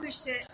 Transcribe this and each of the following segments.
queste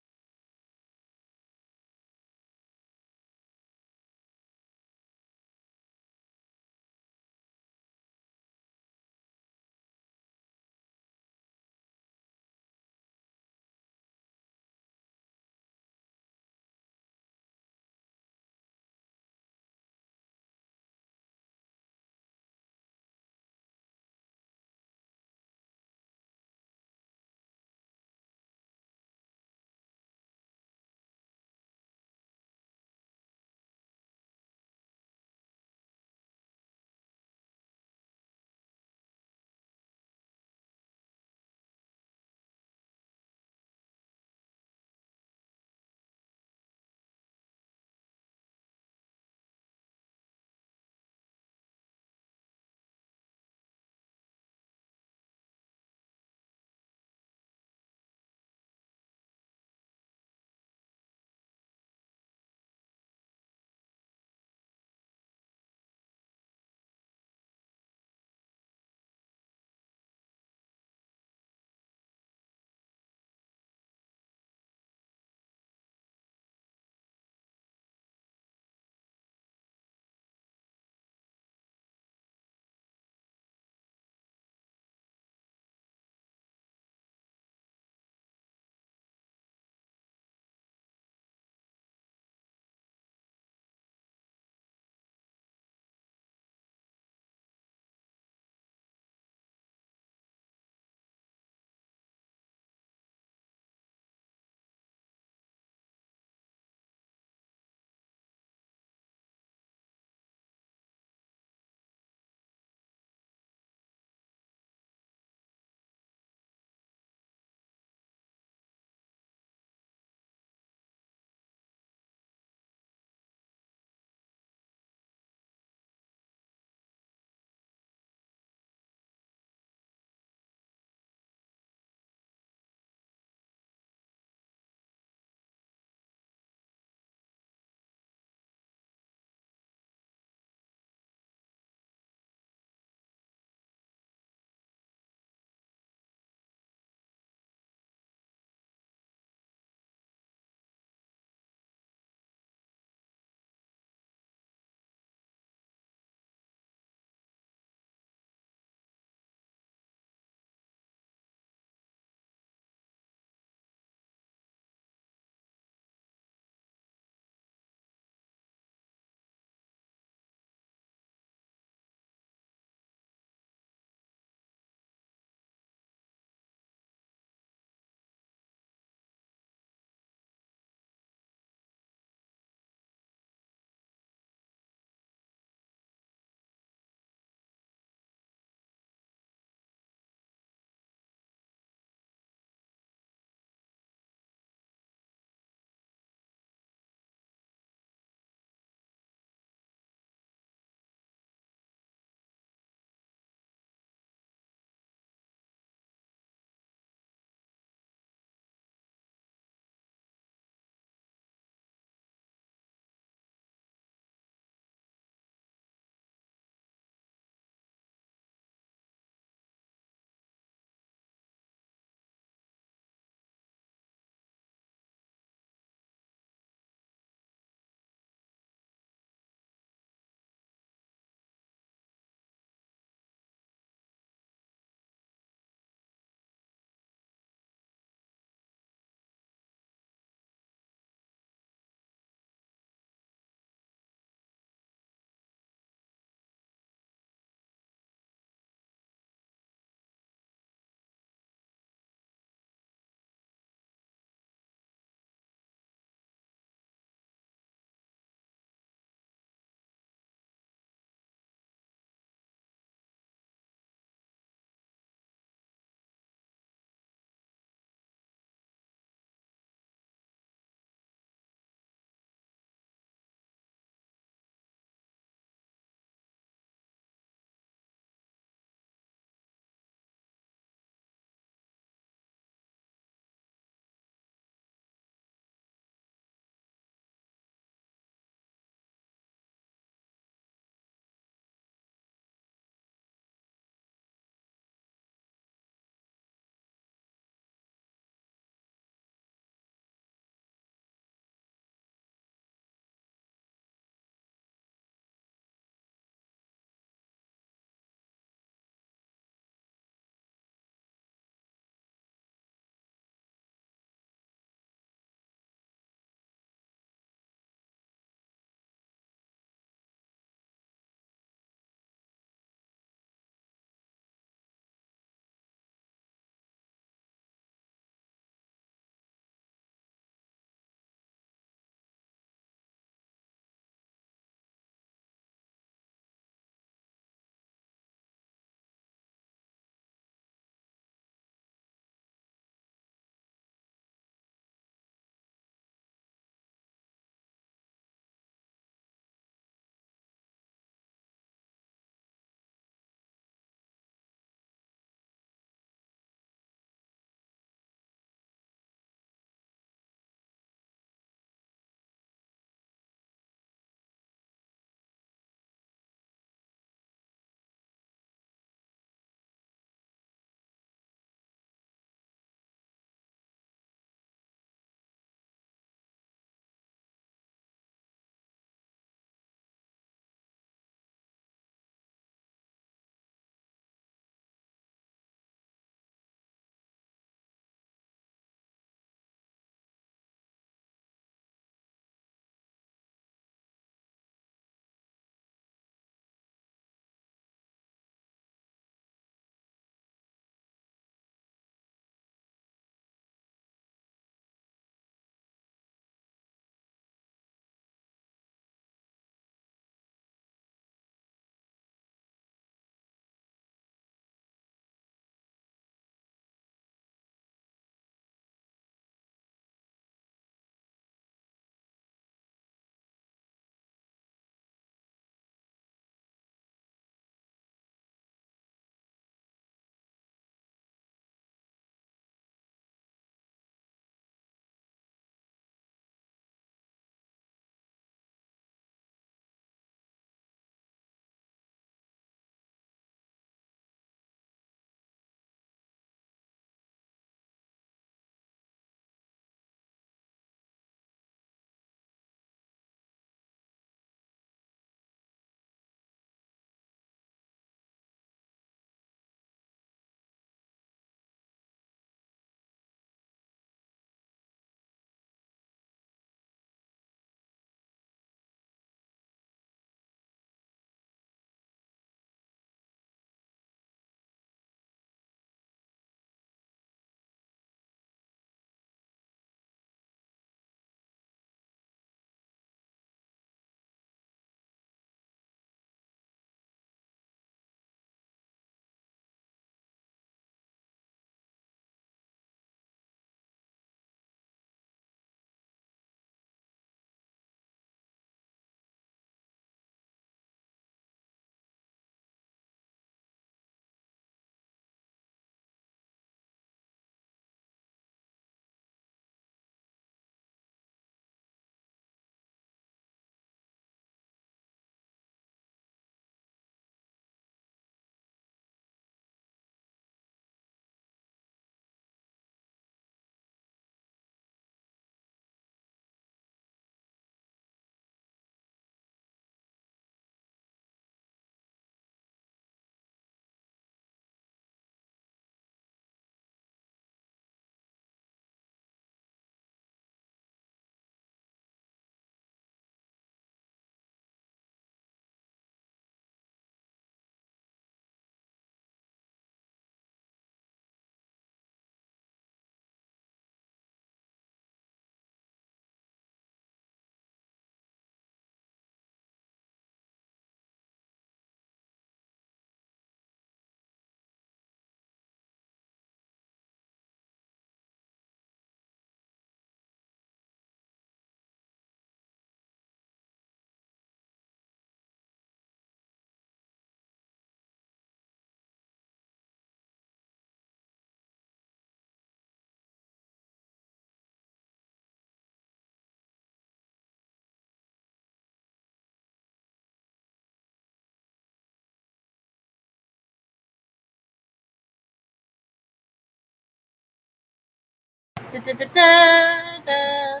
Da, da, da, da, da.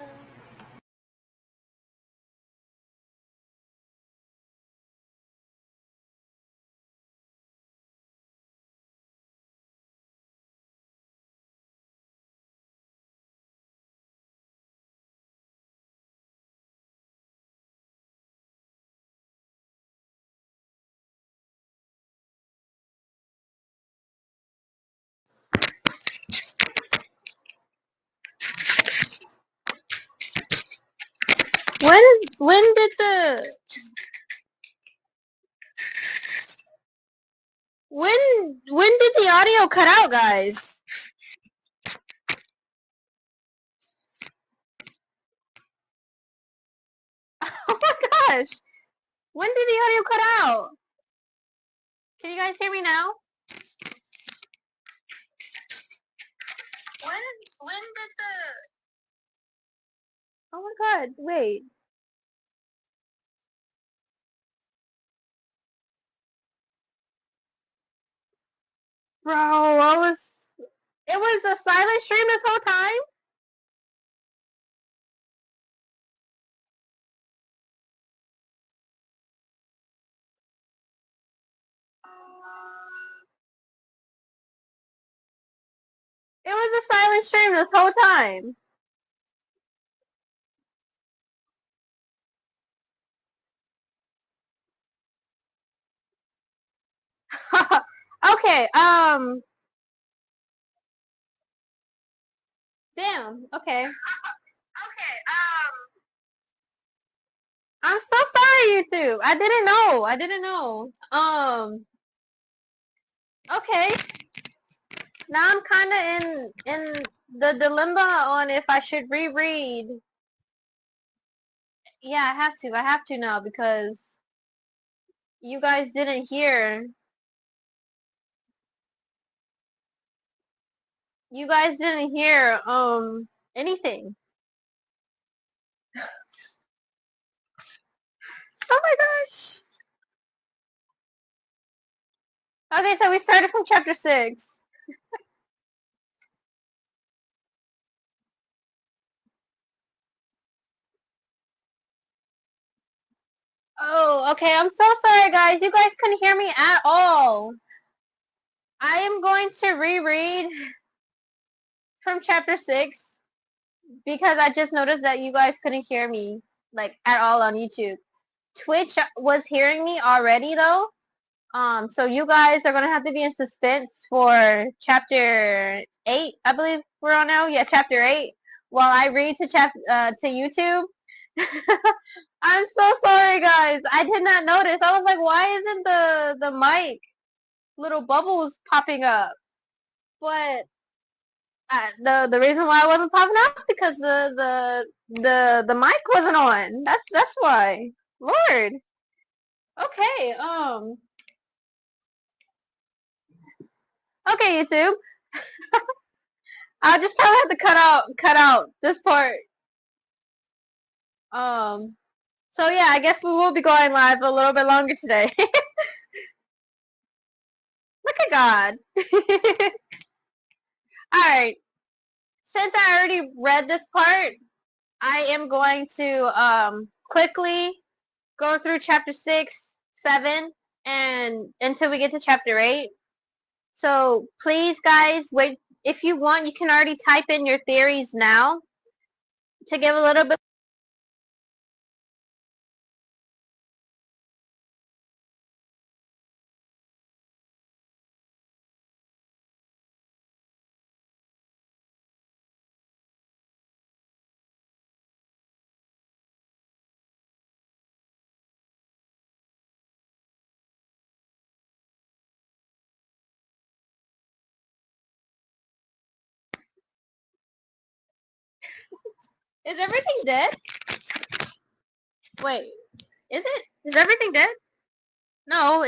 When did the when did the audio cut out, guys? Oh my gosh! When did the audio cut out? Can you guys hear me now? When did the Oh my god, wait. Bro, it was a silent stream this whole time? It was a silent stream this whole time. Okay, damn, okay. Okay, I'm so sorry, YouTube. I didn't know. Okay. Now I'm kind of in the dilemma on if I should reread. Yeah, I have to now because you guys didn't hear. You guys didn't hear anything. Oh my gosh. Okay, so we started from chapter 6. Oh, okay. I'm so sorry, guys. You guys couldn't hear me at all. I am going to reread from chapter 6 because I just noticed that you guys couldn't hear me like at all on YouTube. Twitch was hearing me already though. So you guys are gonna have to be in suspense for chapter 8, I believe we're on now. Yeah, chapter 8. While I read to YouTube. I'm so sorry, guys. I did not notice. I was like, why isn't the mic little bubbles popping up? But the reason why I wasn't popping up because the mic wasn't on. That's why. Lord. Okay. Okay, YouTube. I'll just probably have to cut out this part. So yeah, I guess we will be going live a little bit longer today. Look at God. Alright. Since I already read this part, I am going to quickly go through chapter 6, 7, and until we get to chapter 8. So please, guys, wait. If you want, you can already type in your theories now to give a little bit. Is everything dead? Wait, is it? Is everything dead? No.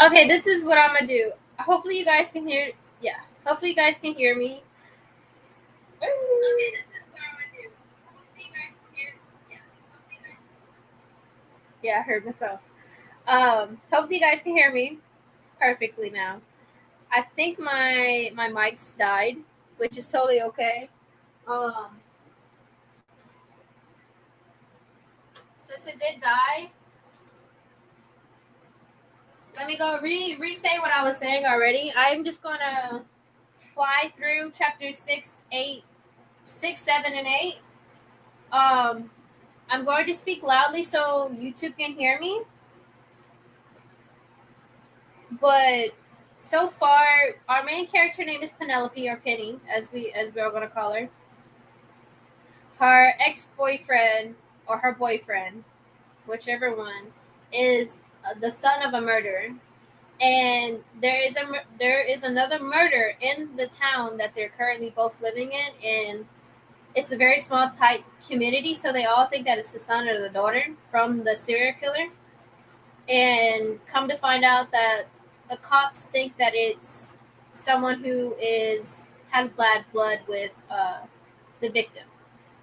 Okay, this is what I'm gonna do. Hopefully you guys can hear. Yeah, hopefully you guys can hear me. Okay, this is what I'm gonna do. Hopefully you guys can hear. Yeah, hopefully you guys. Yeah, I heard myself. Hopefully you guys can hear me perfectly now. I think my mics died, which is totally okay. Um, since it did die, let me go re-say what I was saying already. I'm just gonna fly through chapter 6, 7, and 8. Um, I'm going to speak loudly so YouTube can hear me. But so far, our main character name is Penelope or Penny, as we're gonna call her. Her ex-boyfriend or her boyfriend, whichever one, is the son of a murderer, and there is another murder in the town that they're currently both living in, and it's a very small tight community, so they all think that it's the son or the daughter from the serial killer, and come to find out that the cops think that it's someone who has bad blood with the victim.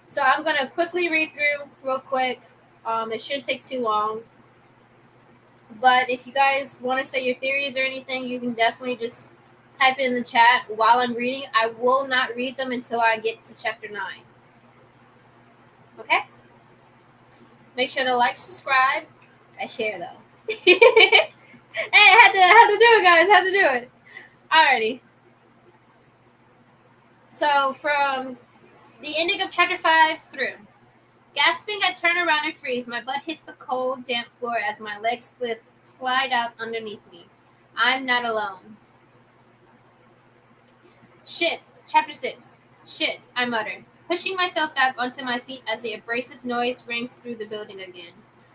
So I'm gonna quickly read through real quick. It shouldn't take too long. But if you guys want to say your theories or anything, you can definitely just type it in the chat while I'm reading. I will not read them until I get to chapter 9. Okay? Make sure to like, subscribe. I share though. Hey, I had to do it, guys. Had to do it. Alrighty. So from the ending of chapter 5 through. Gasping, I turn around and freeze. My butt hits the cold, damp floor as my legs slide out underneath me. I'm not alone. Shit. Chapter 6. Shit, I muttered, pushing myself back onto my feet as the abrasive noise rings through the building again.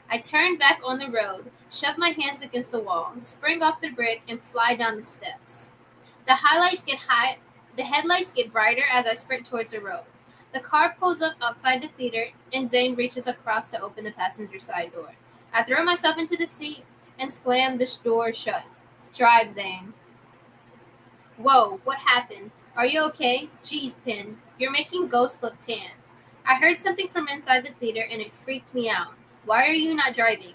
I turn back on the road, shove my hands against the wall, spring off the brick, and fly down the steps. The headlights get brighter as I sprint towards the road. The car pulls up outside the theater, and Zane reaches across to open the passenger side door. I throw myself into the seat and slam the door shut. Drive, Zane. Whoa, what happened? Are you okay? Jeez, Pin, you're making Ghost look tan. I heard something from inside the theater and it freaked me out. Why are you not driving?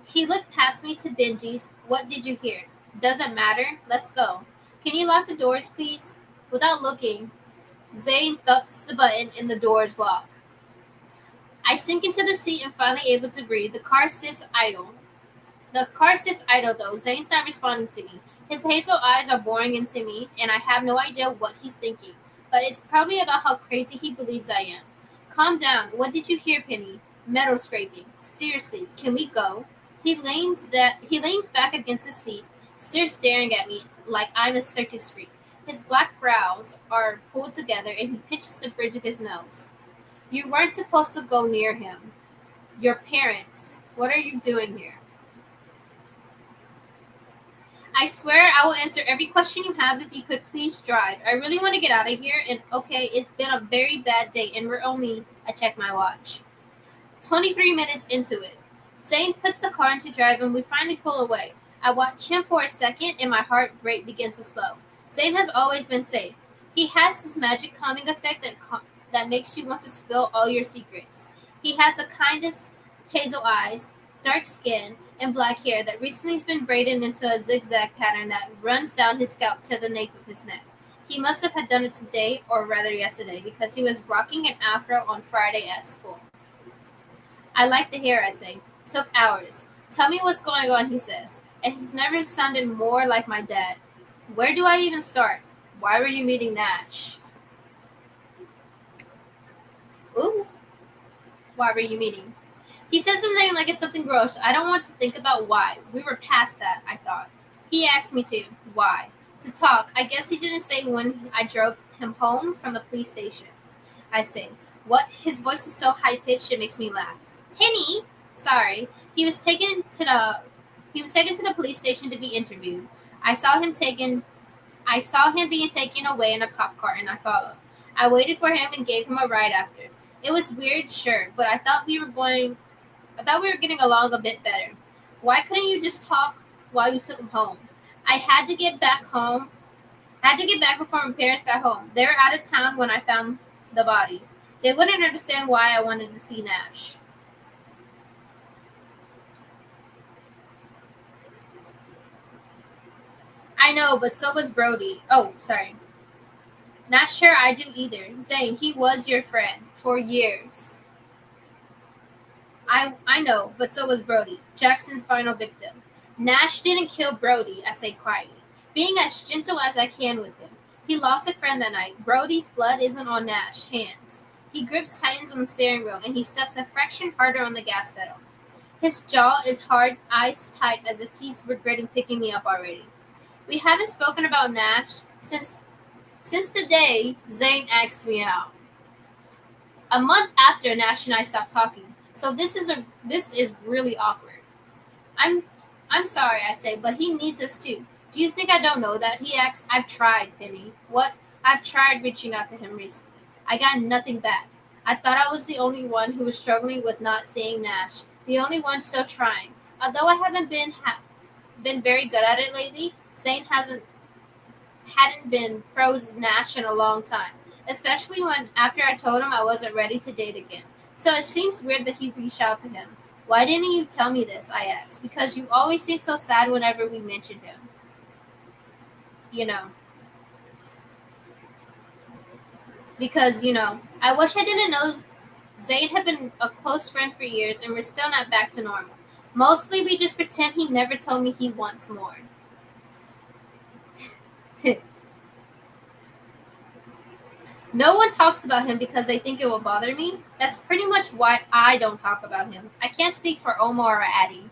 He looked past me to Benji's. What did you hear? Doesn't matter. Let's go. Can you lock the doors, please? Without looking, Zane thumps the button and the doors lock. I sink into the seat and finally able to breathe. The car sits idle. Though. Zane's not responding to me. His hazel eyes are boring into me, and I have no idea what he's thinking. But it's probably about how crazy he believes I am. Calm down. What did you hear, Penny? Metal scraping. Seriously, can we go? He leans back against the seat, still staring at me like I'm a circus freak. His black brows are pulled together, and he pinches the bridge of his nose. You weren't supposed to go near him. Your parents. What are you doing here? I swear I will answer every question you have if you could please drive. I really want to get out of here, and okay, it's been a very bad day, and I check my watch, 23 minutes into it. Zane puts the car into drive, and we finally pull away. I watch him for a second, and my heart rate begins to slow. Zane has always been safe. He has this magic calming effect that makes you want to spill all your secrets. He has the kindest hazel eyes, dark skin, and black hair that recently has been braided into a zigzag pattern that runs down his scalp to the nape of his neck. He must have had done it today, or rather yesterday, because he was rocking an afro on Friday at school. I like the hair, I say. Took hours. Tell me what's going on, he says. And he's never sounded more like my dad. Where do I even start? Why were you meeting Nash? Ooh. Why were you meeting? He says his name like it's something gross. I don't want to think about why. We were past that, I thought. He asked me to. Why? To talk. I guess he didn't say when I drove him home from the police station. I say. What? His voice is so high-pitched it makes me laugh. Penny! Sorry. He was taken to the police station to be interviewed. I saw him being taken away in a cop car, and I followed. I waited for him and gave him a ride after. It was weird, sure, but I thought we were getting along a bit better. Why couldn't you just talk while you took him home. I had to get back home. I had to get back before my parents got home. They were out of town when I found the body. They wouldn't understand why I wanted to see Nash. I know, but so was Brody. Oh, sorry. Not sure I do either. Zane, he was your friend for years. I know, but so was Brody, Jackson's final victim. Nash didn't kill Brody, I say quietly, being as gentle as I can with him. He lost a friend that night. Brody's blood isn't on Nash's hands. He grips tightens on the steering wheel and he steps a fraction harder on the gas pedal. His jaw is hard, eyes tight, as if he's regretting picking me up already. We haven't spoken about Nash since the day Zane asked me out. A month after Nash and I stopped talking. So this is really awkward. I'm I'm sorry, I say, but he needs us too. Do you think I don't know that? He asks. I've tried, Penny. What? I've tried reaching out to him recently. I got nothing back. I thought I was the only one who was struggling with not seeing Nash. The only one still trying. Although I haven't been very good at it lately, Zane hadn't been pros Nash in a long time, especially when after I told him I wasn't ready to date again. So it seems weird that he reached out to him. Why didn't you tell me this? I asked. Because you always seemed so sad whenever we mentioned him. You know. Because, I wish I didn't know Zane had been a close friend for years and we're still not back to normal. Mostly we just pretend he never told me he wants more. No one talks about him because they think it will bother me. That's pretty much why I don't talk about him. I can't speak for Omar or Addie.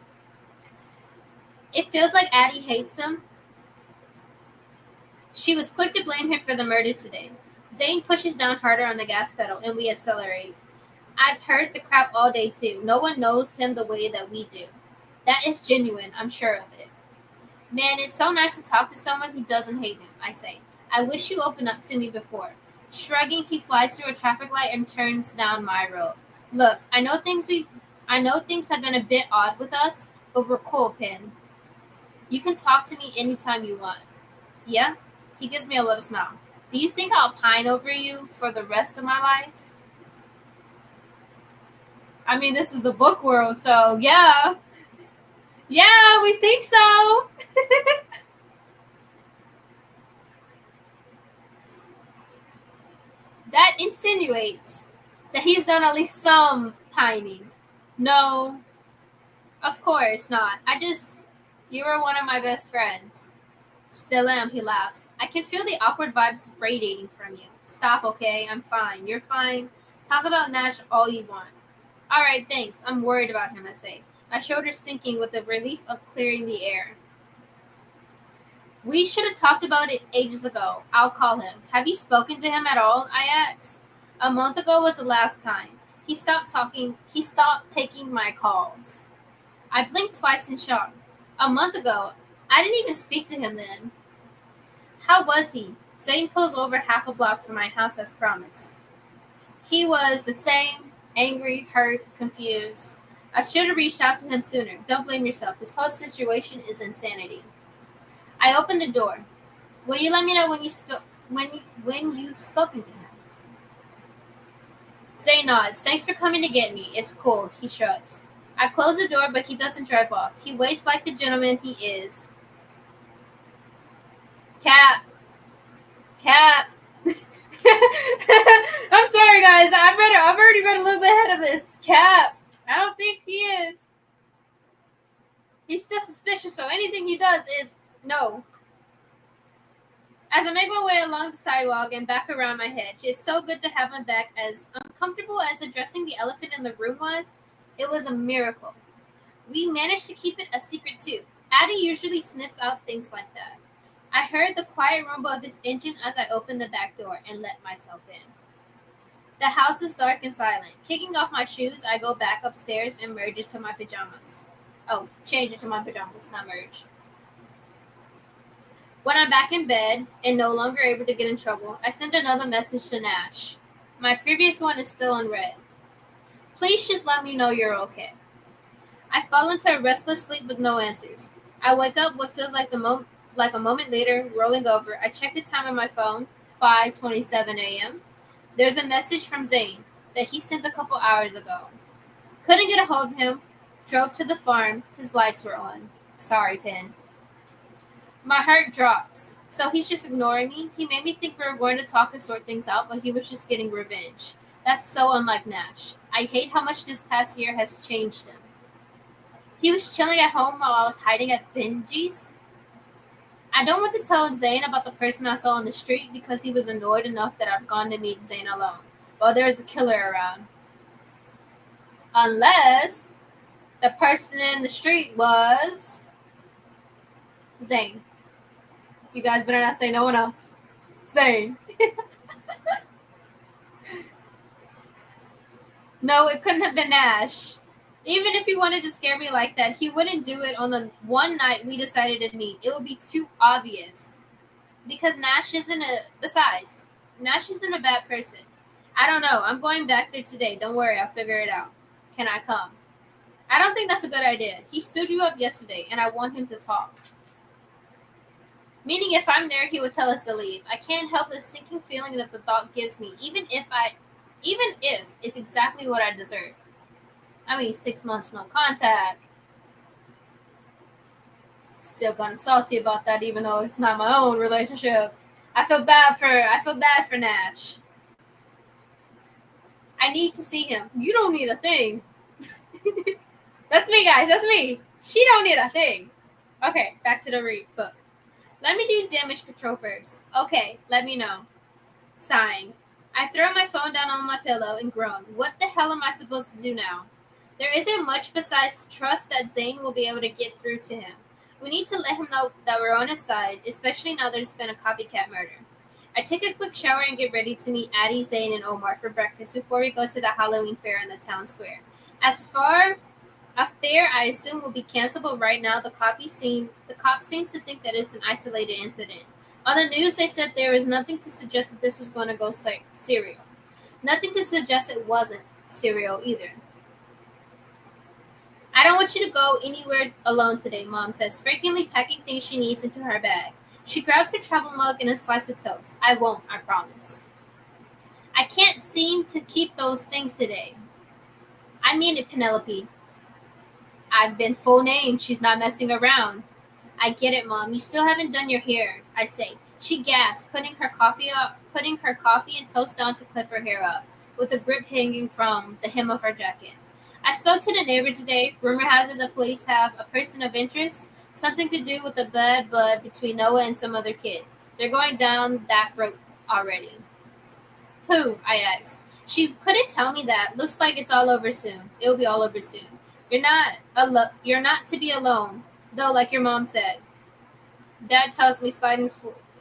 It feels like Addie hates him. She was quick to blame him for the murder today. Zane pushes down harder on the gas pedal and we accelerate. I've heard the crap all day too. No one knows him the way that we do. That is genuine, I'm sure of it. Man, it's so nice to talk to someone who doesn't hate him, I say. I wish you opened up to me before. Shrugging, he flies through a traffic light and turns down my road. Look, I know things have been a bit odd with us, but we're cool, Pin. You can talk to me anytime you want. Yeah? He gives me a little smile. Do you think I'll pine over you for the rest of my life? I mean, this is the book world, so yeah. Yeah, we think so. That insinuates that he's done at least some pining. No, of course not. You were one of my best friends. Still am, he laughs. I can feel the awkward vibes radiating from you. Stop, okay? I'm fine. You're fine. Talk about Nash all you want. Alright, thanks. I'm worried about him, I say. My shoulders sinking with the relief of clearing the air. We should have talked about it ages ago. I'll call him. Have you spoken to him at all? I asked. A month ago was the last time. He stopped talking. He stopped taking my calls. I blinked twice in shock. A month ago? I didn't even speak to him then. How was he? Zane pulls over half a block from my house as promised. He was the same, angry, hurt, confused. I should have reached out to him sooner. Don't blame yourself. This whole situation is insanity. I opened the door. Will you let me know when you've spoken to him? Zane nods. Thanks for coming to get me. It's cool. He shrugs. I close the door, but he doesn't drive off. He waits like the gentleman he is. Cap. I'm sorry, guys. I've already read a little bit ahead of this. Cap. I don't think he is. He's still suspicious, so anything he does is no. As I make my way along the sidewalk and back around my hedge, it's so good to have him back. As uncomfortable as addressing the elephant in the room was, it was a miracle. We managed to keep it a secret too. Addie usually sniffs out things like that. I heard the quiet rumble of his engine as I opened the back door and let myself in. The house is dark and silent. Kicking off my shoes, I go back upstairs and merge into my pajamas. Oh, change into my pajamas, not merge. When I'm back in bed and no longer able to get in trouble, I send another message to Nash. My previous one is still unread. Please just let me know you're okay. I fall into a restless sleep with no answers. I wake up what feels like like a moment later, rolling over. I check the time on my phone, 5:27 a.m. There's a message from Zane that he sent a couple hours ago. Couldn't get a hold of him. Drove to the farm. His lights were on. Sorry, Pin. My heart drops. So he's just ignoring me. He made me think we were going to talk and sort things out, but he was just getting revenge. That's so unlike Nash. I hate how much this past year has changed him. He was chilling at home while I was hiding at Benji's. I don't want to tell Zane about the person I saw on the street because he was annoyed enough that I've gone to meet Zane alone. Well, there is a killer around. Unless the person in the street was Zane. You guys better not say no one else. Zane. No, it couldn't have been Nash. Even if he wanted to scare me like that, he wouldn't do it on the one night we decided to meet. It would be too obvious. Because besides, Nash isn't a bad person. I don't know. I'm going back there today. Don't worry, I'll figure it out. Can I come? I don't think that's a good idea. He stood you up yesterday, and I want him to talk. Meaning if I'm there, he would tell us to leave. I can't help the sinking feeling that the thought gives me, even if it's exactly what I deserve. I mean, 6 months no contact. Still kind of salty about that, even though it's not my own relationship. I feel bad for Nash. I need to see him. You don't need a thing. That's me, guys. That's me. She don't need a thing. Okay, back to the book. Let me do damage control first. Okay, let me know. Sighing. I throw my phone down on my pillow and groan. What the hell am I supposed to do now? There isn't much besides trust that Zane will be able to get through to him. We need to let him know that we're on his side, especially now there's been a copycat murder. I take a quick shower and get ready to meet Addie, Zane, and Omar for breakfast before we go to the Halloween fair in the town square. As far a fair I assume will be canceled, but right now the cop seems to think that it's an isolated incident. On the news they said there was nothing to suggest that this was going to go serial. Nothing to suggest it wasn't serial either. I don't want you to go anywhere alone today, Mom says, frequently packing things she needs into her bag. She grabs her travel mug and a slice of toast. I won't, I promise. I can't seem to keep those things today. I mean it, Penelope. I've been full name. She's not messing around. I get it, Mom. You still haven't done your hair, I say. She gasps, putting her coffee and toast down to clip her hair up, with the grip hanging from the hem of her jacket. I spoke to the neighbor today. Rumor has it the police have a person of interest, something to do with the bad blood between Noah and some other kid. They're going down that road already. Who? I asked. She couldn't tell me that. Looks like it's all over soon. It'll be all over soon. You're not to be alone, though, like your mom said. Dad tells me, sliding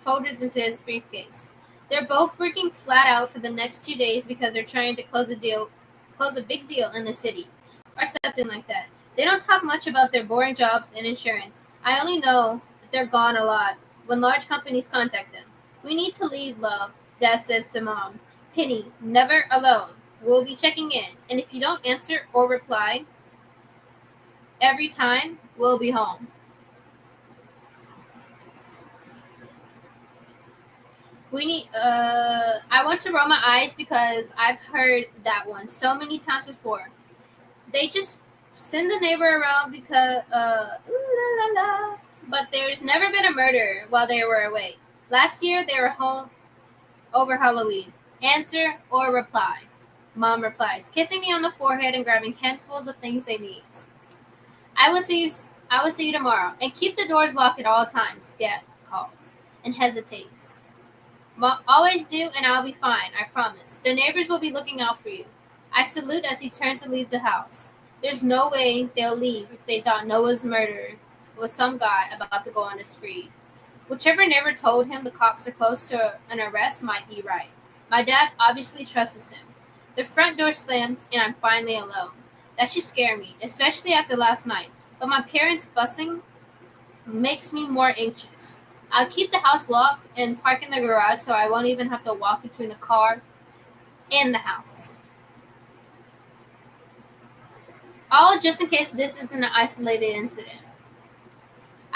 folders into his briefcase. They're both working flat out for the next 2 days because they're trying to close a big deal in the city, or something like that. They don't talk much about their boring jobs and insurance. I only know that they're gone a lot when large companies contact them. We need to leave, love, Dad says to Mom. Penny, never alone. We'll be checking in, and if you don't answer or reply every time, we'll be home. I want to roll my eyes because I've heard that one so many times before. They just send the neighbor around because, ooh la la la. But there's never been a murder while they were away. Last year, they were home over Halloween. Answer or reply. Mom replies, kissing me on the forehead and grabbing handfuls of things they need. I will see you tomorrow. And keep the doors locked at all times, Dad calls and hesitates. Mom, always do, and I'll be fine, I promise. The neighbors will be looking out for you. I salute as he turns to leave the house. There's no way they'll leave if they thought Noah's murder was some guy about to go on a spree. Whichever neighbor told him the cops are close to an arrest might be right. My dad obviously trusts him. The front door slams, and I'm finally alone. That should scare me, especially after last night. But my parents fussing makes me more anxious. I'll keep the house locked and park in the garage so I won't even have to walk between the car and the house. All just in case this isn't an isolated incident.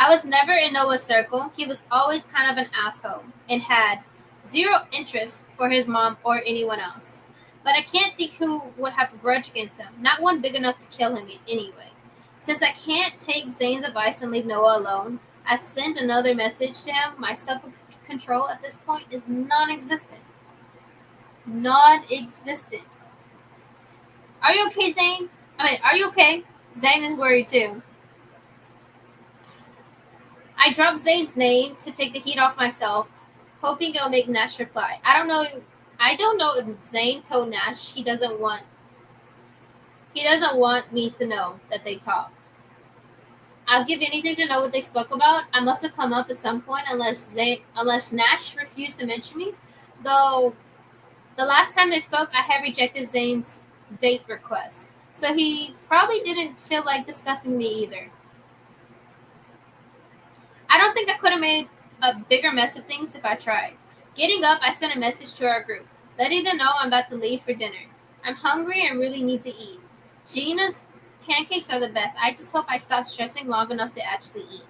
I was never in Noah's circle. He was always kind of an asshole and had zero interest for his mom or anyone else. But I can't think who would have a grudge against him, not one big enough to kill him anyway. Since I can't take Zane's advice and leave Noah alone, I sent another message to him. My self control at this point is non existent. Non existent. Are you okay, Zane? Are you okay? Zane is worried too. I dropped Zane's name to take the heat off myself, hoping it'll make Nash reply. I don't know if Zane told Nash he doesn't want me to know that they talk. I'll give anything to know what they spoke about. I must have come up at some point unless Nash refused to mention me. Though the last time they spoke I had rejected Zane's date request. So he probably didn't feel like discussing me either. I don't think I could have made a bigger mess of things if I tried. Getting up, I sent a message to our group, letting them know I'm about to leave for dinner. I'm hungry and really need to eat. Gina's pancakes are the best. I just hope I stop stressing long enough to actually eat.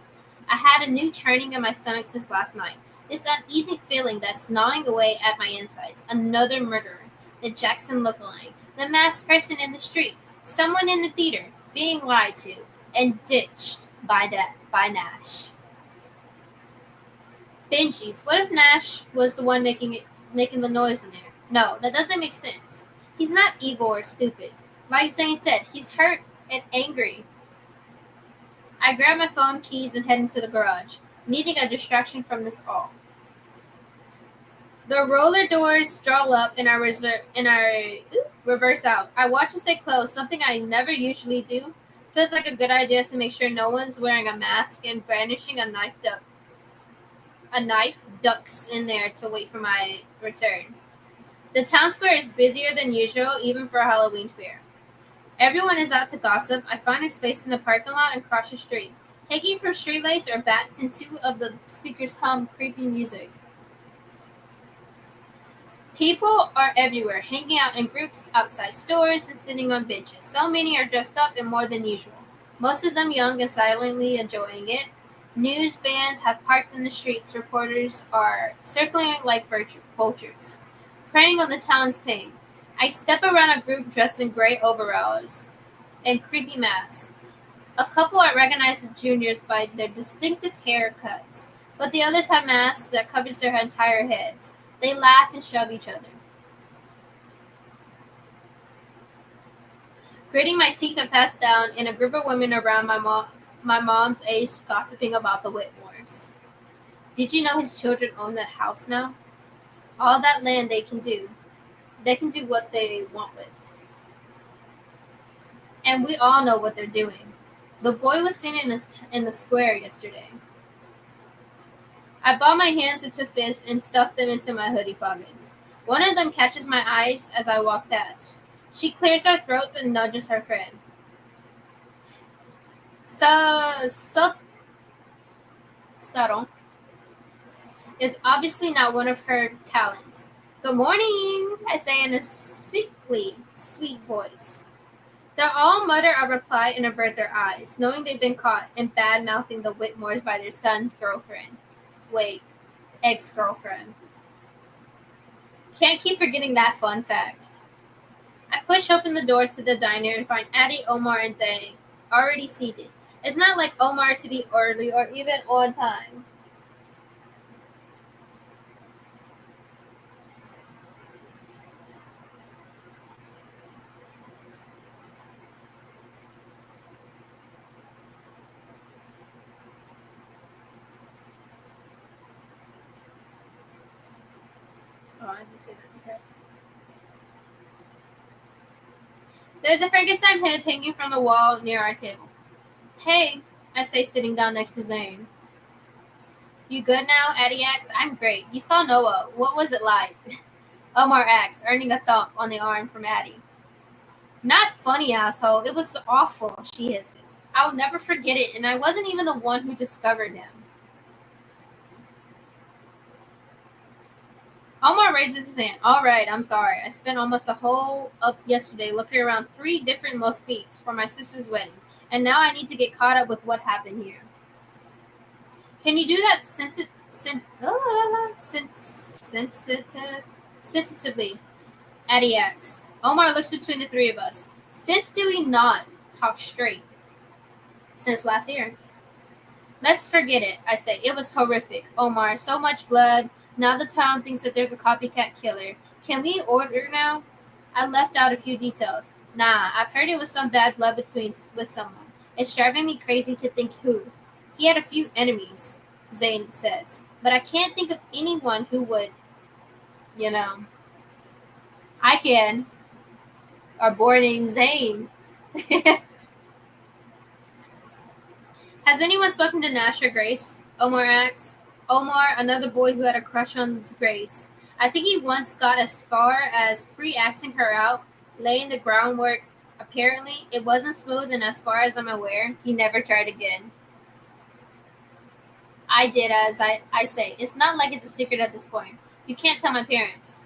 I had a new churning in my stomach since last night. This uneasy feeling that's gnawing away at my insides. Another murderer. The Jackson lookalike. The masked person in the street. Someone in the theater. Being lied to. And ditched by Nash. Benji's. What if Nash was the one making the noise in there? No, that doesn't make sense. He's not evil or stupid. Like Zane said, he's hurt and angry. I grab my phone, keys, and head into the garage, needing a distraction from this all. The roller doors draw up and I reverse out. I watch as they close, something I never usually do. Feels like a good idea to make sure no one's wearing a mask and brandishing a knife ducks in there to wait for my return. The town square is busier than usual, even for a Halloween fair. Everyone is out to gossip. I find a space in the parking lot and cross the street. Hanging from streetlights are bats and two of the speakers hum creepy music. People are everywhere, hanging out in groups outside stores and sitting on benches. So many are dressed up and more than usual. Most of them young and silently enjoying it. News vans have parked in the streets. Reporters are circling like vultures, preying on the town's pain. I step around a group dressed in gray overalls and creepy masks. A couple I recognize as juniors by their distinctive haircuts, but the others have masks that covers their entire heads. They laugh and shove each other. Gritting my teeth and pass down in a group of women around my mom's age gossiping about the Whitmores. Did you know his children own that house now? All that land they can do what they want with. And we all know what they're doing. The boy was seen in the square yesterday. I ball my hands into fists and stuff them into my hoodie pockets. One of them catches my eyes as I walk past. She clears her throat and nudges her friend. So subtle is obviously not one of her talents. Good morning, I say in a sickly, sweet voice. They all mutter a reply and avert their eyes, knowing they've been caught in bad-mouthing the Whitmores by their son's girlfriend. Wait, ex-girlfriend. Can't keep forgetting that fun fact. I push open the door to the diner and find Addie, Omar, and Zay already seated. It's not like Omar to be early or even on time. Oh, I didn't say that. Okay. There's a Frankenstein head hanging from the wall near our table. Hey, I say, sitting down next to Zane. You good now? Addie asks. I'm great. You saw Noah. What was it like? Omar asks, earning a thump on the arm from Addie. Not funny, asshole. It was awful, she hisses. I'll never forget it, and I wasn't even the one who discovered him. Omar raises his hand. All right, I'm sorry. I spent almost the whole of yesterday looking around 3 different Mosquits for my sister's wedding, and now I need to get caught up with what happened here. Can you do that sensitively? Addie asks. Omar looks between the three of us. Since do we not talk straight? Since last year. Let's forget it, I say. It was horrific. Omar, so much blood. Now the town thinks that there's a copycat killer. Can we order now? I left out a few details. Nah, I've heard it was some bad blood with someone. It's driving me crazy to think who. He had a few enemies, Zane says. But I can't think of anyone who would, you know. I can. Our boy named Zane. Has anyone spoken to Nash or Grace? Omar asks. Omar, another boy who had a crush on Grace. I think he once got as far as pre-axing her out, laying the groundwork. Apparently, it wasn't smooth, and as far as I'm aware, he never tried again. I did as I say. It's not like it's a secret at this point. You can't tell my parents.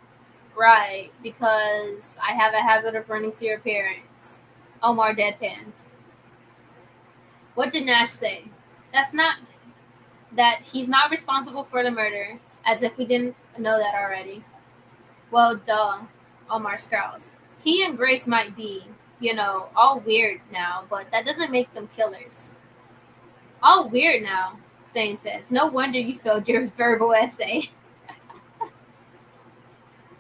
Right, because I have a habit of running to your parents. Omar deadpans. What did Nash say? That he's not responsible for the murder, as if we didn't know that already. Well, duh, Omar scowls. He and Grace might be, all weird now, but that doesn't make them killers. All weird now, Zane says. No wonder you failed your verbal essay.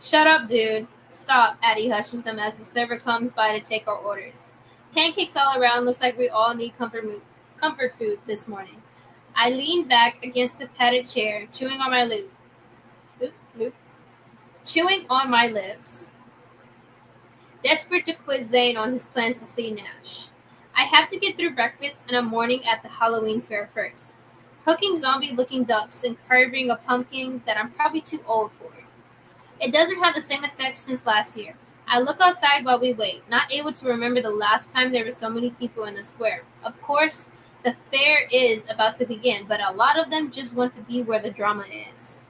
Shut up, dude. Stop, Addie hushes them as the server comes by to take our orders. Pancakes all around. Looks like we all need comfort food this morning. I lean back against the padded chair, chewing on my chewing on my lips, desperate to quiz Zane on his plans to see Nash. I have to get through breakfast and a morning at the Halloween fair first, hooking zombie-looking ducks and carving a pumpkin that I'm probably too old for. It doesn't have the same effect since last year. I look outside while we wait, not able to remember the last time there were so many people in the square. Of course, the fair is about to begin, but a lot of them just want to be where the drama is.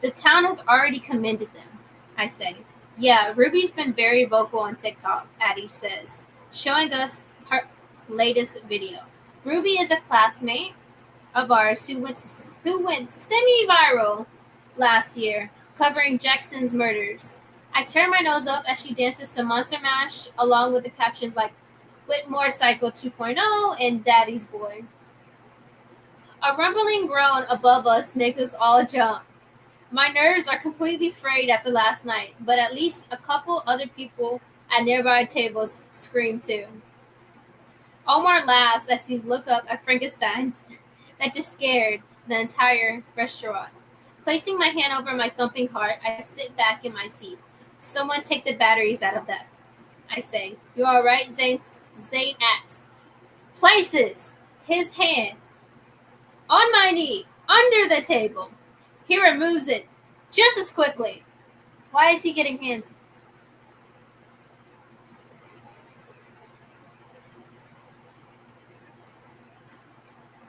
The town has already commended them, I say. Yeah, Ruby's been very vocal on TikTok, Addie says, showing us her latest video. Ruby is a classmate of ours who went semi-viral last year, covering Jackson's murders. I turn my nose up as she dances to Monster Mash, along with the captions like Whitmore Psycho 2.0 and Daddy's Boy. A rumbling groan above us makes us all jump. My nerves are completely frayed after last night, but at least a couple other people at nearby tables scream too. Omar laughs as he looks up at Frankenstein's that just scared the entire restaurant. Placing my hand over my thumping heart, I sit back in my seat. Someone take the batteries out of that, I say. You all right? Zane asks. Places his hand on my knee, under the table. He removes it just as quickly. Why is he getting handsy?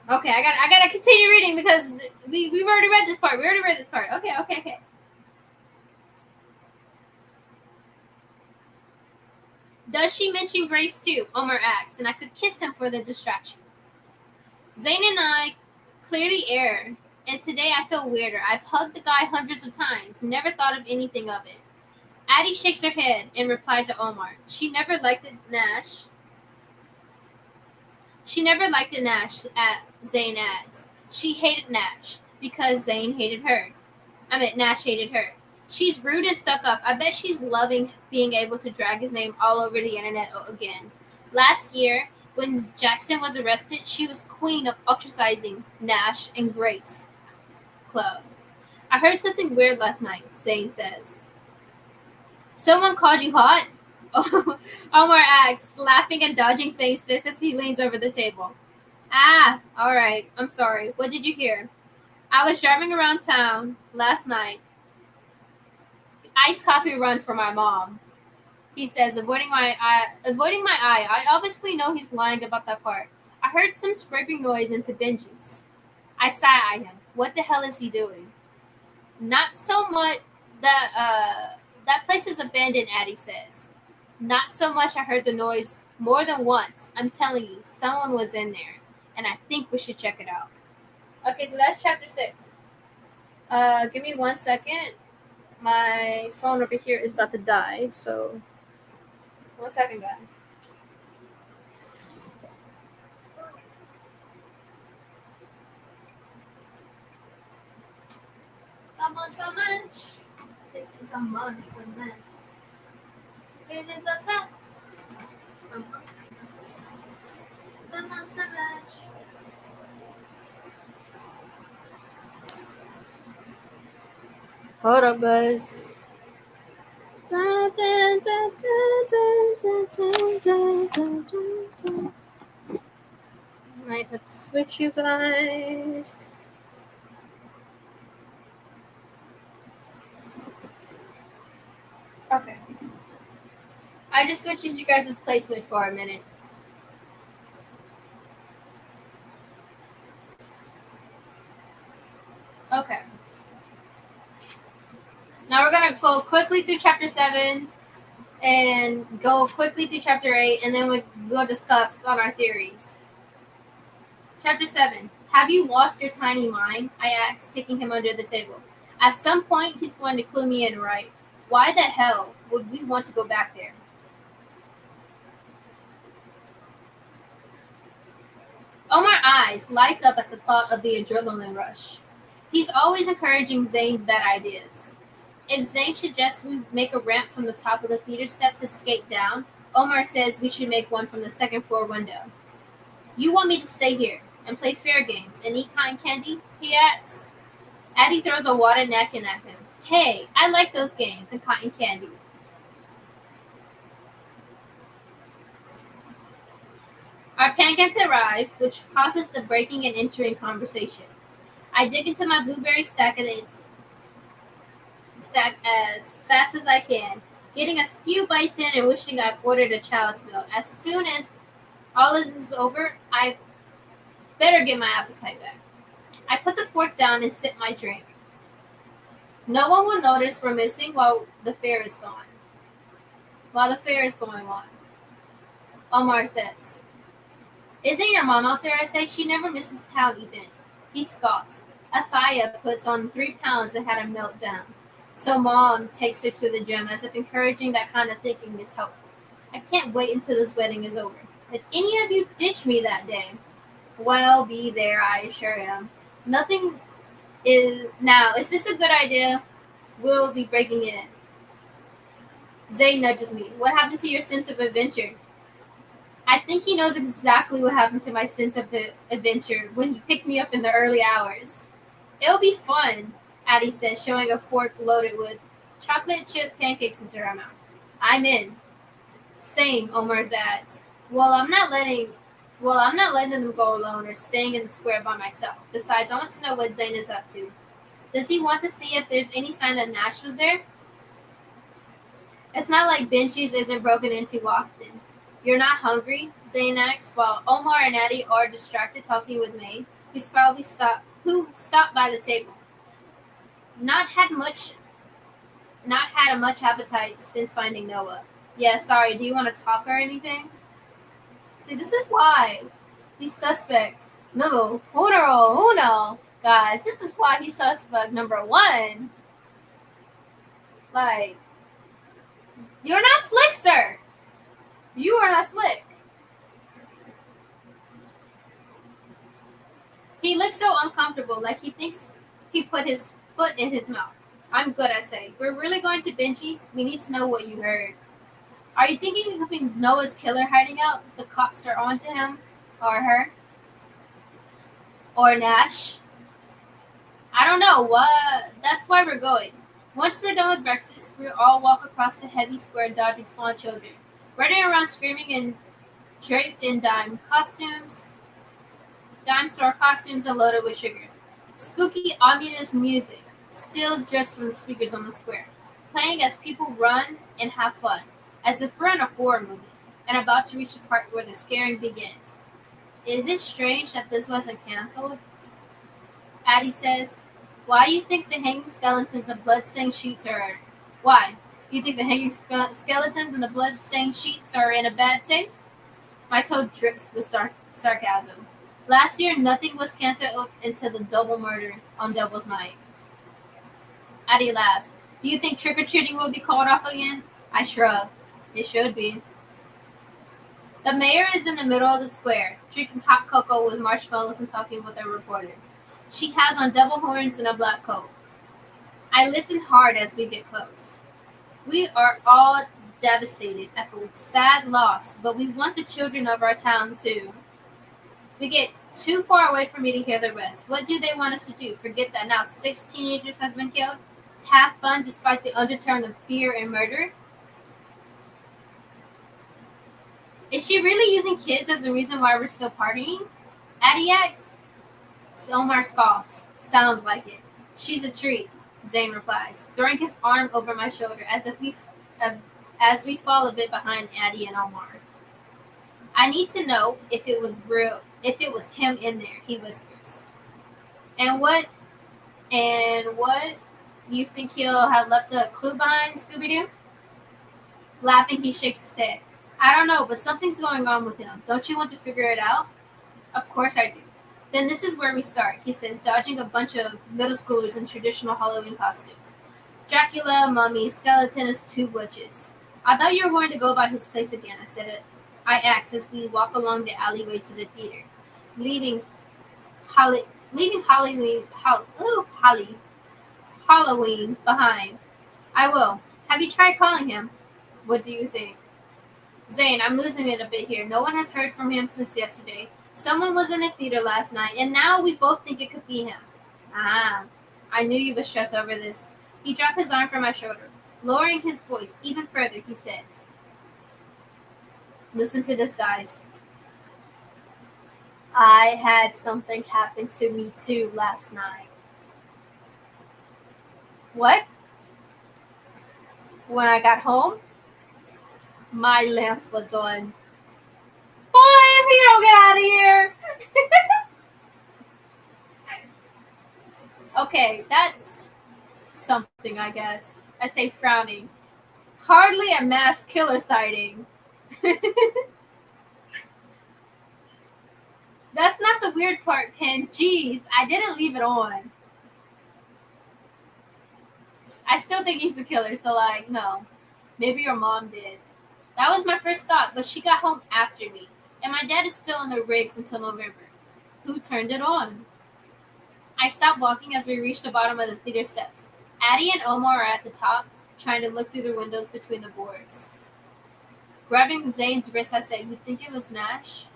Okay, I gotta continue reading because we've already read this part. Okay. Does she mention Grace too? Omar asks, and I could kiss him for the distraction. Zane and I clearly err, and today I feel weirder. I've hugged the guy hundreds of times, never thought of anything of it. Addie shakes her head in reply to Omar. She never liked Nash. Zane adds. She hated Nash because Nash hated her. She's rude and stuck up. I bet she's loving being able to drag his name all over the internet again. Last year, when Jackson was arrested, she was queen of ostracizing Nash and Grace Club. I heard something weird last night, Zane says. Someone called you hot? Omar asks, laughing and dodging Zane's fist as he leans over the table. Ah, alright, I'm sorry. What did you hear? I was driving around town last night. Iced coffee run for my mom, he says, avoiding my eye. I obviously know he's lying about that part. I heard some scraping noise into Benji's. I sigh at him. What the hell is he doing? Not so much that place is abandoned, Addie says. Not so much I heard the noise more than once. I'm telling you, someone was in there, and I think we should check it out. Okay, so that's chapter 6. Give me 1 second. My phone over here is about to die, so 1 second, guys. A monster munch. It is a monster munch. It is a top. The monster munch. Hold up, guys. Dun, dun, dun, dun, dun, dun, dun, dun, dun, dun. Might have to switch you guys. Okay. I just switches you guys' placement for a minute. Okay. Now we're gonna go quickly through chapter 7 and go quickly through chapter 8, and then we'll discuss on our theories. Chapter 7. Have you lost your tiny mind? I asked, kicking him under the table. At some point, he's going to clue me in, right? Why the hell would we want to go back there? Omar's eyes lights up at the thought of the adrenaline rush. He's always encouraging Zane's bad ideas. If Zane suggests we make a ramp from the top of the theater steps to skate down, Omar says we should make one from the second floor window. You want me to stay here and play fair games and eat cotton candy? He asks. Addie throws a water napkin at him. Hey, I like those games and cotton candy. Our pancakes arrive, which pauses the breaking and entering conversation. I dig into my blueberry stack as fast as I can, getting a few bites in and wishing I'd ordered a child's milk. As soon as all this is over, I better get my appetite back. I put the fork down and sip my drink. No one will notice we're missing while the fair is going on. Omar says. Isn't your mom out there? I say. She never misses town events. He scoffs. Afaya puts on 3 pounds and had a meltdown. So mom takes her to the gym as if encouraging that kind of thinking is helpful. I can't wait until this wedding is over. If any of you ditch me that day, well, be there, I assure him. Nothing is... Now, is this a good idea? We'll be breaking in. Zay nudges me. What happened to your sense of adventure? I think he knows exactly what happened to my sense of adventure when he picked me up in the early hours. It'll be fun, Addie says, showing a fork loaded with chocolate chip pancakes into her mouth. I'm in. Same, Omar adds. I'm not letting them go alone or staying in the square by myself. Besides, I want to know what Zane is up to. Does he want to see if there's any sign that Nash was there? It's not like Benji's isn't broken into often. You're not hungry? Zane asks, while Omar and Addie are distracted talking with May, who stopped by the table. Not had a much appetite since finding Noah. Yeah, sorry, do you want to talk or anything? See, this is why he's suspect number uno. Guys, this is why he's suspect number 1. Like, you're not slick, sir. You are not slick. He looks so uncomfortable, like he thinks he put his foot in his mouth. I'm good, I say. We're really going to Benji's? We need to know what you heard. Are you thinking of Noah's killer hiding out? The cops are onto him? Or her? Or Nash? I don't know. That's why we're going. Once we're done with breakfast, we'll all walk across the heavy square dodging small children, running around screaming and draped in dime store costumes and loaded with sugar. Spooky, ominous music, still just from the speakers on the square, playing as people run and have fun, as if we're in a horror movie, and about to reach the part where the scaring begins. Is it strange that this wasn't canceled? Addie says. Why you think the hanging skeletons and blood-stained sheets are... Why? You think the hanging skeletons and the blood-stained sheets are in a bad taste? My tone drips with sarcasm. Last year, nothing was canceled until the double murder on Devil's Night. Addie laughs. Do you think trick-or-treating will be called off again? I shrug. It should be. The mayor is in the middle of the square, drinking hot cocoa with marshmallows and talking with a reporter. She has on devil horns and a black coat. I listen hard as we get close. We are all devastated at the sad loss, but we want the children of our town to. We get too far away for me to hear the rest. What do they want us to do? Forget that now 6 teenagers has been killed? Have fun despite the undertone of fear and murder? Is she really using kids as the reason why we're still partying? Addie asks. Omar scoffs. Sounds like it. She's a treat, Zane replies, throwing his arm over my shoulder as we fall a bit behind Addie and Omar. I need to know if it was real, if it was him in there, he whispers. And what? You think he'll have left a clue behind, Scooby-Doo? Laughing, he shakes his head. I don't know, but something's going on with him. Don't you want to figure it out? Of course I do. Then this is where we start, he says, dodging a bunch of middle schoolers in traditional Halloween costumes. Dracula, mummy, skeleton, and 2 witches. I thought you were going to go about his place again, I asked as we walk along the alleyway to the theater, leaving Halloween behind. I will. Have you tried calling him? What do you think? Zane, I'm losing it a bit here. No one has heard from him since yesterday. Someone was in the theater last night, and now we both think it could be him. Ah, I knew you would stress over this. He dropped his arm from my shoulder. Lowering his voice even further, he says, listen to this, guys. I had something happen to me too last night. What? When I got home, my lamp was on. Boy, if you don't get out of here! Okay, that's something, I guess. I say frowning. Hardly a mass killer sighting. That's not the weird part, Pen. Jeez, I didn't leave it on. I still think he's the killer, so no. Maybe your mom did. That was my first thought, but she got home after me, and my dad is still in the rigs until November. Who turned it on? I stopped walking as we reached the bottom of the theater steps. Addie and Omar are at the top, trying to look through the windows between the boards. Grabbing Zane's wrist, I said, you think it was Nash?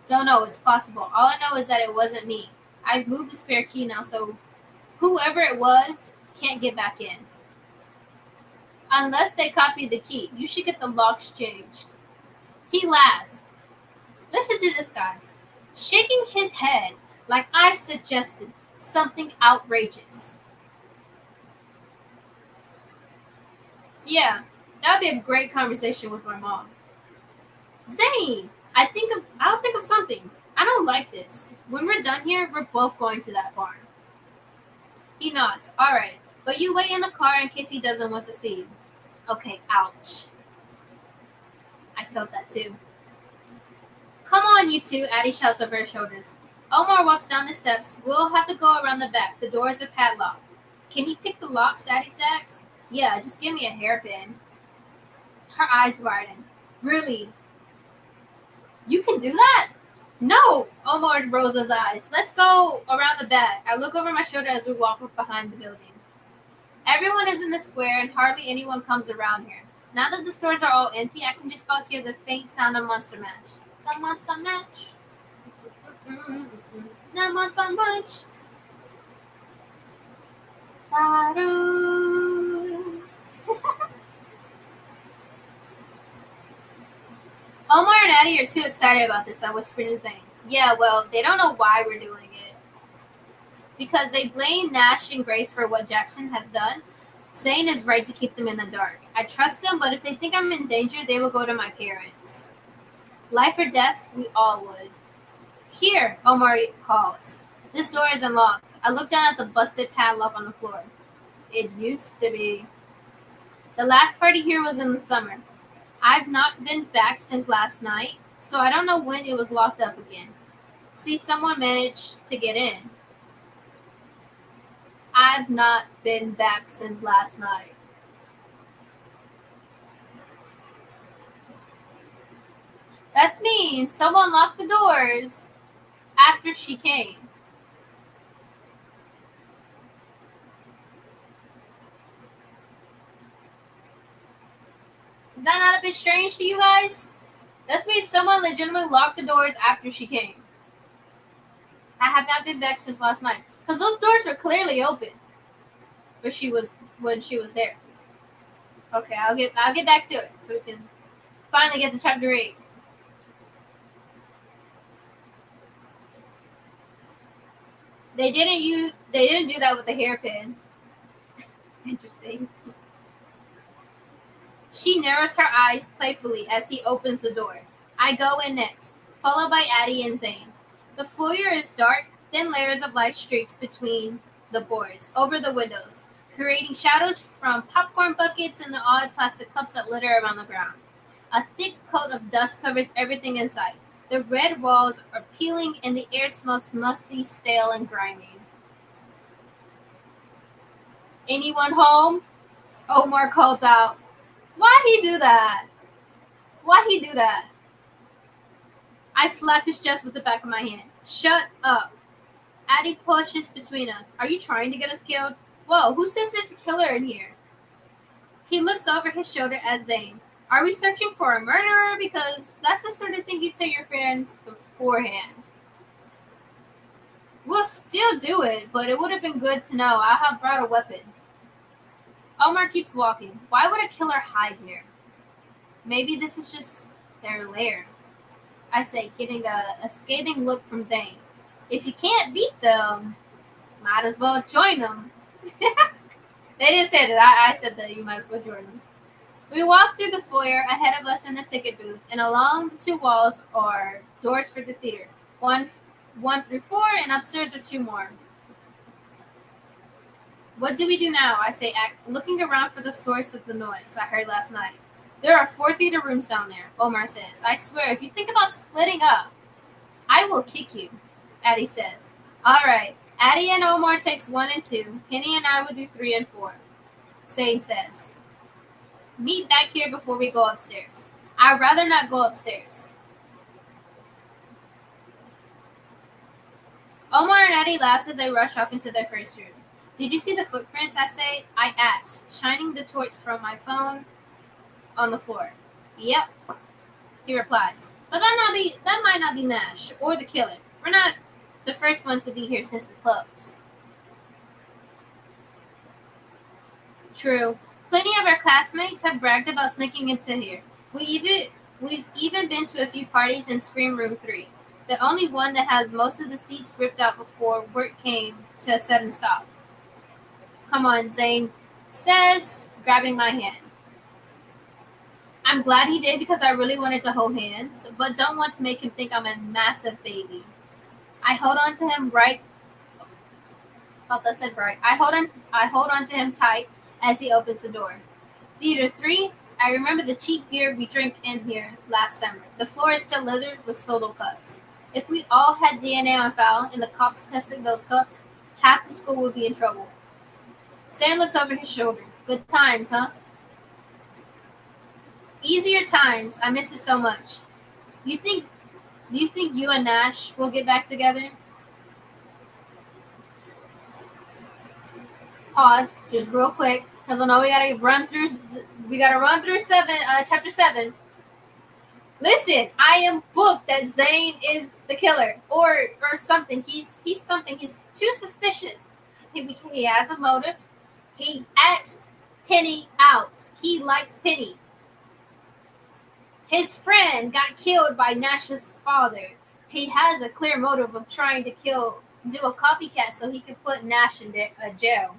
Don't know, it's possible. All I know is that it wasn't me. I've moved the spare key now, so whoever it was can't get back in. Unless they copied the key. You should get the locks changed. He laughs. Listen to this, guys. Shaking his head like I've suggested something outrageous. Yeah, that would be a great conversation with my mom. Zane, I'll think of something. I don't like this. When we're done here, we're both going to that barn. He nods. All right, but you wait in the car in case he doesn't want to see you. Okay, ouch. I felt that too. Come on, you two, Addie shouts over her shoulders. Omar walks down the steps. We'll have to go around the back. The doors are padlocked. Can you pick the locks, Addie asks? Yeah, just give me a hairpin. Her eyes widen. Really? You can do that? No! Omar rolls his eyes. Let's go around the back. I look over my shoulder as we walk up behind the building. Everyone is in the square and hardly anyone comes around here. Now that the stores are all empty, I can just about hear the faint sound of Monster Mash. The Monster Mash. The Monster Mash. Omar and Addie are too excited about this, I whispered to Zane. Yeah, well, they don't know why we're doing it. Because they blame Nash and Grace for what Jackson has done. Zane is right to keep them in the dark. I trust them, but if they think I'm in danger, they will go to my parents. Life or death, we all would. Here, Omar calls. This door is unlocked. I look down at the busted padlock on the floor. It used to be. The last party here was in the summer. I've not been back since last night, so I don't know when it was locked up again. See, someone managed to get in. I've not been back since last night. That's mean someone locked the doors after she came. Is that not a bit strange to you guys? That means someone legitimately locked the doors after she came. I have not been back since last night. Because those doors were clearly open. But when she was there. Okay, I'll get back to it so we can finally get to chapter 8. They didn't do that with the hairpin. Interesting. She narrows her eyes playfully as he opens the door. I go in next, followed by Addie and Zane. The foyer is dark, thin layers of light streaks between the boards, over the windows, creating shadows from popcorn buckets and the odd plastic cups that litter around the ground. A thick coat of dust covers everything in sight. The red walls are peeling and the air smells musty, stale, and grimy. Anyone home? Omar calls out. Why'd he do that? Why'd he do that? I slap his chest with the back of my hand. Shut up. Addie pushes between us. Are you trying to get us killed? Whoa, who says there's a killer in here? He looks over his shoulder at Zane. Are we searching for a murderer? Because that's the sort of thing you tell your friends beforehand. We'll still do it, but it would have been good to know I have brought a weapon. Omar keeps walking. Why would a killer hide here? Maybe this is just their lair. I say, getting a scathing look from Zane. If you can't beat them, might as well join them. They didn't say that. I said that you might as well join them. We walk through the foyer, ahead of us in the ticket booth, and along the two walls are doors for the theater. One through 4, and upstairs are 2 more. What do we do now? I say, looking around for the source of the noise I heard last night. There are 4 theater rooms down there, Omar says. I swear, if you think about splitting up, I will kick you, Addie says. All right, Addie and Omar takes 1 and 2. Penny and I will do 3 and 4, Zane says. Meet back here before we go upstairs. I'd rather not go upstairs. Omar and Addie laugh as they rush off into their first room. Did you see the footprints, I say? I asked, shining the torch from my phone on the floor. Yep, he replies. But that might not be Nash or the killer. We're not the first ones to be here since it closed. True. Plenty of our classmates have bragged about sneaking into here. We've even been to a few parties in Scream Room 3. The only one that has most of the seats ripped out before work came to a sudden stop. Come on, Zane says, grabbing my hand. I'm glad he did because I really wanted to hold hands, but don't want to make him think I'm a massive baby. I hold on to him right. I said right. I hold on to him tight as he opens the door. Theater 3. I remember the cheap beer we drank in here last summer. The floor is still littered with solo cups. If we all had DNA on file and the cops tested those cups, half the school would be in trouble. Sam looks over his shoulder. Good times, huh? Easier times. I miss it so much. Do you think you and Nash will get back together? Pause, just real quick, because I know we gotta run through chapter 7. Listen, I am booked that Zane is the killer, or something. He's something. He's too suspicious. He has a motive. He asked Penny out. He likes Penny. His friend got killed by Nash's father. He has a clear motive of trying to do a copycat so he can put Nash in jail.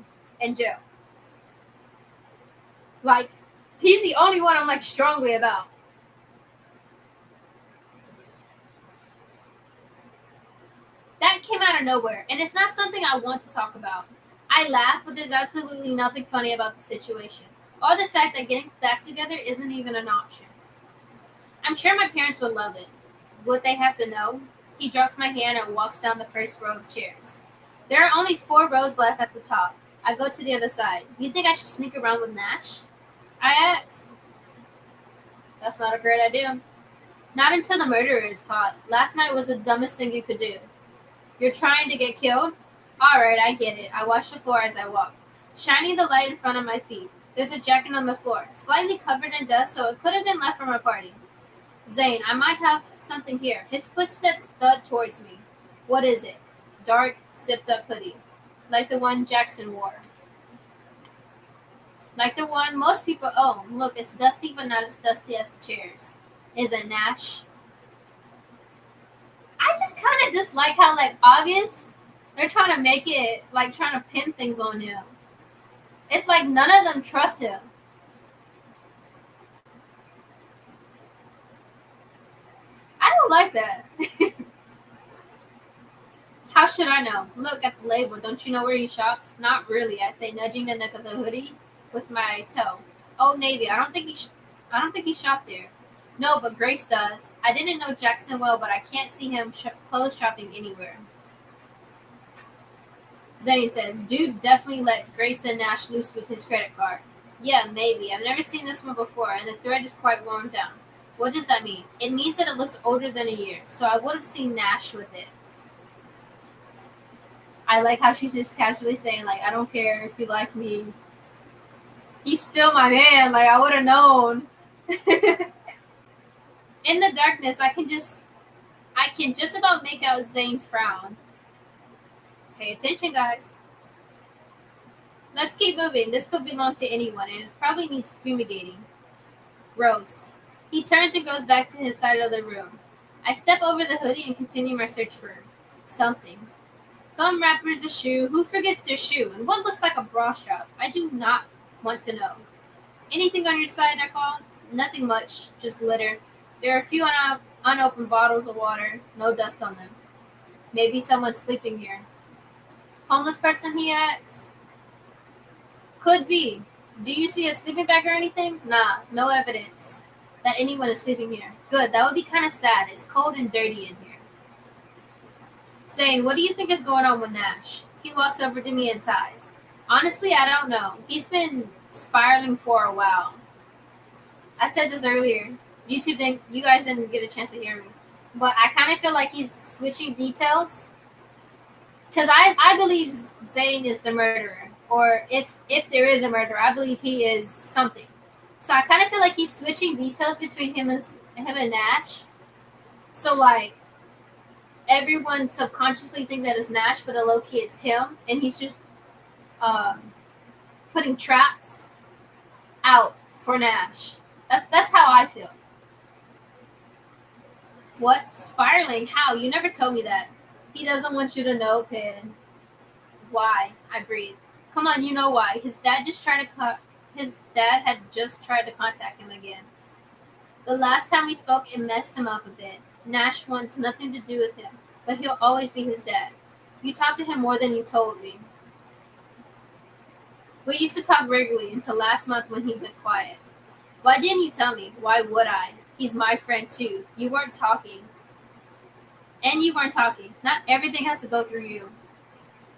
Like, he's the only one I'm like strongly about. That came out of nowhere, and it's not something I want to talk about. I laugh, but there's absolutely nothing funny about the situation, or the fact that getting back together isn't even an option. I'm sure my parents would love it. Would they have to know? He drops my hand and walks down the first row of chairs. There are only 4 rows left at the top. I go to the other side. You think I should sneak around with Nash? I ask. That's not a great idea. Not until the murderer is caught. Last night was the dumbest thing you could do. You're trying to get killed? Alright, I get it. I watch the floor as I walk, shining the light in front of my feet. There's a jacket on the floor, slightly covered in dust, so it could have been left from our party. Zane, I might have something here. His footsteps thud towards me. What is it? Dark, zipped-up hoodie. Like the one Jackson wore. Like the one most people own. Look, it's dusty, but not as dusty as the chairs. Is it Nash? I just kind of dislike how, obvious they're trying to make it, trying to pin things on him. It's like none of them trust him. I don't like that. How should I know? Look at the label. Don't you know where he shops? Not really, I say, nudging the neck of the hoodie with my toe. Old Navy. I don't think he shopped there. No, but Grace does. I didn't know Jackson well, but I can't see him clothes shopping anywhere. Zane says, dude definitely let Grace and Nash loose with his credit card. Yeah, maybe. I've never seen this one before, and the thread is quite worn down. What does that mean? It means that it looks older than a year, so I would have seen Nash with it. I like how she's just casually saying, I don't care if you like me. He's still my man. I would have known. In the darkness, I can just about make out Zane's frown. Pay attention, guys. Let's keep moving. This could belong to anyone, and it probably needs fumigating. Rose. He turns and goes back to his side of the room. I step over the hoodie and continue my search for something. Gum wrappers, a shoe. Who forgets their shoe? And what looks like a bra strap? I do not want to know. Anything on your side, I call? Nothing much, just litter. There are a few unopened bottles of water, no dust on them. Maybe someone's sleeping here. Homeless person, he asks? Could be. Do you see a sleeping bag or anything? Nah, no evidence that anyone is sleeping here. Good, that would be kind of sad. It's cold and dirty in here. Saying, what do you think is going on with Nash? He walks over to me and sighs. Honestly, I don't know. He's been spiraling for a while. I said this earlier. You guys didn't get a chance to hear me. But I kind of feel like he's switching details. Because I believe Zane is the murderer. Or if there is a murderer, I believe he is something. So I kind of feel like he's switching details between him and Nash. So, everyone subconsciously think that it's Nash, but low-key it's him. And he's just putting traps out for Nash. That's how I feel. What? Spiraling? How? You never told me that. He doesn't want you to know, Pin. Why? I breathe. Come on, you know why. His dad had just tried to contact him again. The last time we spoke, it messed him up a bit. Nash wants nothing to do with him, but he'll always be his dad. You talked to him more than you told me. We used to talk regularly until last month when he went quiet. Why didn't you tell me? Why would I? He's my friend too. You weren't talking. And you weren't talking. Not everything has to go through you.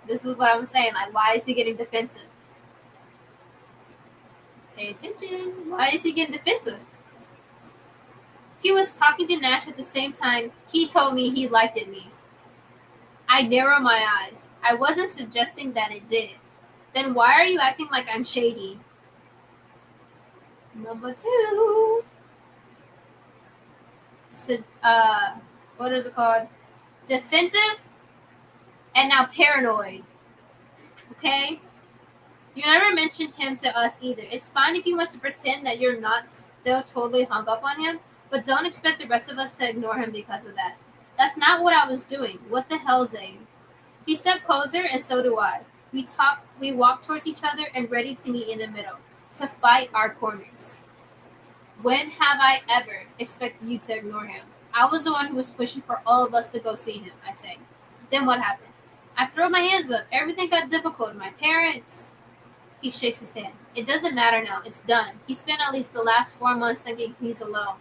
This is what I'm saying. Why is he getting defensive? Pay attention. Why is he getting defensive? He was talking to Nash at the same time he told me he liked me. I narrow my eyes. I wasn't suggesting that it did. Then why are you acting like I'm shady? Number 2. So, what is it called? Defensive and now paranoid. Okay? You never mentioned him to us either. It's fine if you want to pretend that you're not still totally hung up on him, but don't expect the rest of us to ignore him because of that. That's not what I was doing. What the hell, Zane? He stepped closer, and so do I. We walk towards each other and ready to meet in the middle, to fight our corners. When have I ever expected you to ignore him? I was the one who was pushing for all of us to go see him, I say. Then what happened? I throw my hands up. Everything got difficult. My parents... He shakes his hand. It doesn't matter now. It's done. He spent at least the last 4 months thinking he's alone.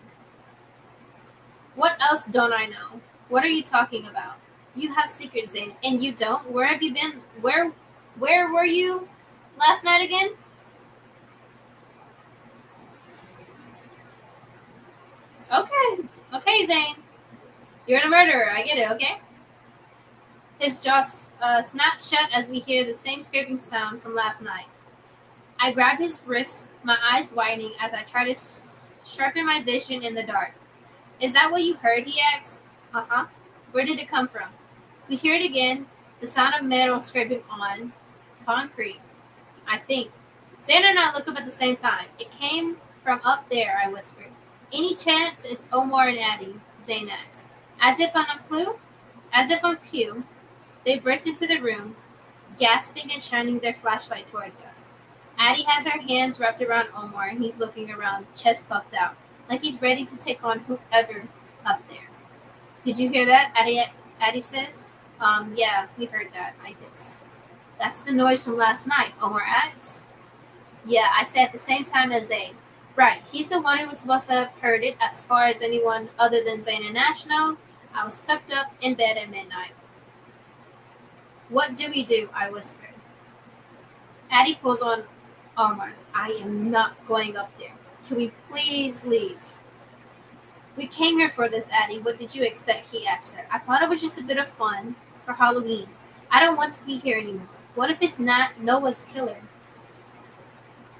What else don't I know? What are you talking about? You have secrets, Zane, and you don't? Where have you been? Where were you last night again? Okay. Okay, Zane. You're the murderer. I get it, okay? His jaw snapped shut as we hear the same scraping sound from last night. I grab his wrist, my eyes widening as I try to sharpen my vision in the dark. Is that what you heard? He asked. Uh-huh. Where did it come from? We hear it again, the sound of metal scraping on concrete. I think. Xander and I look up at the same time. It came from up there, I whispered. Any chance it's Omar and Addie? Zane asked. As if on a clue? As if on cue, they burst into the room, gasping and shining their flashlight towards us. Addie has her hands wrapped around Omar and he's looking around, chest puffed out, like he's ready to take on whoever up there. Did you hear that? Addie says. Yeah, we heard that, I guess. That's the noise from last night, Omar asks. Yeah, I said at the same time as Zane. Right, he's the one who was supposed to have heard it as far as anyone other than Zane and Nash know. I was tucked up in bed at midnight. What do we do? I whispered. Addie pulls on Omar. I am not going up there. Can we please leave? We came here for this, Addie. What did you expect? He asked her. I thought it was just a bit of fun for Halloween. I don't want to be here anymore. What if it's not Noah's killer?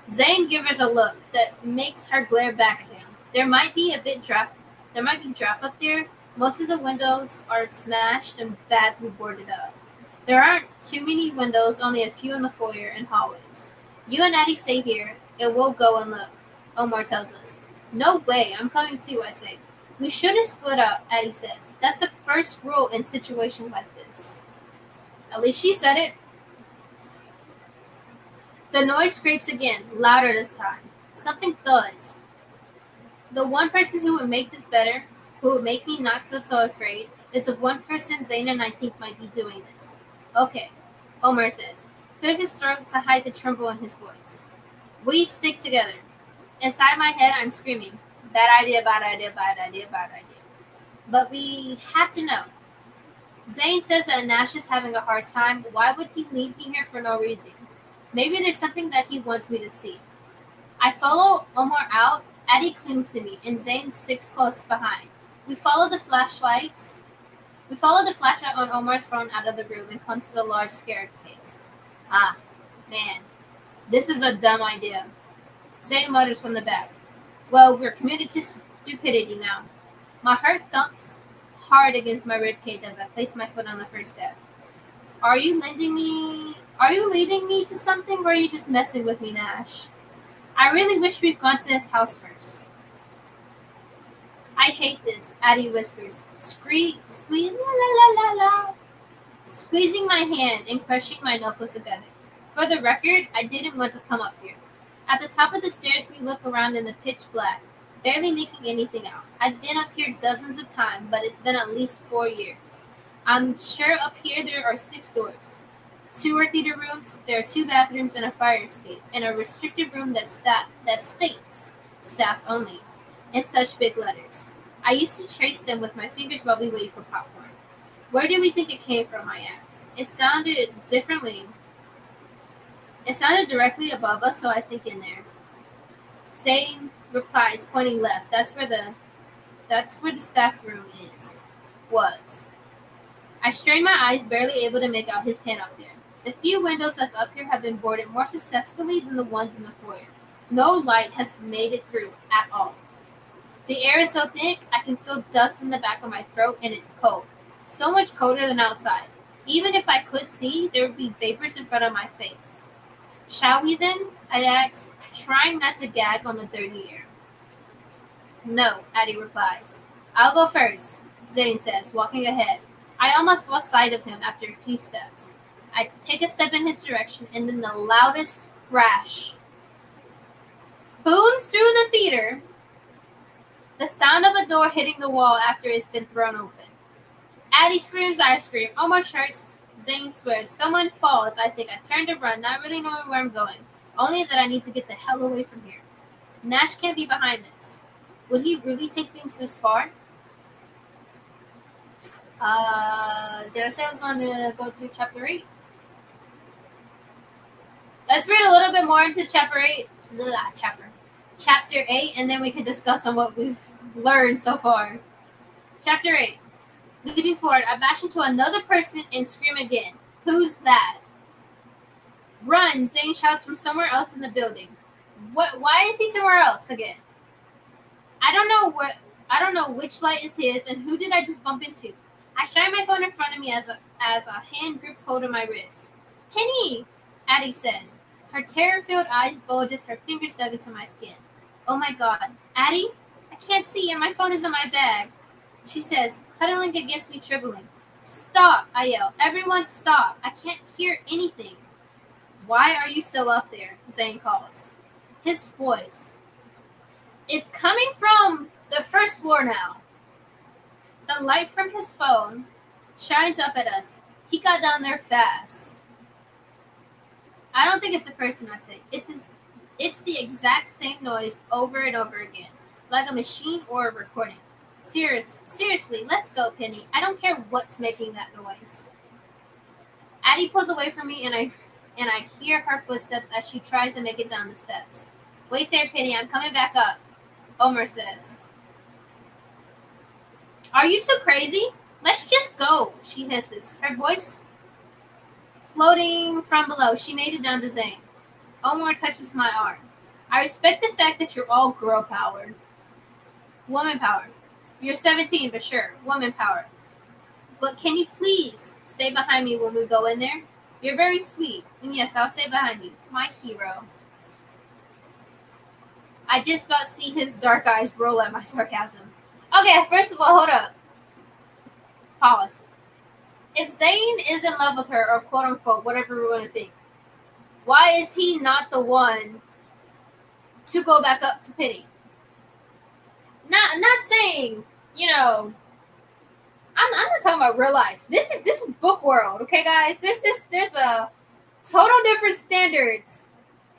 Zane gives her a look that makes her glare back at him. There might be draft up there. Most of the windows are smashed and badly boarded up. There aren't too many windows, only a few in the foyer and hallways. You and Addie stay here, and we'll go and look, Omar tells us. No way, I'm coming too, I say. We should have split up, Addie says. That's the first rule in situations like this. At least she said it. The noise scrapes again, louder this time. Something thuds. The one person who would make this better, who would make me not feel so afraid, is the one person Zane and I think might be doing this. Okay, Omar says, clears his throat to hide the tremble in his voice. We stick together. Inside my head, I'm screaming, bad idea, bad idea, bad idea, bad idea. But we have to know. Zane says that Nash is having a hard time. Why would he leave me here for no reason? Maybe there's something that he wants me to see. I follow Omar out. Addie clings to me, and Zane sticks close behind. We follow the flashlight on Omar's phone out of the room and come to the large staircase. Ah, man, this is a dumb idea. Zane mutters from the back. Well, we're committed to stupidity now. My heart thumps hard against my ribcage as I place my foot on the first step. Are you leading me to something, or are you just messing with me, Nash? I really wish we'd gone to his house first. I hate this, Addie whispers, squeeze la la la la, squeezing my hand and crushing my knuckles together. For the record, I didn't want to come up here. At the top of the stairs, we look around in the pitch black, barely making anything out. I've been up here dozens of times, but it's been at least 4 years. I'm sure up here there are 6 doors. 2 are theater rooms, there are 2 bathrooms and a fire escape, and a restricted room that states staff only, in such big letters. I used to trace them with my fingers while we wait for popcorn. Where do we think it came from, I asked. It sounded directly above us, so I think in there. Zane replies, pointing left. That's where the staff room was. I strain my eyes, barely able to make out his hand up there. The few windows that's up here have been boarded more successfully than the ones in the foyer. No light has made it through at all. The air is so thick, I can feel dust in the back of my throat, and it's cold. So much colder than outside. Even if I could see, there would be vapors in front of my face. Shall we then? I asked, trying not to gag on the dirty air. No, Addie replies. I'll go first, Zane says, walking ahead. I almost lost sight of him after a few steps. I take a step in his direction, and then the loudest crash booms through the theater. The sound of a door hitting the wall after it's been thrown open. Addie screams, I scream. Omar shouts, Zane swears. Someone falls. I think I turn to run, not really knowing where I'm going. Only that I need to get the hell away from here. Nash can't be behind this. Would he really take things this far? Did I say I was going to go to chapter 8? Let's read a little bit more into chapter 8. Chapter 8, and then we can discuss on what we've learned so far. Chapter 8. Leaping forward, I bash into another person and scream again. Who's that? Run! Zane shouts from somewhere else in the building. What? Why is he somewhere else again? I don't know which light is his, and who did I just bump into? I shine my phone in front of me as a hand grips hold of my wrist. Penny! Addie says. Her terror-filled eyes bulge as her fingers dug into my skin. Oh my god. Addie? I can't see, and my phone is in my bag. She says, huddling against me, trembling. Stop, I yell. Everyone stop. I can't hear anything. Why are you still up there? Zane calls. His voice. It's coming from the first floor now. The light from his phone shines up at us. He got down there fast. I don't think it's a person, I say. It's the exact same noise over and over again, like a machine or a recording. Seriously, let's go, Penny. I don't care what's making that noise. Addie pulls away from me, and I hear her footsteps as she tries to make it down the steps. Wait there, Penny. I'm coming back up, Omer says. Are you too crazy? Let's just go, she hisses, her voice floating from below. She made it down to Zane. Omar touches my arm. I respect the fact that you're all girl powered. Woman powered. You're 17, but sure, woman powered. But can you please stay behind me when we go in there? You're very sweet. And yes, I'll stay behind you. My hero. I just about see his dark eyes roll at my sarcasm. Okay, first of all, hold up. Pause. If Zane is in love with her, or quote unquote, whatever we're going to think, why is he not the one to go back up to Penny? Not saying, I'm not talking about real life. This is book world, okay, guys? There's a total different standards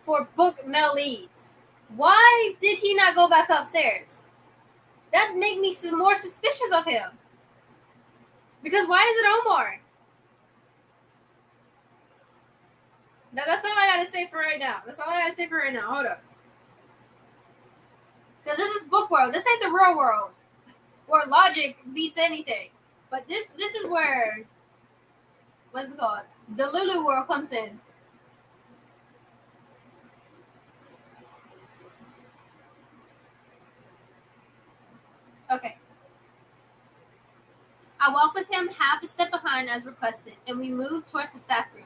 for book male leads. Why did he not go back upstairs? That make me more suspicious of him. Because why is it Omar? That's all I gotta say for right now. Hold up. Because this is book world. This ain't the real world, where logic beats anything. But this is where, what's it called? The Lulu world comes in. Okay. I walk with him half a step behind as requested, and we move towards the staff room.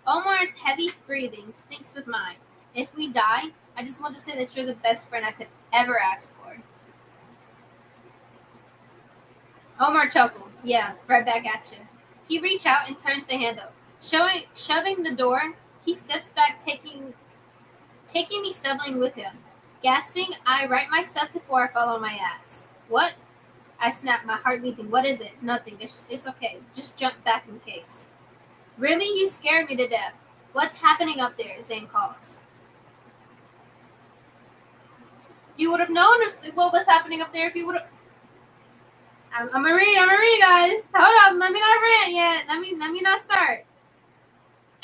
Omar's heavy breathing syncs with mine. If we die, I just want to say that you're the best friend I could ever ask for. Omar chuckled. Yeah, right back at you. He reaches out and turns the handle. Shoving the door, he steps back, taking me stumbling with him. Gasping, I right my steps before I fall on my ass. What? I snap, my heart leaping. What is it? Nothing. It's okay. Just jump back in case. Really? You scared me to death. What's happening up there? Zane calls. You would have known what was happening up there if you would have... I'm gonna read, guys. Hold up, let me not rant yet. Let me not start.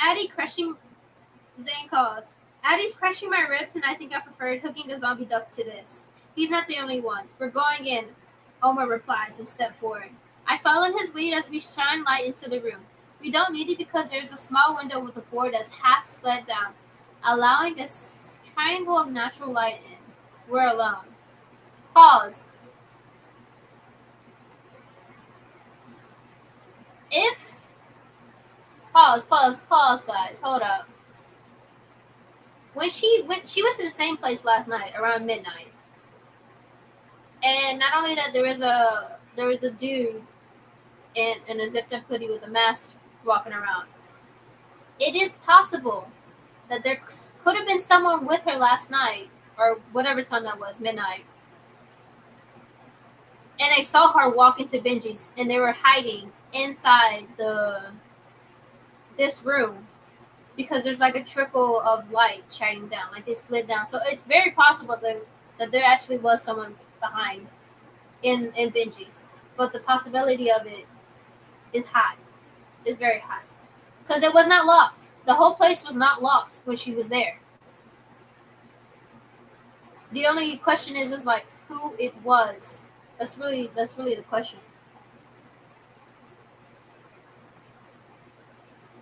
Zane calls. Addie's crushing my ribs, and I think I preferred hooking a zombie duck to this. He's not the only one. We're going in, Omar replies and step forward. I follow in his lead as we shine light into the room. We don't need it because there's a small window with a board that's half slit down, allowing a triangle of natural light in. We're alone. Pause. Pause, guys. Hold up. When she went to the same place last night around midnight, and not only that, there was a dude in a zipped up hoodie with a mask walking around. It is possible that there could have been someone with her last night, or whatever time that was, midnight, and I saw her walk into Benji's, and they were hiding inside this room because there's like a trickle of light shining down, like they slid down. So it's very possible that there actually was someone behind in Benji's, but the possibility of it is high. Is very high. Because it was not locked. The whole place was not locked when she was there. The only question is like who it was. That's really the question.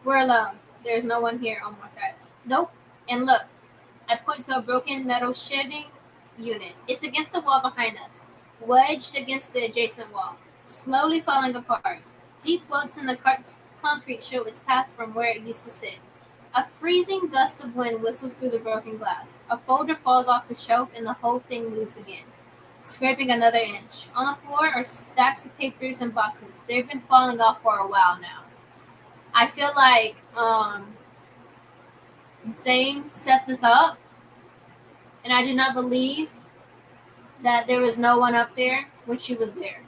We're alone. There's no one here, Omar says. Nope. And look, I point to a broken metal shelving unit. It's against the wall behind us, wedged against the adjacent wall, slowly falling apart. Deep welts in the concrete show its path from where it used to sit. A freezing gust of wind whistles through the broken glass. A folder falls off the shelf and the whole thing moves again, scraping another inch. On the floor are stacks of papers and boxes. They've been falling off for a while now. I feel like Zane set this up, and I did not believe that there was no one up there when she was there.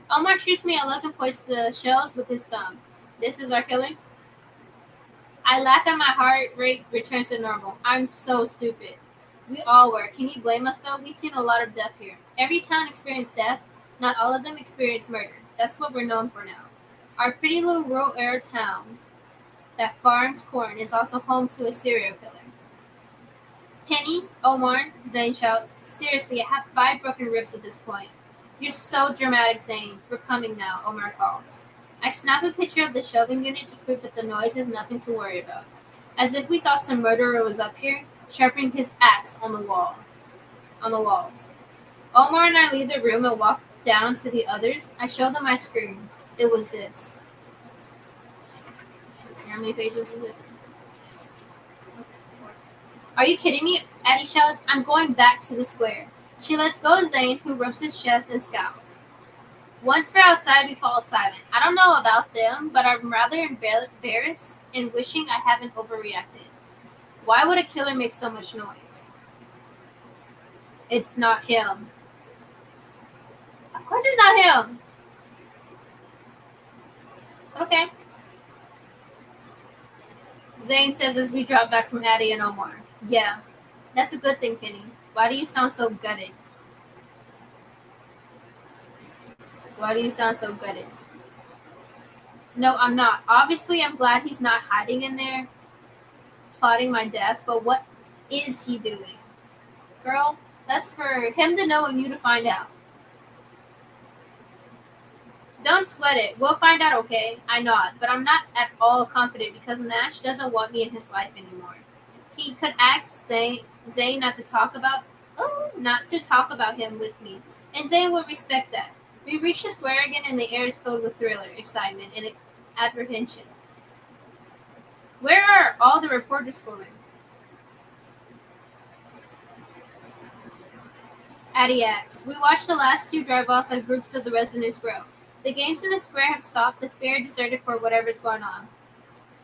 Omar shoots me a look and points to the shells with his thumb. This is our killer? I laugh and my heart rate returns to normal. I'm so stupid. We all were. Can you blame us though? We've seen a lot of death here. Every town experienced death. Not all of them experienced murder. That's what we're known for now. Our pretty little rural air town that farms corn is also home to a serial killer. Penny, Omar, Zane shouts. Seriously, I have 5 broken ribs at this point. You're so dramatic, Zane. We're coming now, Omar calls. I snap a picture of the shelving unit to prove that the noise is nothing to worry about. As if we thought some murderer was up here, sharpening his axe on the walls. Omar and I leave the room and walk down to the others. I show them my screen. It was this. How many pages is it? Are you kidding me? Addie shouts. I'm going back to the square. She lets go of Zane, who rubs his chest and scowls. Once we're outside, we fall silent. I don't know about them, but I'm rather embarrassed and wishing I haven't overreacted. Why would a killer make so much noise? It's not him. Of course it's not him. Okay. Zane says as we drop back from Addie and Omar. Yeah, that's a good thing, Penny. Why do you sound so gutted? Why do you sound so gutted? No, I'm not. Obviously, I'm glad he's not hiding in there, plotting my death, but what is he doing? Girl, that's for him to know and you to find out. Don't sweat it. We'll find out, okay? I nod, but I'm not at all confident because Nash doesn't want me in his life anymore. He could ask Zane not to talk about him with me, and Zane would respect that. We reach the square again, and the air is filled with thriller, excitement, and apprehension. Where are all the reporters going? Addie asks. We watch the last 2 drive off as groups of the residents grow. The games in the square have stopped, the fair deserted for whatever's going on.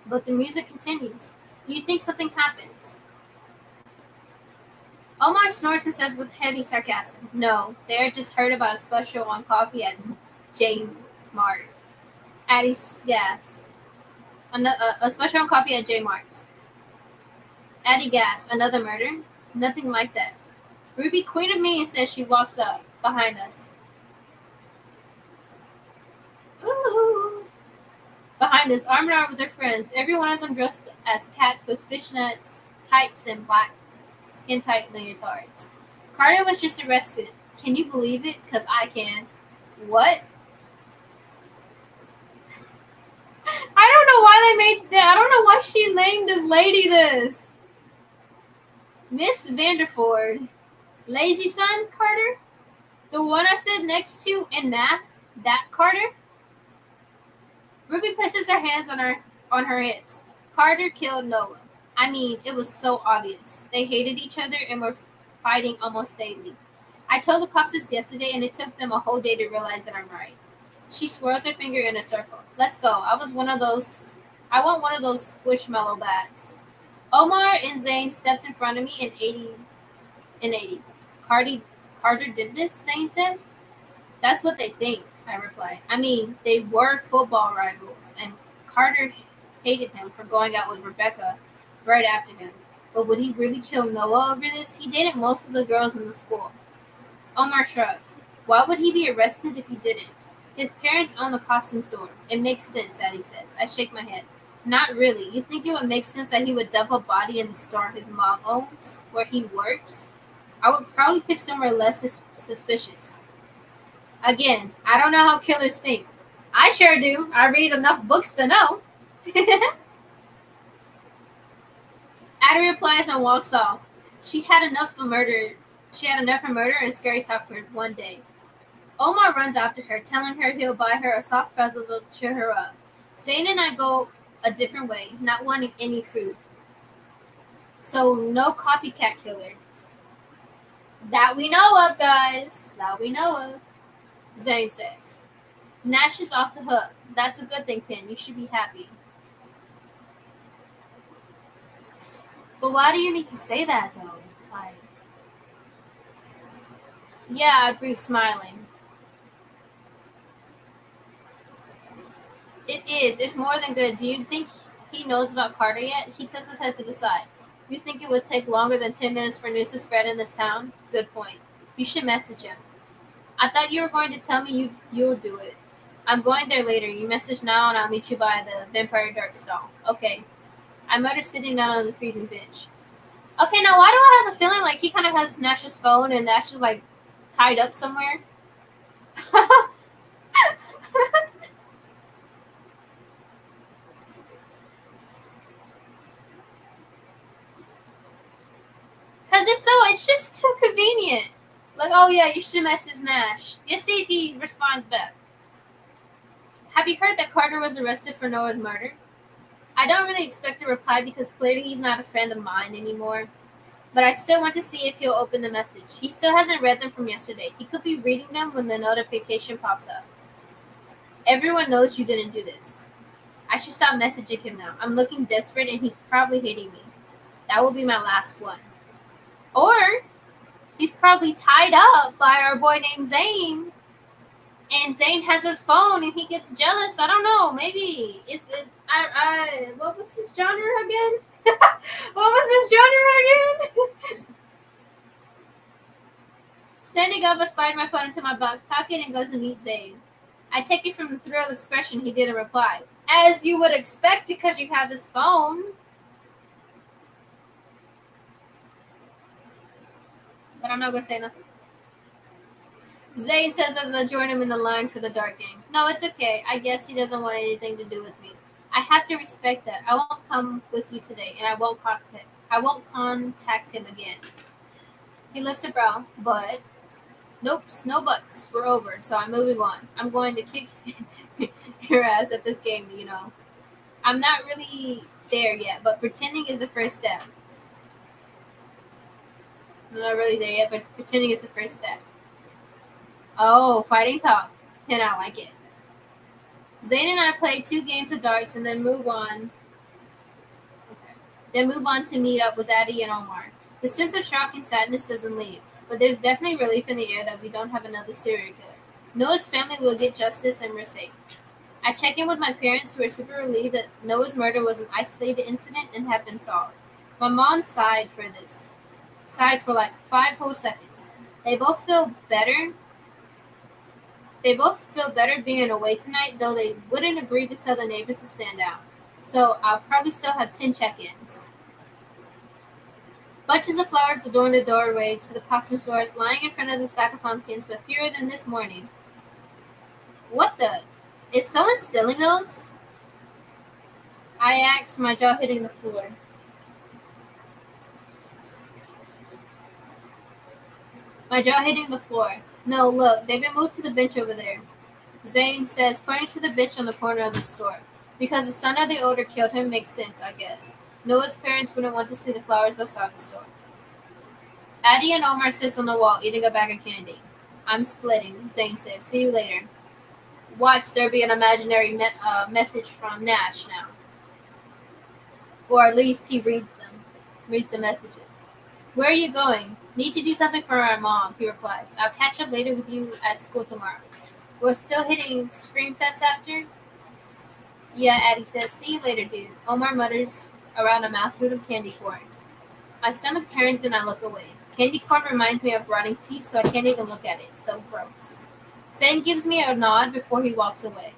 But the music continues. Do you think something happens? Omar snorts and says with heavy sarcasm, no, they just heard about a special on coffee at J Mart. Addie gasps. A special on coffee at J Mart's. Addie gasps. Another murder? Nothing like that. Ruby, queen of me, says she walks up behind us. Ooh. Behind us, arm in arm with their friends, every one of them dressed as cats with fishnets, tights, and black skin-tight leotards. Carter was just arrested. Can you believe it? Because I can. What? I don't know why they made that. I don't know why she named this lady this. Miss Vanderford. Lazy son, Carter? The one I sit next to in math? That Carter? Ruby places her hands on her hips. Carter killed Noah. I mean, it was so obvious. They hated each other and were fighting almost daily. I told the cops this yesterday, and it took them a whole day to realize that I'm right. She swirls her finger in a circle. Let's go. I want one of those squishmallow bats. Omar and Zane steps in front of me in 80. Carter did this, Zane says. That's what they think, I reply. I mean, they were football rivals, and Carter hated him for going out with Rebecca right after him. But would he really kill Noah over this? He dated most of the girls in the school. Omar shrugs. Why would he be arrested if he didn't? His parents own the costume store. It makes sense, Addie says. I shake my head. Not really. You think it would make sense that he would dump a body in the store his mom owns, where he works? I would probably pick somewhere less suspicious. Again, I don't know how killers think. I sure do. I read enough books to know. Addie replies and walks off. She had enough for murder. She had enough for murder and scary talk for one day. Omar runs after her, telling her he'll buy her a soft pretzel to cheer her up. Zane and I go a different way, not wanting any food. So no copycat killer. That we know of, guys. That we know of. Zane says. Nash is off the hook. That's a good thing, Pin. You should be happy. But why do you need to say that, though? Like, yeah, I breathe, smiling. It is. It's more than good. Do you think he knows about Carter yet? He tilts his head to the side. You think it would take longer than 10 minutes for news to spread in this town? Good point. You should message him. I thought you were going to tell me you'll do it. I'm going there later. You message now and I'll meet you by the Vampire Dark Stall. Okay. I mutter sitting down on the freezing bench. Okay, now why do I have the feeling like he kind of has Nash's phone and Nash is like tied up somewhere? Because it's just too convenient. Like, oh yeah, you should message Nash. Just see if he responds back. Have you heard that Carter was arrested for Noah's murder? I don't really expect a reply because clearly he's not a friend of mine anymore. But I still want to see if he'll open the message. He still hasn't read them from yesterday. He could be reading them when the notification pops up. Everyone knows you didn't do this. I should stop messaging him now. I'm looking desperate and he's probably hating me. That will be my last one. Or he's probably tied up by our boy named Zane. And Zane has his phone and he gets jealous. I don't know. Maybe. What was his genre again? What was his genre again? Standing up, I slide my phone into my back pocket and goes to meet Zane. I take it from the thrilled expression he didn't reply. As you would expect because you have his phone. But I'm not going to say nothing. Zane says that they'll join him in the line for the dart game. No, it's okay. I guess he doesn't want anything to do with me. I have to respect that. I won't come with you today, and I won't contact him again. He lifts a brow, but nope, no buts. We're over, so I'm moving on. I'm going to kick your ass at this game, you know. I'm not really there yet, but pretending is the first step. I'm not really there yet, but pretending is the first step. Oh, fighting talk. And I like it. Zane and I play 2 games of darts and then move on. Okay. Then move on to meet up with Addie and Omar. The sense of shock and sadness doesn't leave, but there's definitely relief in the air that we don't have another serial killer. Noah's family will get justice and we're safe. I check in with my parents who are super relieved that Noah's murder was an isolated incident and had been solved. My mom sighed for this. Sighed for like 5 whole seconds. They both feel better being away tonight, though they wouldn't agree to tell the neighbors to stand out. So I'll probably still have 10 check-ins. Bunches of flowers adorn the doorway to the costume stores, lying in front of the stack of pumpkins, but fewer than this morning. What the? Is someone stealing those? I asked, my jaw hitting the floor. No, look, they've been moved to the bench over there. Zane says, pointing to the bench on the corner of the store. Because the son of the owner killed him makes sense, I guess. Noah's parents wouldn't want to see the flowers outside the store. Addie and Omar sits on the wall, eating a bag of candy. I'm splitting, Zane says. See you later. Watch, there be an imaginary message from Nash now. Or at least he reads the messages. Where are you going? Need to do something for our mom, he replies. I'll catch up later with you at school tomorrow. We're still hitting Screamfest after? Yeah, Addie says, see you later, dude. Omar mutters around a mouthful of candy corn. My stomach turns and I look away. Candy corn reminds me of rotting teeth, so I can't even look at it. It's so gross. Zane gives me a nod before he walks away.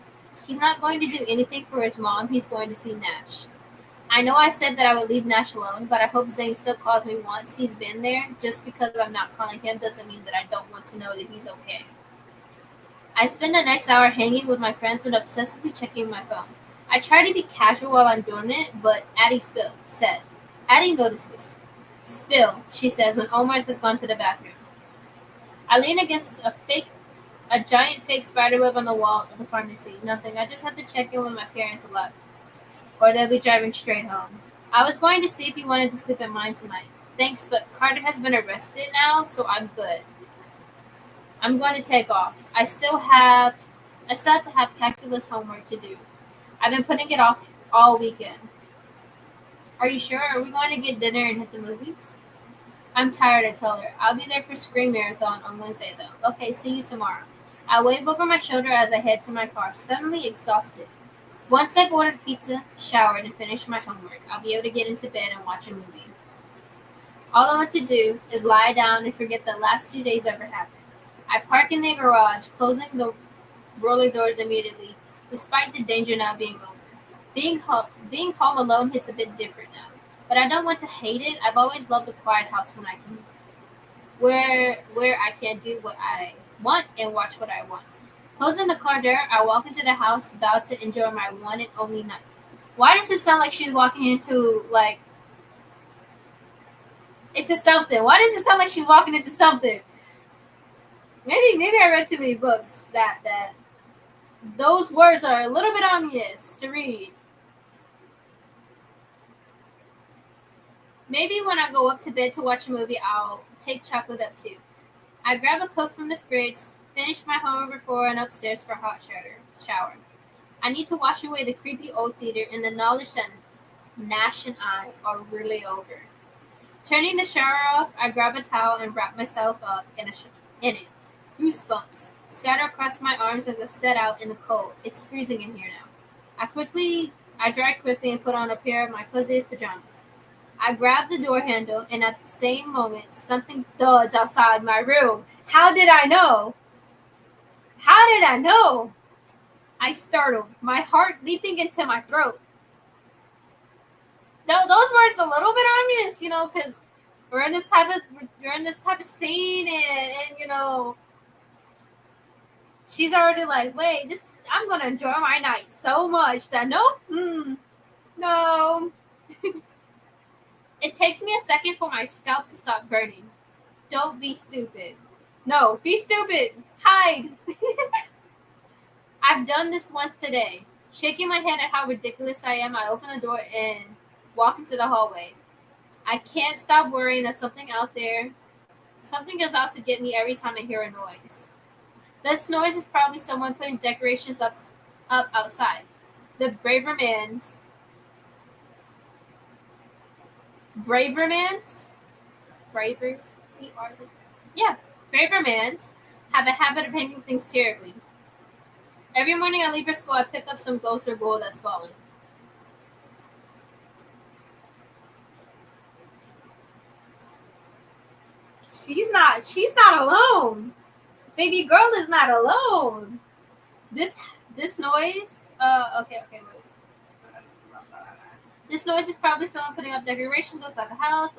He's not going to do anything for his mom. He's going to see Nash. I know I said that I would leave Nash alone, but I hope Zane still calls me once he's been there. Just because I'm not calling him doesn't mean that I don't want to know that he's okay. I spend the next hour hanging with my friends and obsessively checking my phone. I try to be casual while I'm doing it, but Addie notices. Spill, she says when Omar has gone to the bathroom. I lean against a giant fake spiderweb on the wall of the pharmacy. Nothing. I just have to check in with my parents a lot, or they'll be driving straight home. I was going to see if he wanted to sleep at mine tonight. Thanks, but Carter has been arrested now, so I'm good. I'm going to take off. I still have to have calculus homework to do. I've been putting it off all weekend. Are you sure? Are we going to get dinner and hit the movies? I'm tired, I tell her. I'll be there for Scream Marathon on Wednesday, though. Okay, see you tomorrow. I wave over my shoulder as I head to my car, suddenly exhausted. Once I've ordered pizza, showered, and finished my homework, I'll be able to get into bed and watch a movie. All I want to do is lie down and forget the last 2 days ever happened. I park in the garage, closing the roller doors immediately, despite the danger now being over. Being home alone hits a bit different now, but I don't want to hate it. I've always loved a quiet house when I can, where I can do what I want and watch what I want. Closing the car door, I walk into the house, vowed to enjoy my one and only night. Why does it sound like she's walking into into something? Why does it sound like she's walking into something? Maybe I read too many books that those words are a little bit ominous to read. Maybe when I go up to bed to watch a movie, I'll take chocolate up too. I grab a Coke from the fridge, finish my homework before and upstairs for a hot shower. I need to wash away the creepy old theater and the knowledge that Nash and I are really over. Turning the shower off, I grab a towel and wrap myself up in it. Goosebumps scatter across my arms as I set out in the cold. It's freezing in here now. I dry quickly and put on a pair of my coziest pajamas. I grab the door handle, and at the same moment, something thuds outside my room. How did I know? How did I know? I startled, my heart leaping into my throat. Those words a little bit ominous, because we're in this type of scene, and she's already like, wait, I'm gonna enjoy my night so much that no. It takes me a second for my scalp to stop burning. Don't be stupid. No, be stupid. Hide. I've done this once today. Shaking my head at how ridiculous I am, I open the door and walk into the hallway. I can't stop worrying that something is out to get me every time I hear a noise. This noise is probably someone putting decorations up outside. The Bravermans have a habit of hanging things terribly. Every morning I leave for school, I pick up some ghost or ghoul that's fallen. She's not alone. Baby girl is not alone. This noise, okay, wait. This noise is probably someone putting up decorations outside the house.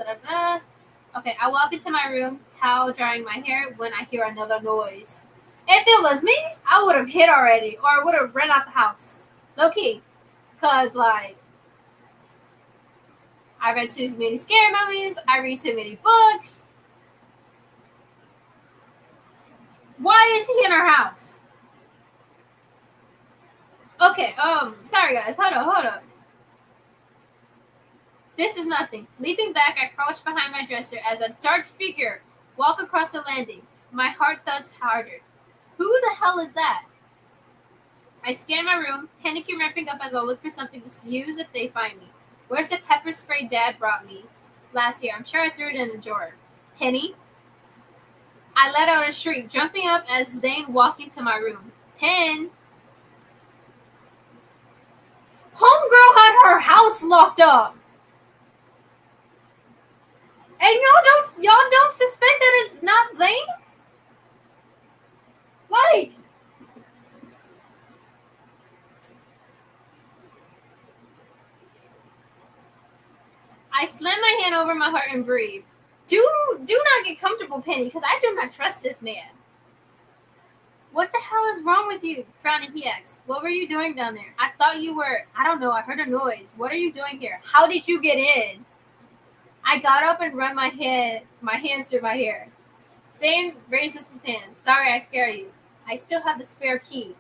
Okay, I walk into my room, towel drying my hair, when I hear another noise. If it was me, I would have hid already, or I would have ran out the house. Low key. Because, I read too many scary movies, I read too many books. Why is he in our house? Okay, sorry guys, hold up. This is nothing. Leaping back, I crouch behind my dresser as a dark figure walk across the landing. My heart thuds harder. Who the hell is that? I scan my room, panicking ramping up as I look for something to use if they find me. Where's the pepper spray Dad brought me last year? I'm sure I threw it in the drawer. Penny? I let out a shriek, jumping up as Zane walked into my room. Pen? Homegirl had her house locked up. And y'all don't suspect that it's not Zane? Like, I slam my hand over my heart and breathe. Do not get comfortable, Penny, because I do not trust this man. What the hell is wrong with you? Frowning, he asked. What were you doing down there? I thought you were, I don't know, I heard a noise. What are you doing here? How did you get in? I got up and run my hands through my hair. Zane raises his hand. Sorry I scare you. I still have the spare key.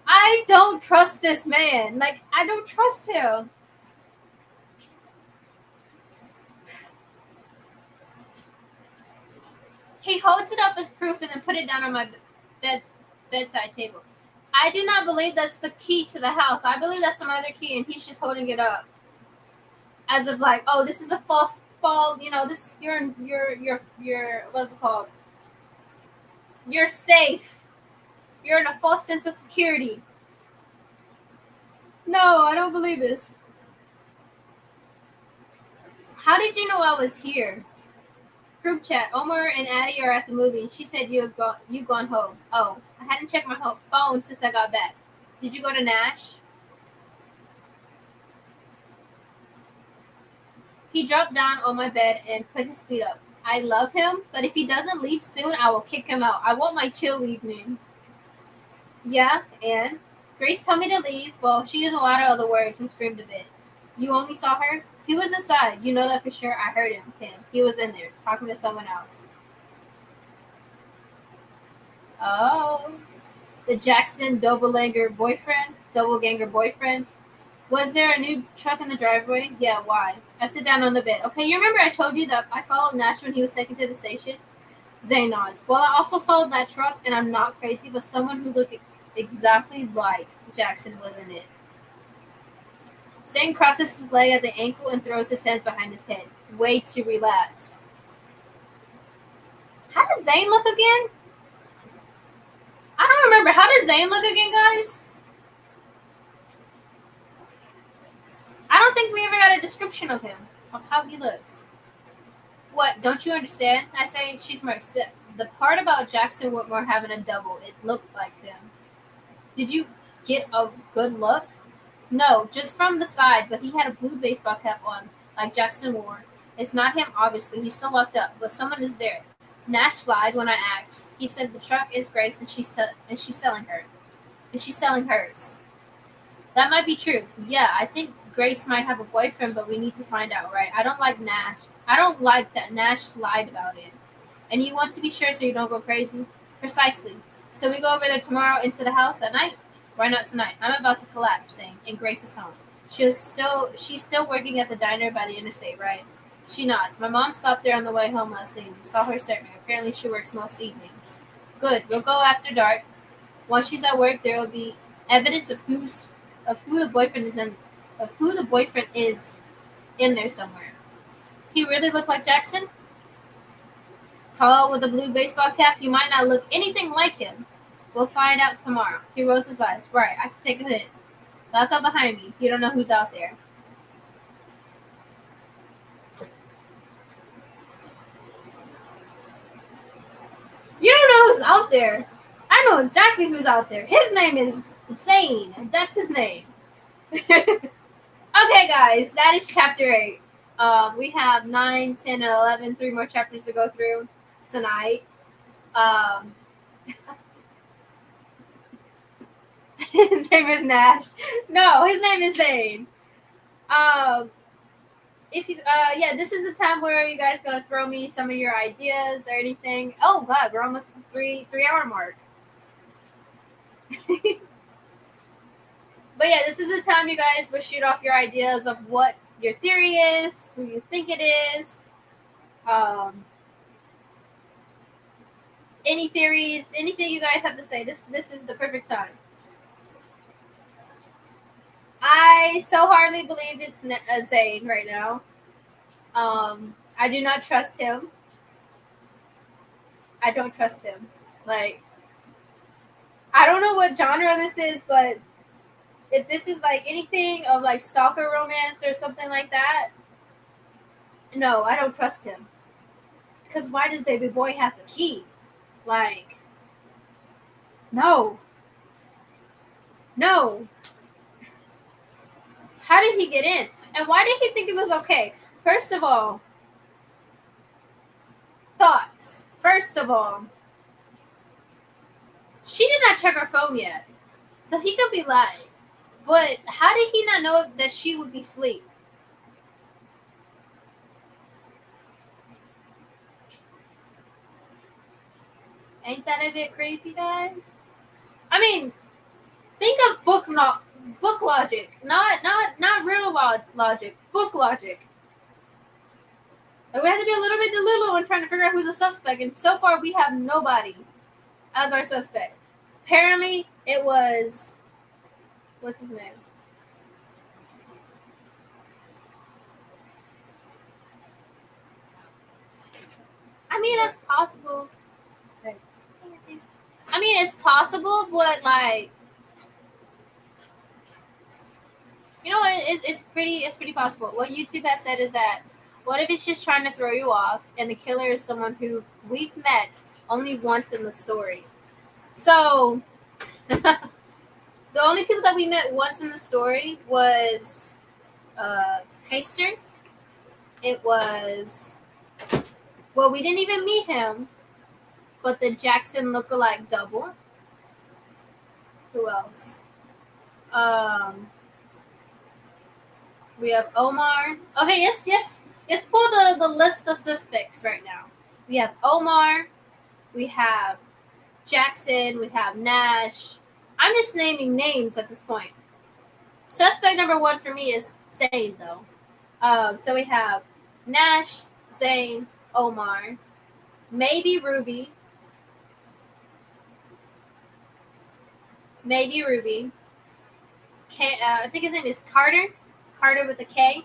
I don't trust this man. Like, I don't trust him. He holds it up as proof and then put it down on my bedside table. I do not believe that's the key to the house. I believe that's some other key, and he's just holding it up, as of like, oh, this is a false fall. You know, this you're what's it called? You're safe. You're in a false sense of security. No, I don't believe this. How did you know I was here? Group chat. Omar and Addie are at the movie. She said you've gone home. Oh, I hadn't checked my phone since I got back. Did you go to Nash? He dropped down on my bed and put his feet up. I love him, but if he doesn't leave soon, I will kick him out. I want my chill evening. Yeah, and Grace told me to leave. Well, she used a lot of other words and screamed a bit. You only saw her? He was inside. You know that for sure. I heard him. He was in there talking to someone else. Oh, the Jackson doppelganger boyfriend. Was there a new truck in the driveway? Yeah, why? I sit down on the bed. Okay, you remember I told you that I followed Nash when he was taken to the station? Zane nods. Well, I also saw that truck, and I'm not crazy, but someone who looked exactly like Jackson was in it. Zane crosses his leg at the ankle and throws his hands behind his head. Way to relax. How does Zane look again? I don't remember. How does Zane look again, guys? I don't think we ever got a description of him, of how he looks. What, don't you understand? I say, she smirks. The part about Jackson Whitmore having a double, it looked like him. Did you get a good look? No, just from the side, but he had a blue baseball cap on, like Jackson wore. It's not him, obviously. He's still locked up, but someone is there. Nash lied when I asked. He said the truck is Grace and she's selling her. And she's selling hers. That might be true. Yeah, I think Grace might have a boyfriend, but we need to find out, right? I don't like Nash. I don't like that Nash lied about it. And you want to be sure so you don't go crazy? Precisely. So we go over there tomorrow into the house at night? Why not tonight? I'm about to collapse, saying, and Grace is home. She's still working at the diner by the interstate, right? She nods. My mom stopped there on the way home last evening. Saw her serving. Apparently she works most evenings. Good. We'll go after dark. Once she's at work, there will be evidence of who the boyfriend is in there somewhere. He really looked like Jackson? Tall with a blue baseball cap, you might not look anything like him. We'll find out tomorrow. He rolls his eyes. Right, I can take a hit. Lock up behind me. You don't know who's out there. You don't know who's out there. I know exactly who's out there. His name is Zane. That's his name. Okay, guys, that is chapter 8. We have 9, 10, and 11. 3 more chapters to go through tonight. His name is Nash. No, his name is Zane. If you, yeah, this is the time where you guys gonna throw me some of your ideas or anything. Oh God, we're almost at the 3-hour mark. But yeah, this is the time you guys will shoot off your ideas of what your theory is, who you think it is. Any theories, anything you guys have to say. This is the perfect time. I so hardly believe it's Zane right now. I do not trust him. I don't trust him. Like, I don't know what genre this is, but if this is like anything of like stalker romance or something like that, no, I don't trust him. Because why does baby boy has a key? Like, no. No. How did he get in? And why did he think it was okay? First of all, thoughts. First of all, she did not check her phone yet. So he could be lying. But how did he not know that she would be asleep? Ain't that a bit creepy, guys? I mean, think of book logic, not real logic, book logic. Like we have to be a little bit delulu when trying to figure out who's a suspect, and so far we have nobody as our suspect. Apparently, it was what's his name? I mean, it's possible. I mean, it's possible, but like, you know, it's pretty possible. What YouTube has said is that, what if it's just trying to throw you off, and the killer is someone who we've met only once in the story? So, the only people that we met once in the story was Heister. It was, well, we didn't even meet him, but the Jackson lookalike double. Who else? We have Omar. Okay, yes. Pull the list of suspects right now. We have Omar. We have Jackson. We have Nash. I'm just naming names at this point. Suspect number one for me is Zane, though. So we have Nash, Zane, Omar, maybe Ruby. I think his name is Carter. Carter with a K.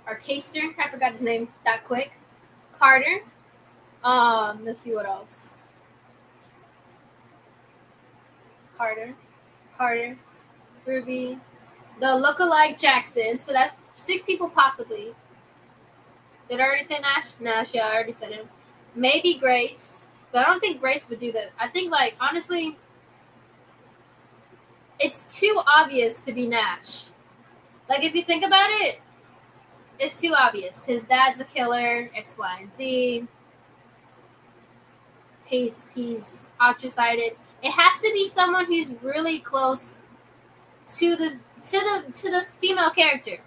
Or Caster. I forgot his name that quick. Carter. Let's see what else. Carter, Ruby, the lookalike Jackson. So that's 6 people possibly. Did I already say Nash? Nash, yeah, I already said him. Maybe Grace, but I don't think Grace would do that. I think, like, honestly, it's too obvious to be Nash. Like, if you think about it, it's too obvious. His dad's a killer, X, Y, and Z. He's ostracized. It has to be someone who's really close to the female character.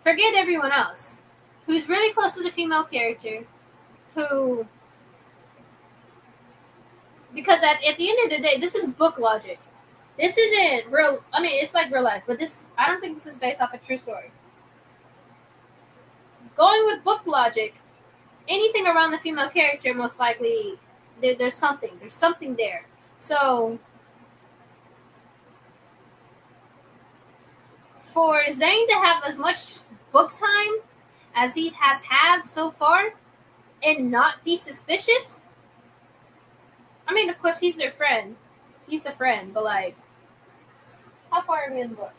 Forget everyone else. Who's really close to the female character, who, because at the end of the day, this is book logic. This isn't real. I mean, it's like real life, but I don't think this is based off a true story. Going with book logic, anything around the female character, most likely there's something there. So for Zane to have as much book time as he has had so far and not be suspicious, I mean, of course, he's their friend. He's the friend, but like, how far are we in the book?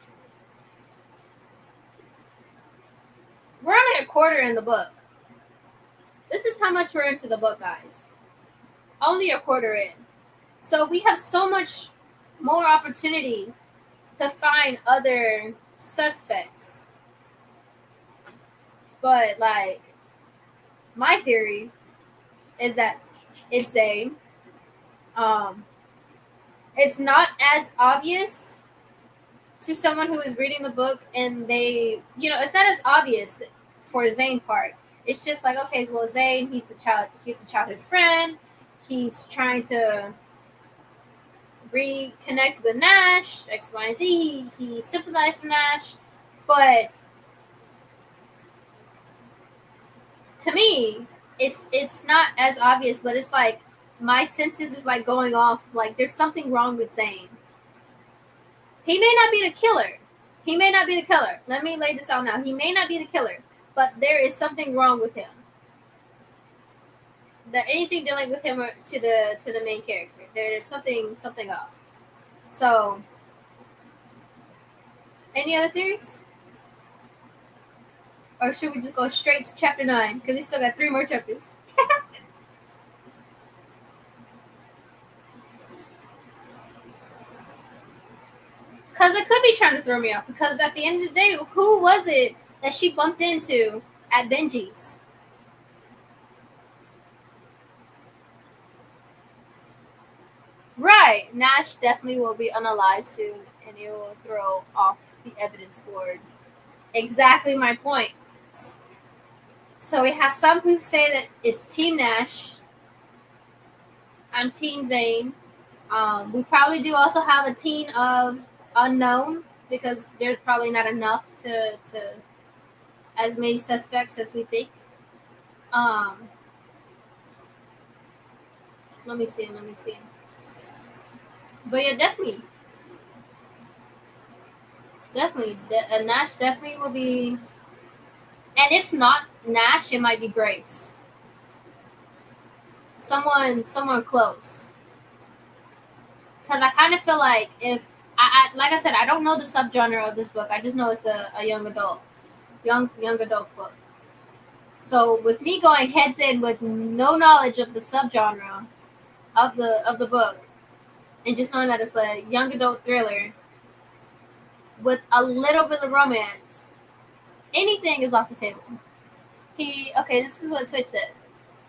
We're only a quarter in the book. This is how much we're into the book, guys. Only a quarter in. So we have so much more opportunity to find other suspects. But, like, my theory is that it's Zane. It's not as obvious to someone who is reading the book, and it's not as obvious for Zane part. It's just like, okay, well, Zane, he's a childhood friend. He's trying to reconnect with Nash, X, Y, and Z. He sympathized with Nash, but to me, it's not as obvious. But it's like my senses is like going off. Like there's something wrong with Zane. He may not be the killer. Let me lay this out now. He may not be the killer, but there is something wrong with him. That anything dealing with him or to the main character, there's something up. So Any other theories? Or should we just go straight to chapter 9? Because we still got 3 more chapters. Because it could be trying to throw me off. Because at the end of the day, who was it that she bumped into at Benji's? Right. Nash definitely will be unalive soon, and it will throw off the evidence board. Exactly my point. So we have some who say that it's Team Nash. I'm Team Zane. We probably do also have a team of unknown because there's probably not enough to as many suspects as we think. Um, let me see. But yeah, definitely, Nash definitely will be. And if not Nash, it might be Grace. Someone close. Because I kind of feel like if like I said, I don't know the subgenre of this book. I just know it's a young adult book. So with me going heads in with no knowledge of the subgenre of the book, and just knowing that it's a young adult thriller with a little bit of romance, anything is off the table. This is what Twitch said.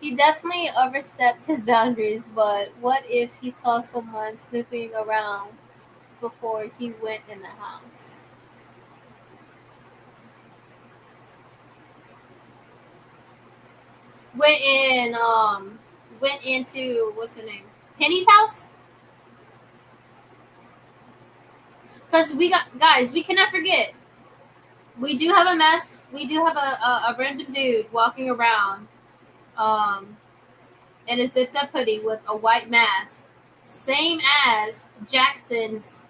He definitely overstepped his boundaries, but what if he saw someone snooping around before he went in the house? Went into what's her name? Penny's house? Because we got guys, we cannot forget. We do have a mess. We do have a random dude walking around in a zipped up hoodie with a white mask. Same as Jackson's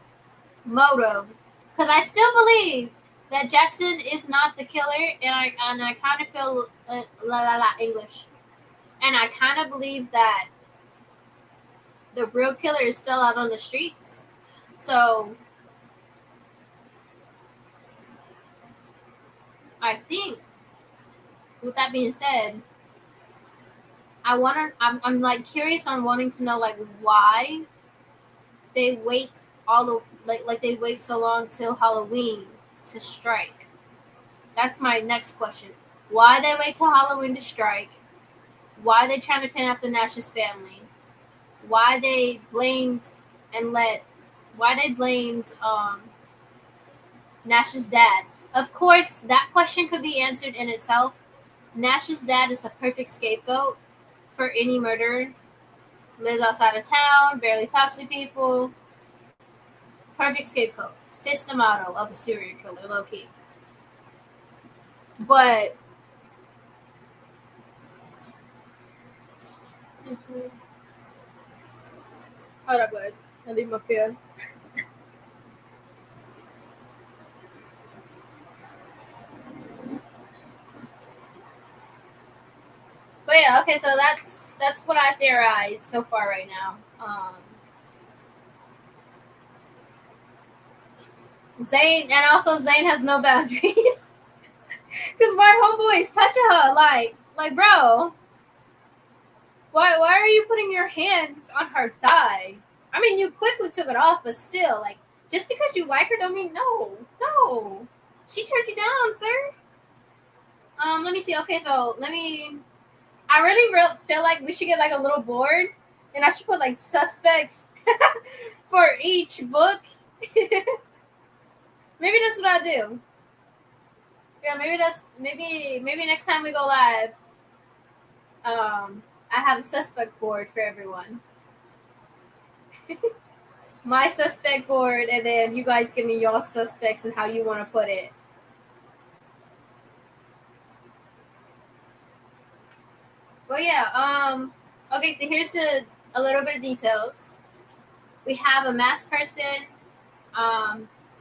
motive. Because I still believe that Jackson is not the killer, and I kind of feel English, and I kind of believe that the real killer is still out on the streets. So I think, with that being said, I'm like curious on wanting to know like why they wait all the like they wait so long till Halloween to strike. That's my next question. Why they wait till Halloween to strike? Why they trying to pin up the Nash's family? Why they blamed Nash's dad? Of course, that question could be answered in itself. Nash's dad is a perfect scapegoat for any murderer. Lives outside of town, barely talks to people. Perfect scapegoat. Fits the model of a serial killer, low key. But hold up, guys. I leave my phone. But yeah, okay. So that's what I theorize so far right now. Zane has no boundaries. Because my homeboy is touching her, like, bro, why are you putting your hands on her thigh? I mean, you quickly took it off, but still, like, just because you like her don't mean no. She turned you down, sir. Let me see. Okay, so I really feel like we should get like a little board, and I should put like suspects for each book. Maybe that's what I'll do. Yeah, maybe next time we go live, I have a suspect board for everyone. My suspect board, and then you guys give me your suspects and how you want to put it. But yeah, okay, so here's a little bit of details. We have a masked person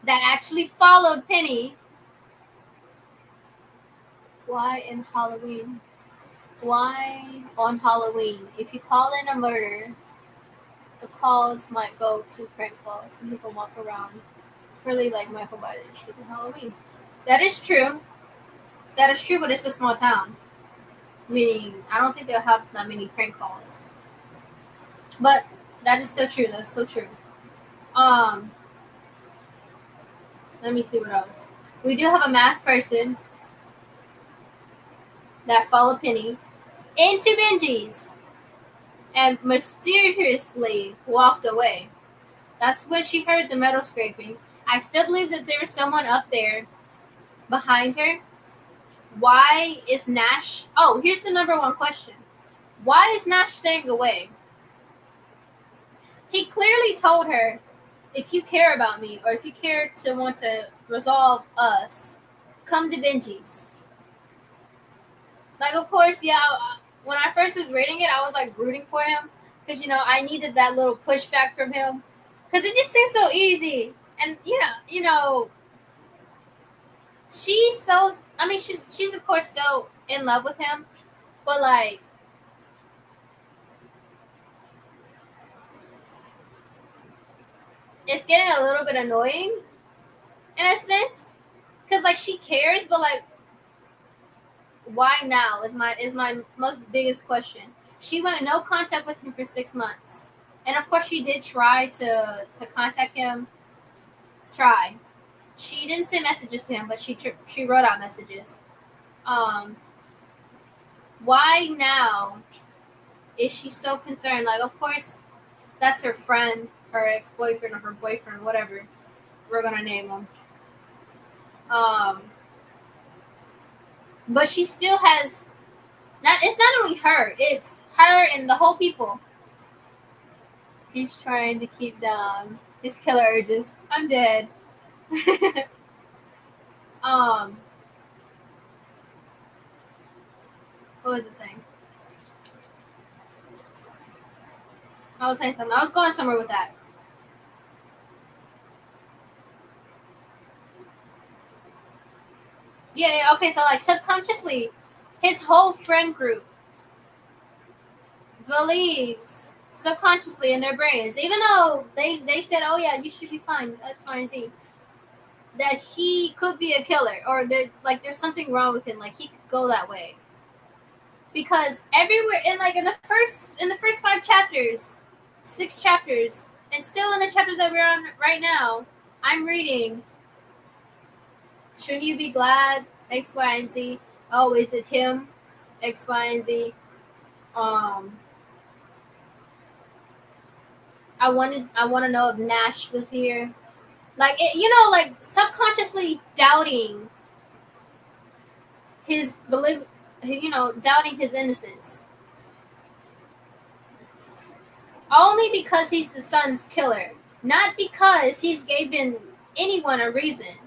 that actually followed Penny. Why in Halloween? Why on Halloween? If you call in a murder, the calls might go to prank calls and people walk around Really like Michael Myers on Halloween. That is true. That is true, but it's a small town. Meaning, I don't think they'll have that many prank calls. But that is still true. That's so true. Um, Let me see what else. We do have a masked person that followed Penny into Benji's and mysteriously walked away. That's when she heard the metal scraping. I still believe that there was someone up there behind her. Why is Nash? Oh, here's the number one question. Why is Nash staying away? He clearly told her, if you care about me or if you care to want to resolve us, come to Benji's. Like, of course, yeah, when I first was reading it, I was like rooting for him because, I needed that little pushback from him because it just seems so easy. And, she's so, I mean, she's of course still in love with him, but like, it's getting a little bit annoying in a sense because like she cares, but like, why now is my most biggest question. She went no contact with him for 6 months, and of course she did try to contact him. Try. She didn't send messages to him, but she wrote out messages. Um, why now is she so concerned? Like, of course, that's her friend, her ex-boyfriend, or her boyfriend, whatever we're gonna name him. But she still has not. It's not only her; it's her and the whole people. He's trying to keep down his killer urges. I'm dead. um, what was it saying? I was saying something. I was going somewhere with that. Yeah, okay, so like subconsciously, his whole friend group believes subconsciously in their brains, even though they said, "Oh yeah, you should be fine, X, Y, and Z," that he could be a killer or there's something wrong with him, like he could go that way. Because everywhere in the first 5 chapters, 6 chapters, and still in the chapter that we're on right now, I'm reading. Shouldn't you be glad? X, Y, and Z. Oh, is it him? X, Y, and Z. I want to know if Nash was here. Like it, like subconsciously doubting his belief, doubting his innocence. Only because he's the son's killer, not because he's given anyone a reason.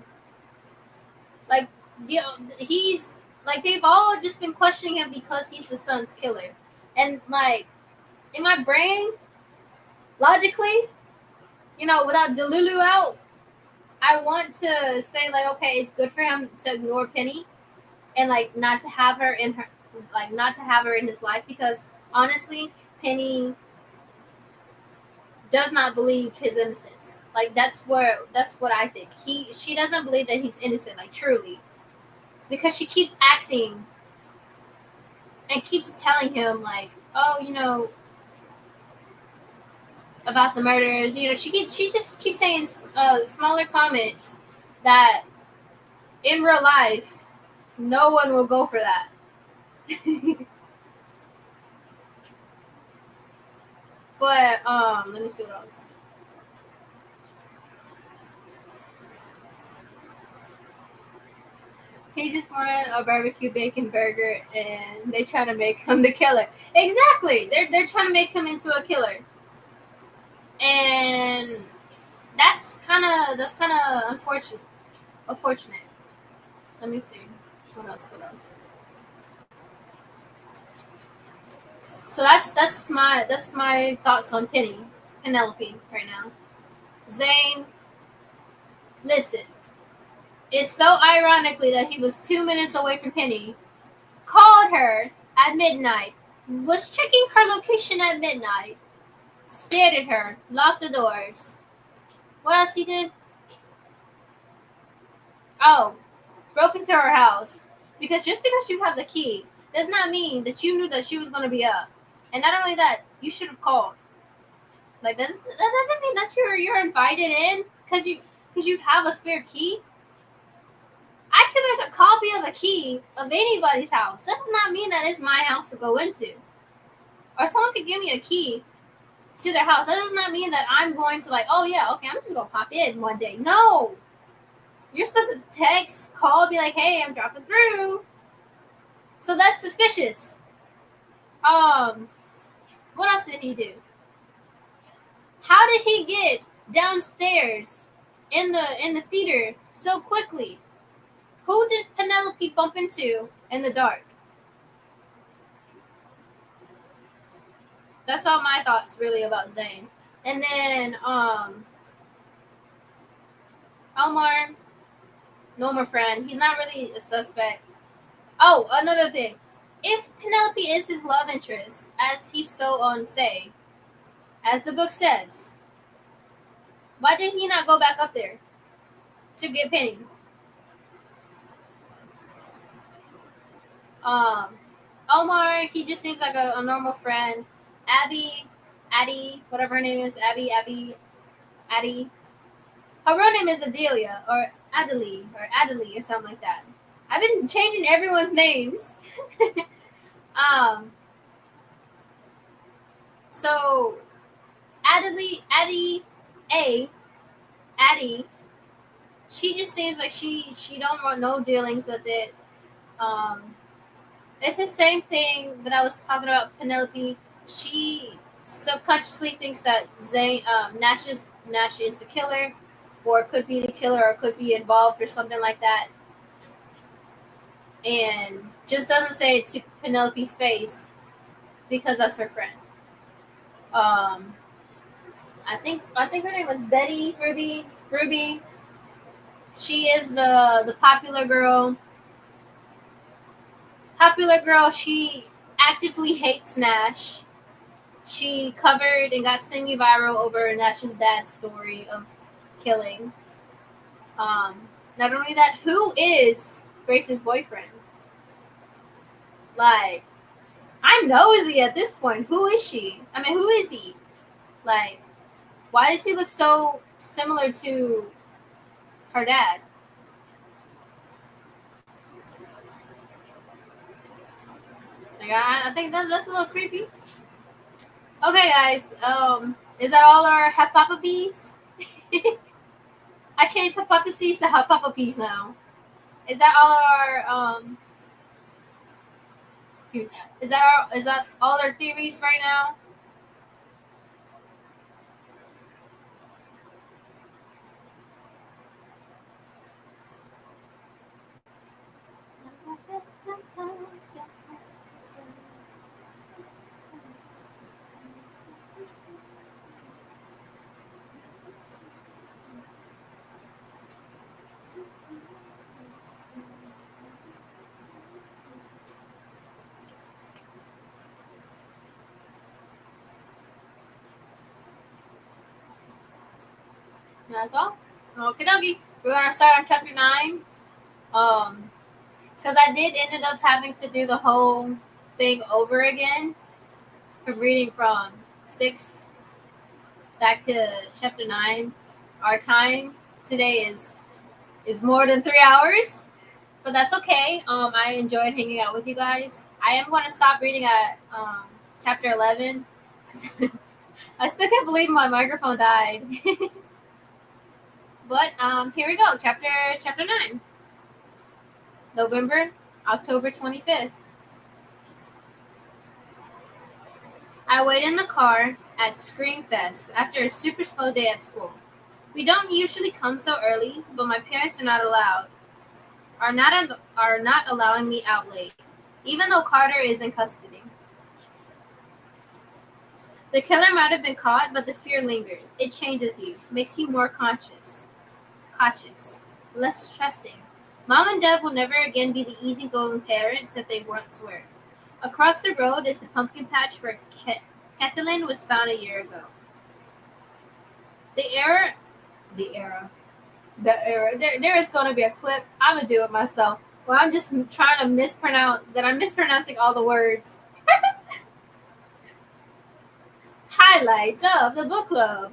Like, he's like they've all just been questioning him because he's the son's killer, and like in my brain, logically, without Delulu out, I want to say like, okay, it's good for him to ignore Penny and like not to have her in her, like not to have her in his life because honestly, Penny does not believe his innocence. Like that's what I think. She doesn't believe that he's innocent, like truly, because she keeps asking and keeps telling him like, oh, about the murders. She just keeps saying smaller comments that in real life no one will go for that. But let me see what else. He just wanted a barbecue bacon burger, and they try to make him the killer. Exactly, they're trying to make him into a killer, and that's kind of unfortunate. Unfortunate. Let me see. What else? What else? So that's my thoughts on Penelope right now. Zane, listen. It's so ironically that he was 2 minutes away from Penny, called her at midnight, was checking her location at midnight, stared at her, locked the doors. What else he did? Oh, broke into her house. Because just because you have the key does not mean that you knew that she was going to be up. And not only that, you should have called. Like that doesn't mean that you're invited in because you have a spare key. I can make a copy of a key of anybody's house. That does not mean that it's my house to go into. Or someone could give me a key to their house. That does not mean that I'm going to like, oh yeah, okay, I'm just gonna pop in one day. No. You're supposed to text, call, be like, hey, I'm dropping through. So that's suspicious. What else did he do? How did he get downstairs in the theater so quickly? Who did Penelope bump into in the dark? That's all my thoughts really about Zane. And then Omar, no more friend. He's not really a suspect. Oh, another thing. If Penelope is his love interest, as he so on say, as the book says, why did he not go back up there to get Penny? Omar, he just seems like a normal friend. Addie, whatever her name is, Addie. Her real name is Adelia or Adelie or something like that. I've been changing everyone's names. So Addie, she just seems like she don't want no dealings with it. It's the same thing that I was talking about Penelope. She subconsciously thinks that Nash is the killer, or could be the killer, or could be involved, or something like that, and just doesn't say it to Penelope's face because that's her friend. I think her name was Betty Ruby. She is the popular girl. She actively hates Nash. She covered and got semi-viral over Nash's dad's story of killing. Not only that, who is Grace's boyfriend? Like, I'm nosy at this point. Who is she? I mean, who is he? Like, why does he look so similar to her dad? Like, I think that's a little creepy. Okay, guys. Is that all our hypotheses? I changed hypotheses to hypotheses now. Is that all our Is that all our theories right now? That's all. Okay, dokie. We're gonna start on chapter 9. Because I did ended up having to do the whole thing over again from reading from 6 back to chapter 9. Our time today is more than 3 hours, but that's okay. I enjoyed hanging out with you guys. I am going to stop reading at chapter 11. I still can't believe my microphone died. But here we go. Chapter 9. October 25th. I wait in the car at Screamfest after a super slow day at school. We don't usually come so early, but my parents are not allowing me out late, even though Carter is in custody. The killer might have been caught, but the fear lingers. It changes you, makes you more cautious, less trusting. Mom and Dad will never again be the easygoing parents that they once were. Across the road is the pumpkin patch where Catelyn was found a year ago. The era There is going to be a clip. I'm gonna do it myself. Well, I'm just trying to mispronounce that. I'm mispronouncing all the words. Highlights of the book club.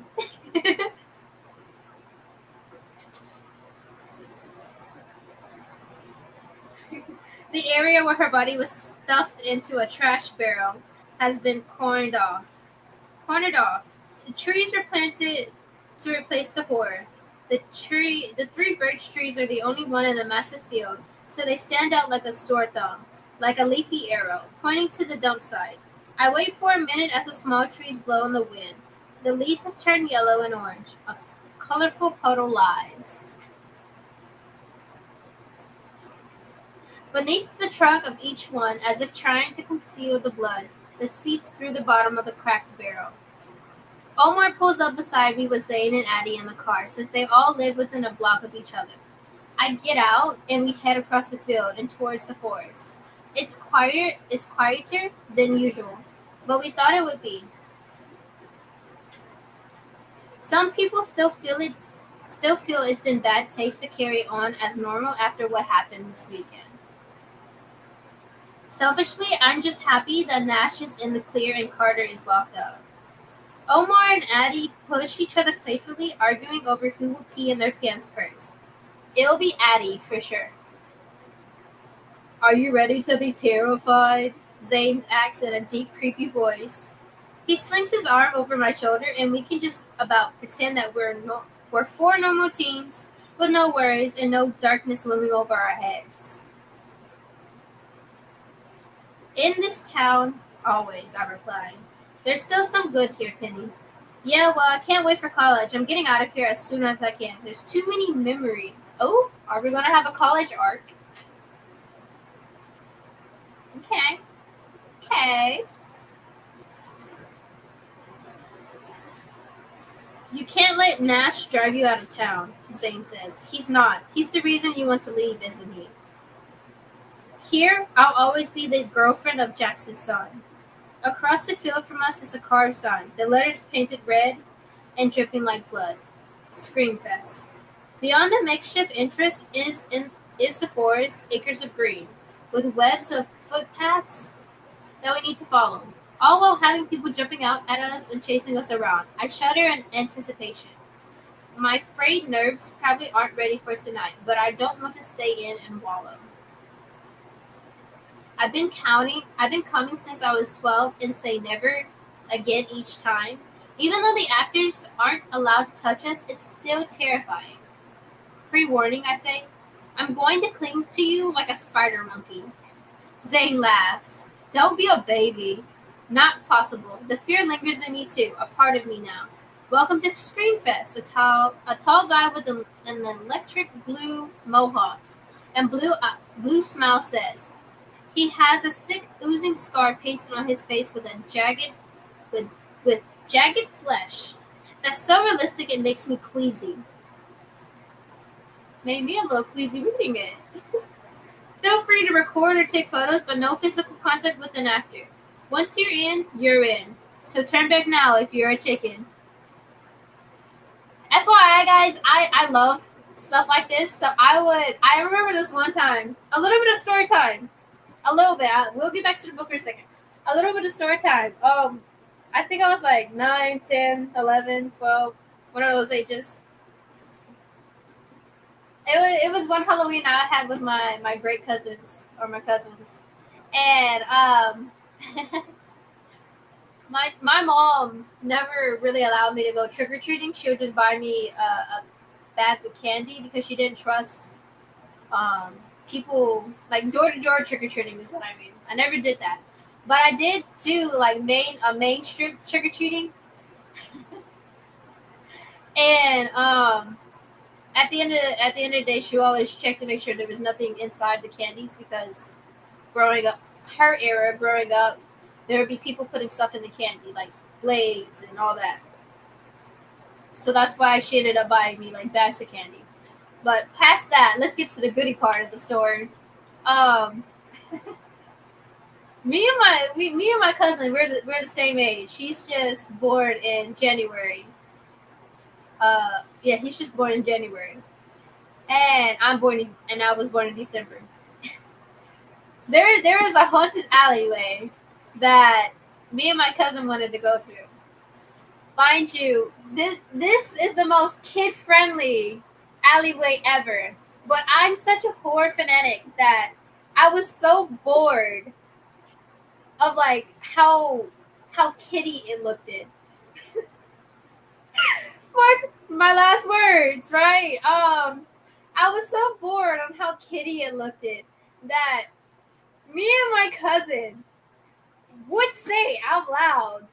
The area where her body was stuffed into a trash barrel has been cornered off. Cornered off. The trees were planted to replace the horror. The three birch trees are the only one in the massive field, so they stand out like a sore thumb, like a leafy arrow, pointing to the dump site. I wait for a minute as the small trees blow in the wind. The leaves have turned yellow and orange. A colorful puddle lies. Beneath the trunk of each one, as if trying to conceal the blood that seeps through the bottom of the cracked barrel. Omar pulls up beside me with Zane and Addie in the car, since they all live within a block of each other. I get out and we head across the field and towards the forest. It's quieter than usual, but we thought it would be. Some people still feel it's in bad taste to carry on as normal after what happened this weekend. Selfishly, I'm just happy that Nash is in the clear and Carter is locked up. Omar and Addie push each other playfully, arguing over who will pee in their pants first. It'll be Addie for sure. Are you ready to be terrified? Zane asks in a deep, creepy voice. He slings his arm over my shoulder, and we can just about pretend that we're four normal teens with no worries and no darkness looming over our heads. In this town, always, I reply. There's still some good here, Penny. Yeah, well, I can't wait for college. I'm getting out of here as soon as I can. There's too many memories. Oh, are we going to have a college arc? Okay. Okay. You can't let Nash drive you out of town, Zane says. He's not. He's the reason you want to leave, isn't he? Here, I'll always be the girlfriend of Jackson's son. Across the field from us is a carved sign, the letters painted red and dripping like blood. Screamfest. Beyond the makeshift entrance is the forest, acres of green, with webs of footpaths that we need to follow, all while having people jumping out at us and chasing us around. I shudder in anticipation. My frayed nerves probably aren't ready for tonight, but I don't want to stay in and wallow. I've been coming since I was 12 and say never again each time. Even though the actors aren't allowed to touch us, it's still terrifying. Pre-warning, I say. I'm going to cling to you like a spider monkey. Zane laughs. Don't be a baby. Not possible. The fear lingers in me too, a part of me now. Welcome to Screamfest, a tall guy with an electric blue mohawk and blue smile says. He has a sick, oozing scar painted on his face with with jagged flesh. That's so realistic it makes me queasy. Made me a little queasy reading it. Feel free to record or take photos, but no physical contact with an actor. Once you're in, you're in. So turn back now if you're a chicken. FYI, guys, I love stuff like this. So I remember this one time. A little bit of story time. A little bit. We'll get back to the book for a second. A little bit of story time. I think I was like 9, 10, 11, 12, one of those ages. It was one Halloween I had with my great cousins, or my cousins. And my mom never really allowed me to go trick-or-treating. She would just buy me a bag of candy because she didn't trust people, like door-to-door trick-or-treating is what I mean. I never did that. But I did do like main strip trick-or-treating. And at the end of the day, she always checked to make sure there was nothing inside the candies because growing up, there would be people putting stuff in the candy, like blades and all that. So that's why she ended up buying me like bags of candy. But past that, let's get to the goody part of the story. Me and my cousin, we're the same age. She's just born in January. Yeah, he's just born in January. and I was born in December. There is a haunted alleyway that me and my cousin wanted to go through. Mind you, this is the most kid-friendly alleyway ever. But I'm such a horror fanatic that I was so bored of like how kitty it looked. Mark my last words, right? I was so bored on how kitty it looked that me and my cousin would say out loud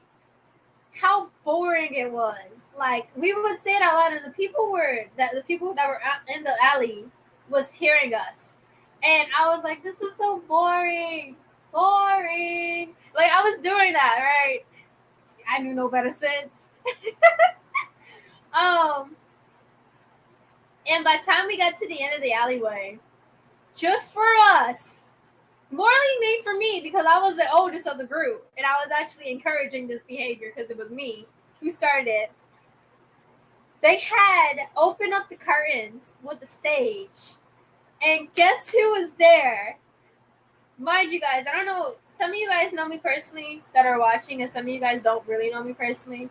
how boring it was. Like we would say it out loud, and the people that were out in the alley was hearing us, and I was like, "This is so boring, boring." Like I was doing that, right? I knew no better sense. um, and by the time we got to the end of the alleyway, just for us, morally made for me because I was the oldest of the group, and I was actually encouraging this behavior because it was me who started it. They had opened up the curtains with the stage, and guess who was there? Mind you guys, I don't know, some of you guys know me personally that are watching, and some of you guys don't really know me personally.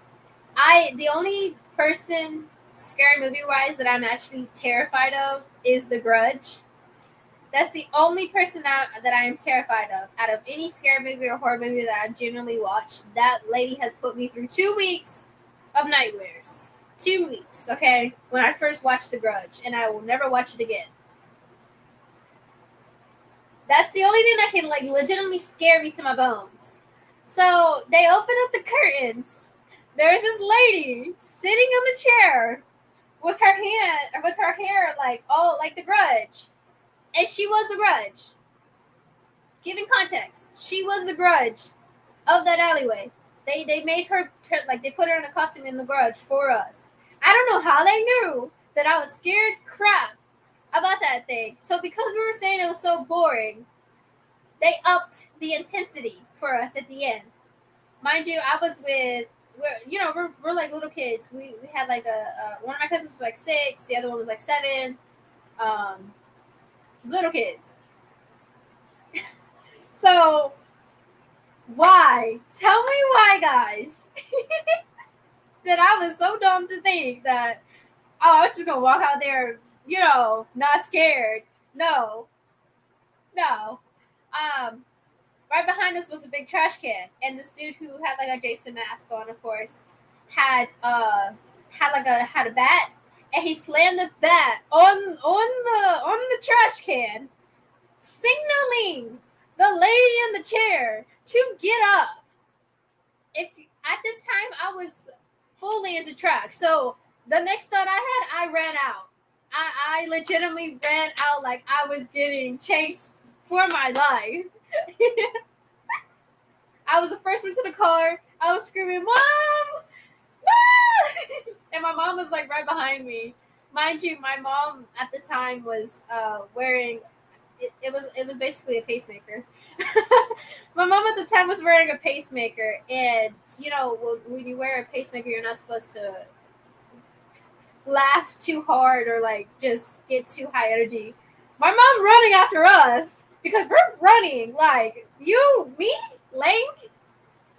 The only person, scary movie wise, that I'm actually terrified of is The Grudge. That's the only person that I am terrified of. Out of any scary movie or horror movie that I generally watch, that lady has put me through 2 weeks of nightmares. 2 weeks, okay? When I first watched The Grudge, and I will never watch it again. That's the only thing that can like legitimately scare me to my bones. So they open up the curtains. There's this lady sitting on the chair with her hair like like The Grudge. And she was The Grudge. Giving context, she was The Grudge of that alleyway. They made her like they put her in a costume in The Grudge for us. I don't know how they knew that I was scared crap about that thing. So because we were saying it was so boring, they upped the intensity for us at the end. Mind you, I was with we're like little kids. We had like one of my cousins was like 6, the other one was like 7. Little kids. So why? Tell me why, guys. That I was so dumb to think that I'm just gonna walk out there, not scared. No. Right behind us was a big trash can, and this dude who had like a Jason mask on, of course, had had a bat, and he slammed the bat on the trash can, signaling the lady in the chair to get up. If at this time I was fully into track, so the next thought I had, I ran out. I legitimately ran out like I was getting chased for my life. I was the first one to the car. I was screaming, "Mom! Mom!" And my mom was like right behind me. Mind you, my mom at the time was wearing it was basically a pacemaker. My mom at the time was wearing a pacemaker, and when you wear a pacemaker, you're not supposed to laugh too hard or like just get too high energy. My mom running after us because we're running like me, Link.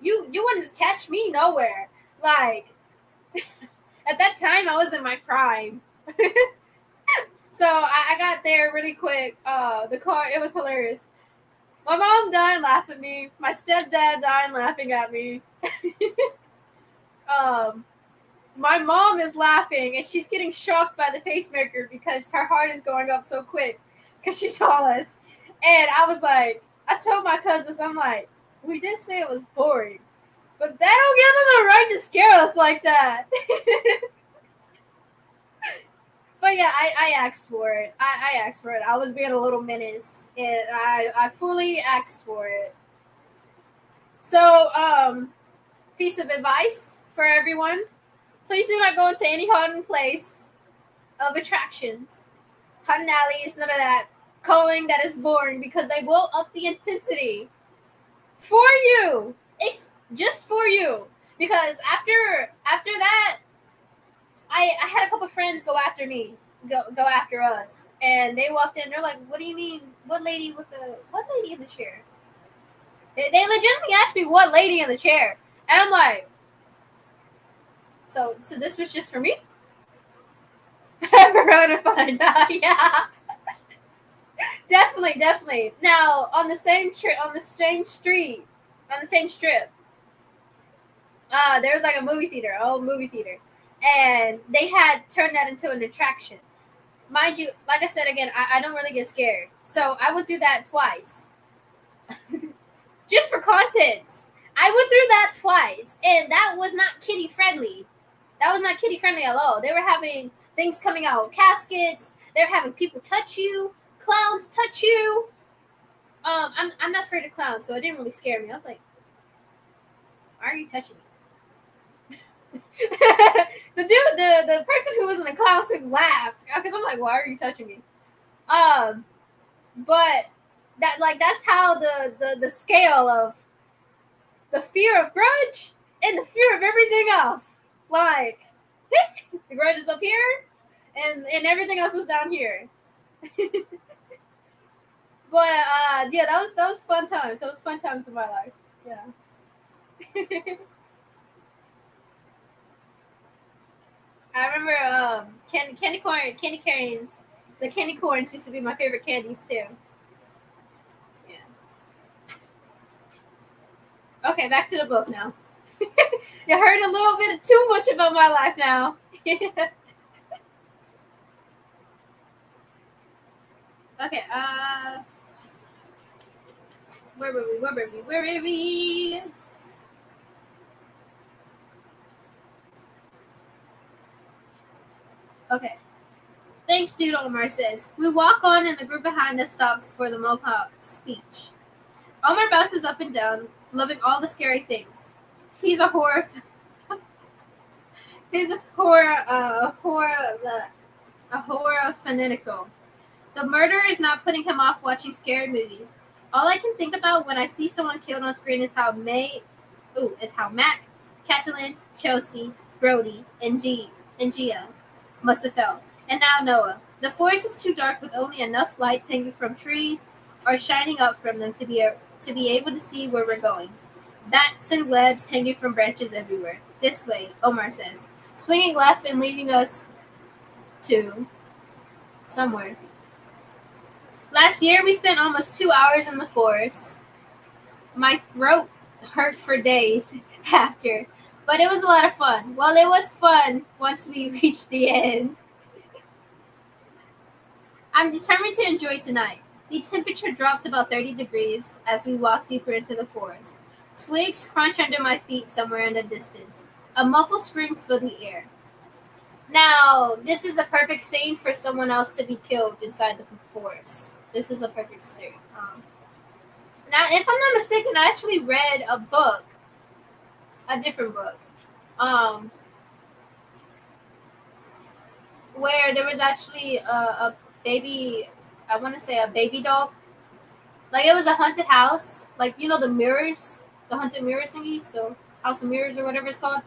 You wouldn't catch me nowhere. Like at that time, I was in my prime. So I got there really quick. The car, it was hilarious. My mom died laughing at me. My stepdad died laughing at me. My mom is laughing, and she's getting shocked by the pacemaker because her heart is going up so quick because she saw us. And I was like, I told my cousins, I'm like, we did say it was boring, but that don't give them the right to scare us like that. But yeah, I asked for it. I asked for it. I was being a little menace, and I fully asked for it. So, piece of advice for everyone. Please do not go into any haunted place of attractions. Haunted alleys, none of that. Calling that is boring because they will up the intensity. For you. It's just for you. Because after that, I had a couple friends go after me go after us. And they walked in. They're like, "What do you mean? What lady in the chair?" They legitimately asked me what lady in the chair, and I'm like, so this was just for me. We're gonna find out. Yeah, definitely. Now on the same street, on the same strip, there was like a movie theater, old movie theater, and they had turned that into an attraction. Mind you, like I said again, I don't really get scared, so I went through that twice, just for content. I went through that twice, and that was not kiddie friendly. That was not kiddie friendly at all. They were having things coming out of caskets. They're having people touch you, clowns touch you. I'm not afraid of clowns, so it didn't really scare me. I was like, why are you touching me? the person who was in the clown suit laughed because I'm like, why are you touching me? But that's how the scale of the fear of grudge and the fear of everything else. Like the grudge is up here, and everything else is down here. But yeah, that was fun times. That was fun times in my life. Yeah. I remember candy canes. The candy corns used to be my favorite candies too. Yeah. Okay, back to the book now. You heard a little bit too much about my life now. Okay, where were we? Okay. Thanks, dude, Omar says. We walk on and the group behind us stops for the Mohawk speech. Omar bounces up and down, loving all the scary things. He's a horror. He's a horror fanatical. The murder is not putting him off watching scary movies. All I can think about when I see someone killed on screen is how Mac, Catalin, Chelsea, Brody, and Gia must have felt. And now Noah. The forest is too dark with only enough lights hanging from trees or shining up from them to be able to see where we're going. Bats and webs hanging from branches everywhere. This way, Omar says, swinging left and leading us to somewhere. Last year, we spent almost 2 hours in the forest. My throat hurt for days after, but it was a lot of fun. Well, it was fun once we reached the end. I'm determined to enjoy tonight. The temperature drops about 30 degrees as we walk deeper into the forest. Twigs crunch under my feet somewhere in the distance. A muffled screams fill the air. Now, this is a perfect scene for someone else to be killed inside the forest. This is a perfect scene. Now, if I'm not mistaken, I actually read a different book, where there was actually a baby, I want to say a baby dog. Like, it was a haunted house. Like, you know, the mirrors, the haunted mirrors thingies, so House of Mirrors or whatever it's called.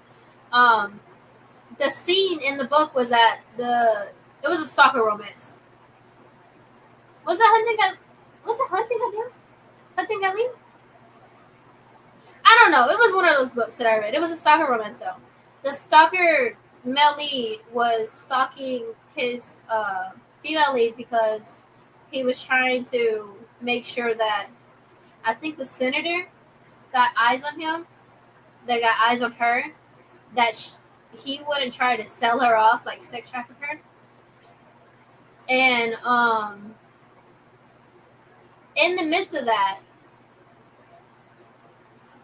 The scene in the book was that it was a stalker romance. Was it Hunting Galeen? I don't know. It was one of those books that I read. It was a stalker romance, though. The stalker male lead was stalking his female lead because he was trying to make sure that I think the senator got eyes on him, that got eyes on her, that he wouldn't try to sell her off, like sex traffic her. And in the midst of that,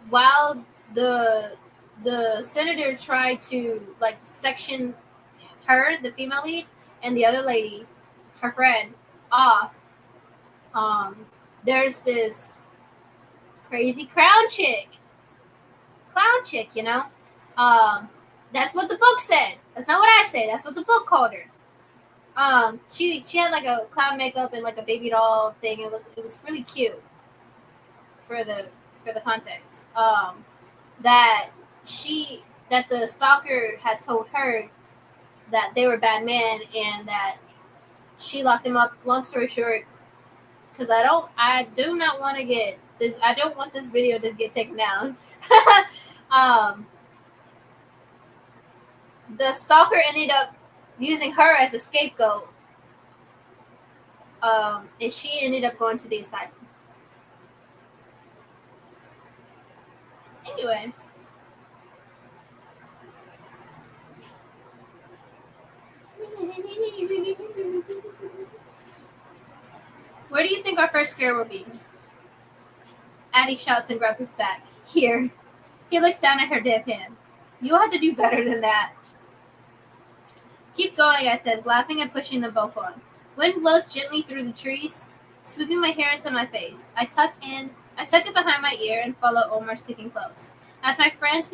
while the senator tried to like section her, the female lead, and the other lady, her friend, off, there's this crazy clown chick, you know. That's what the book said. That's not what I say. That's what the book called her. She had like a clown makeup and like a baby doll thing. It was really cute for the context. That the stalker had told her that they were bad men and that she locked him up. Long story short, because I do not want to get this. I don't want this video to get taken down. um, the stalker ended up using her as a scapegoat, and she ended up going to the asylum. Anyway. Where do you think our first scare will be? Addie shouts and grabs his back. Here. He looks down at her dip hand. You'll have to do better than that. Keep going, I says, laughing and pushing them both on. Wind blows gently through the trees, sweeping my hair into my face. I tuck it behind my ear and follow Omar sticking close. As my friends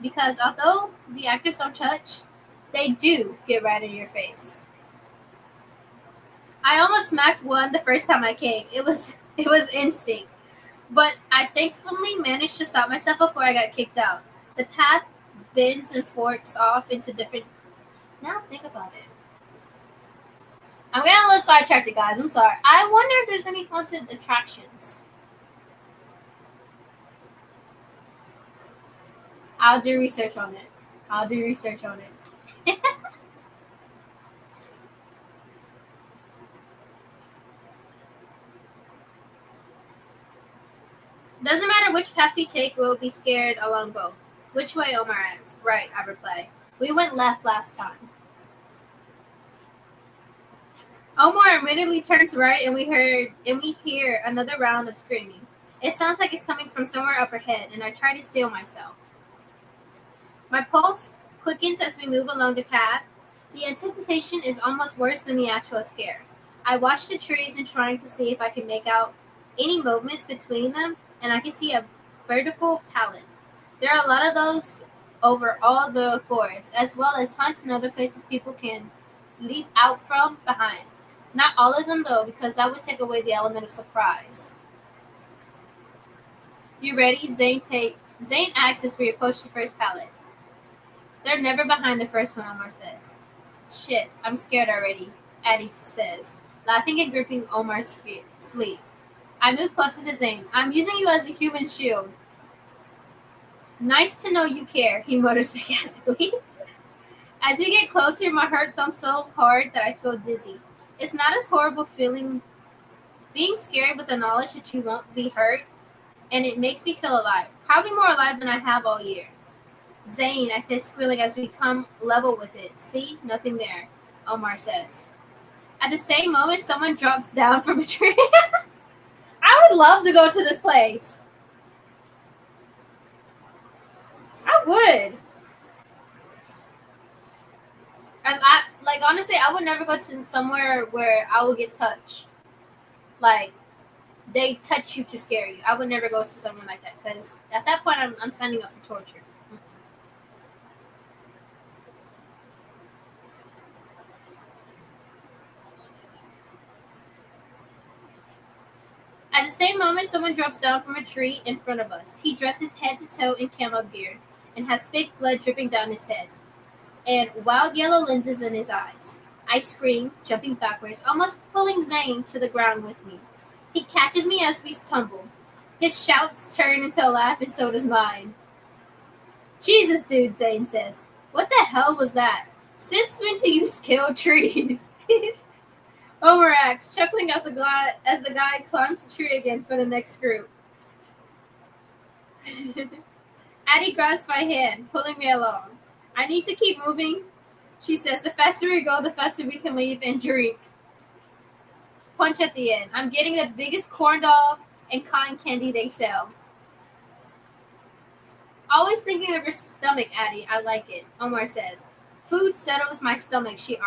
because although the actors don't touch, they do get right in your face. I almost smacked one the first time I came. It was instinct. But I thankfully managed to stop myself before I got kicked out. The path bends and forks off into different... Now think about it. I'm getting a little sidetracked, guys. I'm sorry. I wonder if there's any haunted attractions. I'll do research on it. Doesn't matter which path we take, we'll be scared along both. Which way, Omar asks. Right, I reply. We went left last time. Omar immediately turns right and we hear another round of screaming. It sounds like it's coming from somewhere up ahead, and I try to steel myself. My pulse quickens as we move along the path. The anticipation is almost worse than the actual scare. I watch the trees and trying to see if I can make out any movements between them, and I can see a vertical palette. There are a lot of those over all the forest, as well as hunts and other places people can leap out from behind. Not all of them, though, because that would take away the element of surprise. You ready? Zane asks as we approach the first pallet. They're never behind the first one, Omar says. Shit, I'm scared already, Addie says, laughing and gripping Omar's sleeve. I move closer to Zane. I'm using you as a human shield. Nice to know you care, he mutters sarcastically. As we get closer, my heart thumps so hard that I feel dizzy. It's not as horrible feeling being scared with the knowledge that you won't be hurt, and it makes me feel alive. Probably more alive than I have all year. Zane, I say, squealing as we come level with it. See? Nothing there, Omar says. At the same moment, someone drops down from a tree. I would love to go to this place. I would. Honestly, I would never go to somewhere where I will get touched. Like, they touch you to scare you. I would never go to somewhere like that, because at that point, I'm signing up for torture. At the same moment, someone drops down from a tree in front of us. He dresses head to toe in camo gear and has fake blood dripping down his head and wild yellow lenses in his eyes. I scream, jumping backwards, almost pulling Zane to the ground with me. He catches me as we tumble. His shouts turn into a laugh, and so does mine. Jesus, dude, Zane says. What the hell was that? Since when do you scale trees? Omar acts, chuckling as the guy climbs the tree again for the next group. Addie grabs my hand, pulling me along. I need to keep moving, she says. The faster we go, the faster we can leave and drink. Punch at the end. I'm getting the biggest corn dog and cotton candy they sell. Always thinking of your stomach, Addie. I like it, Omar says. Food settles my stomach, she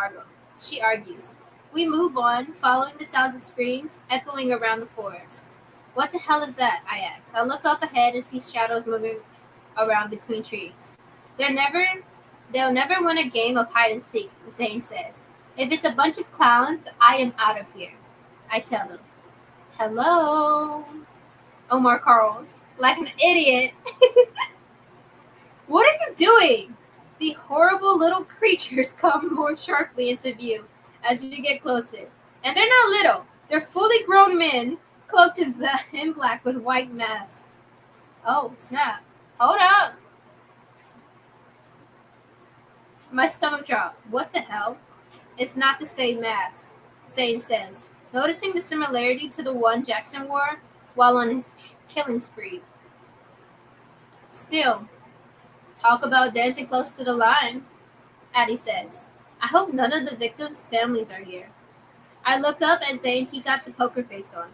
argues. We move on, following the sounds of screams echoing around the forest. What the hell is that? I ask. I look up ahead and see shadows moving around between trees. They'll never win a game of hide and seek, Zane says. If it's a bunch of clowns, I am out of here, I tell them. Hello? Omar calls, like an idiot. What are you doing? The horrible little creatures come more sharply into view as we get closer. And they're not little. They're fully grown men, cloaked in black with white masks. Oh, snap. Hold up. My stomach dropped. What the hell? It's not the same mask, Sage says, noticing the similarity to the one Jackson wore while on his killing spree. Still, talk about dancing close to the line, Addie says. I hope none of the victims' families are here. I look up at Zane. He got his poker face on.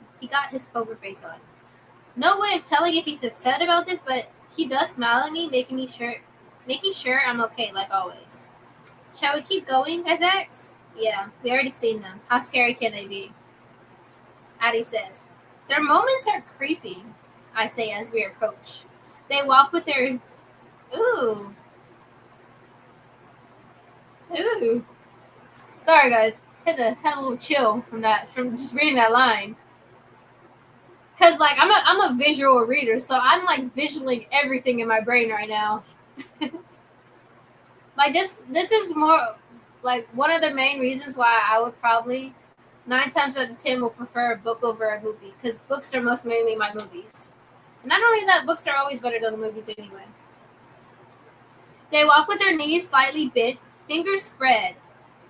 No way of telling if he's upset about this, but he does smile at me, making sure I'm okay, like always. Shall we keep going? I ask. Yeah, we already seen them. How scary can they be? Addie says. Their moments are creepy, I say as we approach. They walk with their... Ooh. Ooh. Sorry, guys. Had a little chill from just reading that line. Cause like I'm a visual reader, so I'm like visualing everything in my brain right now. Like this is more like one of the main reasons why I would probably 9 times out of 10 will prefer a book over a movie, because books are most mainly my movies. And not only that, books are always better than the movies anyway. They walk with their knees slightly bent, fingers spread,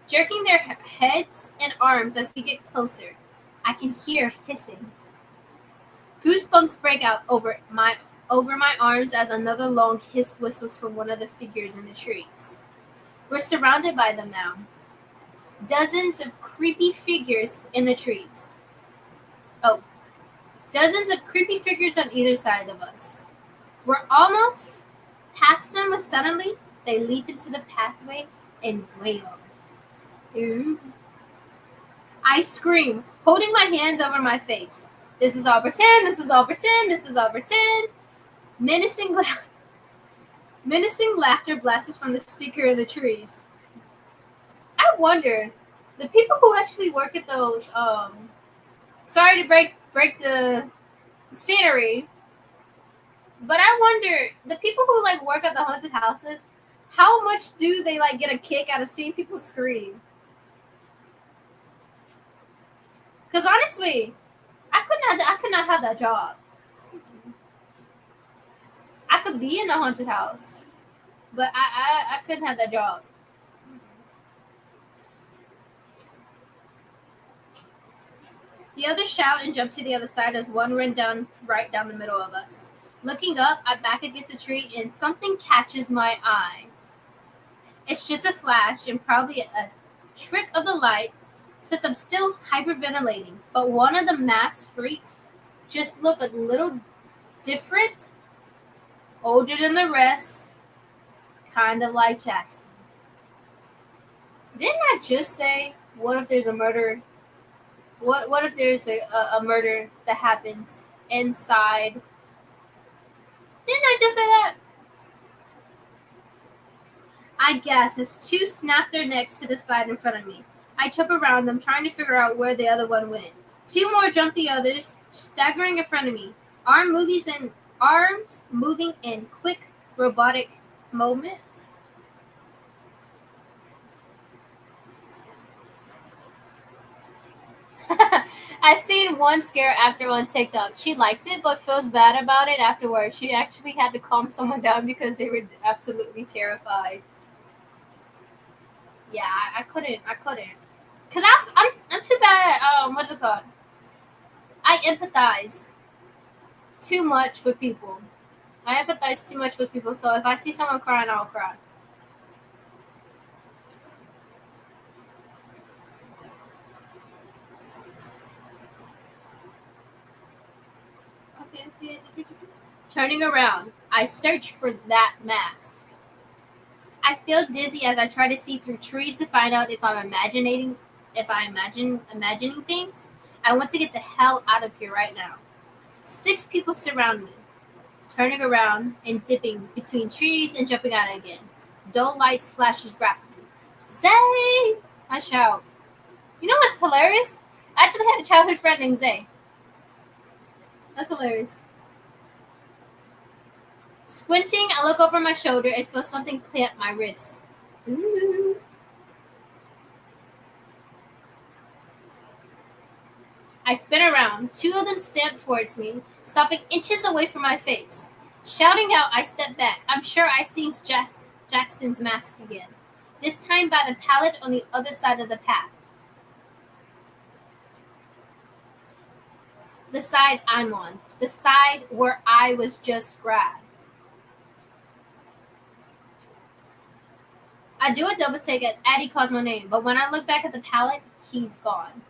jerking their heads and arms as we get closer. I can hear hissing. Goosebumps break out over my arms as another long hiss whistles from one of the figures in the trees. We're surrounded by them now. Dozens of creepy figures in the trees. Oh, dozens of creepy figures on either side of us. We're almost past them when suddenly they leap into the pathway and wail. Ooh. I scream, holding my hands over my face. This is all pretend, this is all pretend, this is all pretend. Menacing laughter blasts from the speaker in the trees. I wonder, the people who actually work at those, sorry to break the scenery, but I wonder, the people who like work at the haunted houses, how much do they like get a kick out of seeing people scream? Because honestly, I could not have that job. I could be in the haunted house, but I couldn't have that job. The others shout and jump to the other side as one runs right down the middle of us. Looking up, I back against a tree and something catches my eye. It's just a flash and probably a trick of the light, since I'm still hyperventilating, but one of the masked freaks just looked a little different, older than the rest, kind of like Jackson. Didn't I just say, what if there's a murder? What if there's a murder that happens inside? Didn't I just say that? I guess as two snap their necks to the side in front of me. I jump around them, trying to figure out where the other one went. Two more jump the others, staggering in front of me. Arms moving in quick, robotic movements. I've seen one scare actor on TikTok. She likes it, but feels bad about it afterwards. She actually had to calm someone down because they were absolutely terrified. Yeah, I couldn't. Cause I'm too bad. What's it called? I empathize too much with people. So if I see someone crying, I'll cry. Okay. Turning around, I search for that mask. I feel dizzy as I try to see through trees to find out if I'm imagining things. I want to get the hell out of here right now. 6 people surround me, turning around and dipping between trees and jumping out again. Dull lights flashes rapidly. Zay! I shout. You know what's hilarious? I actually had a childhood friend named Zay. That's hilarious. Squinting, I look over my shoulder and feel something clamp my wrist. Ooh. I spin around. Two of them step towards me, stopping inches away from my face. Shouting out, I step back. I'm sure I see Jackson's mask again. This time by the pallet on the other side of the path. The side I'm on. The side where I was just grabbed. I do a double take as Addie calls my name, but when I look back at the pallet, he's gone.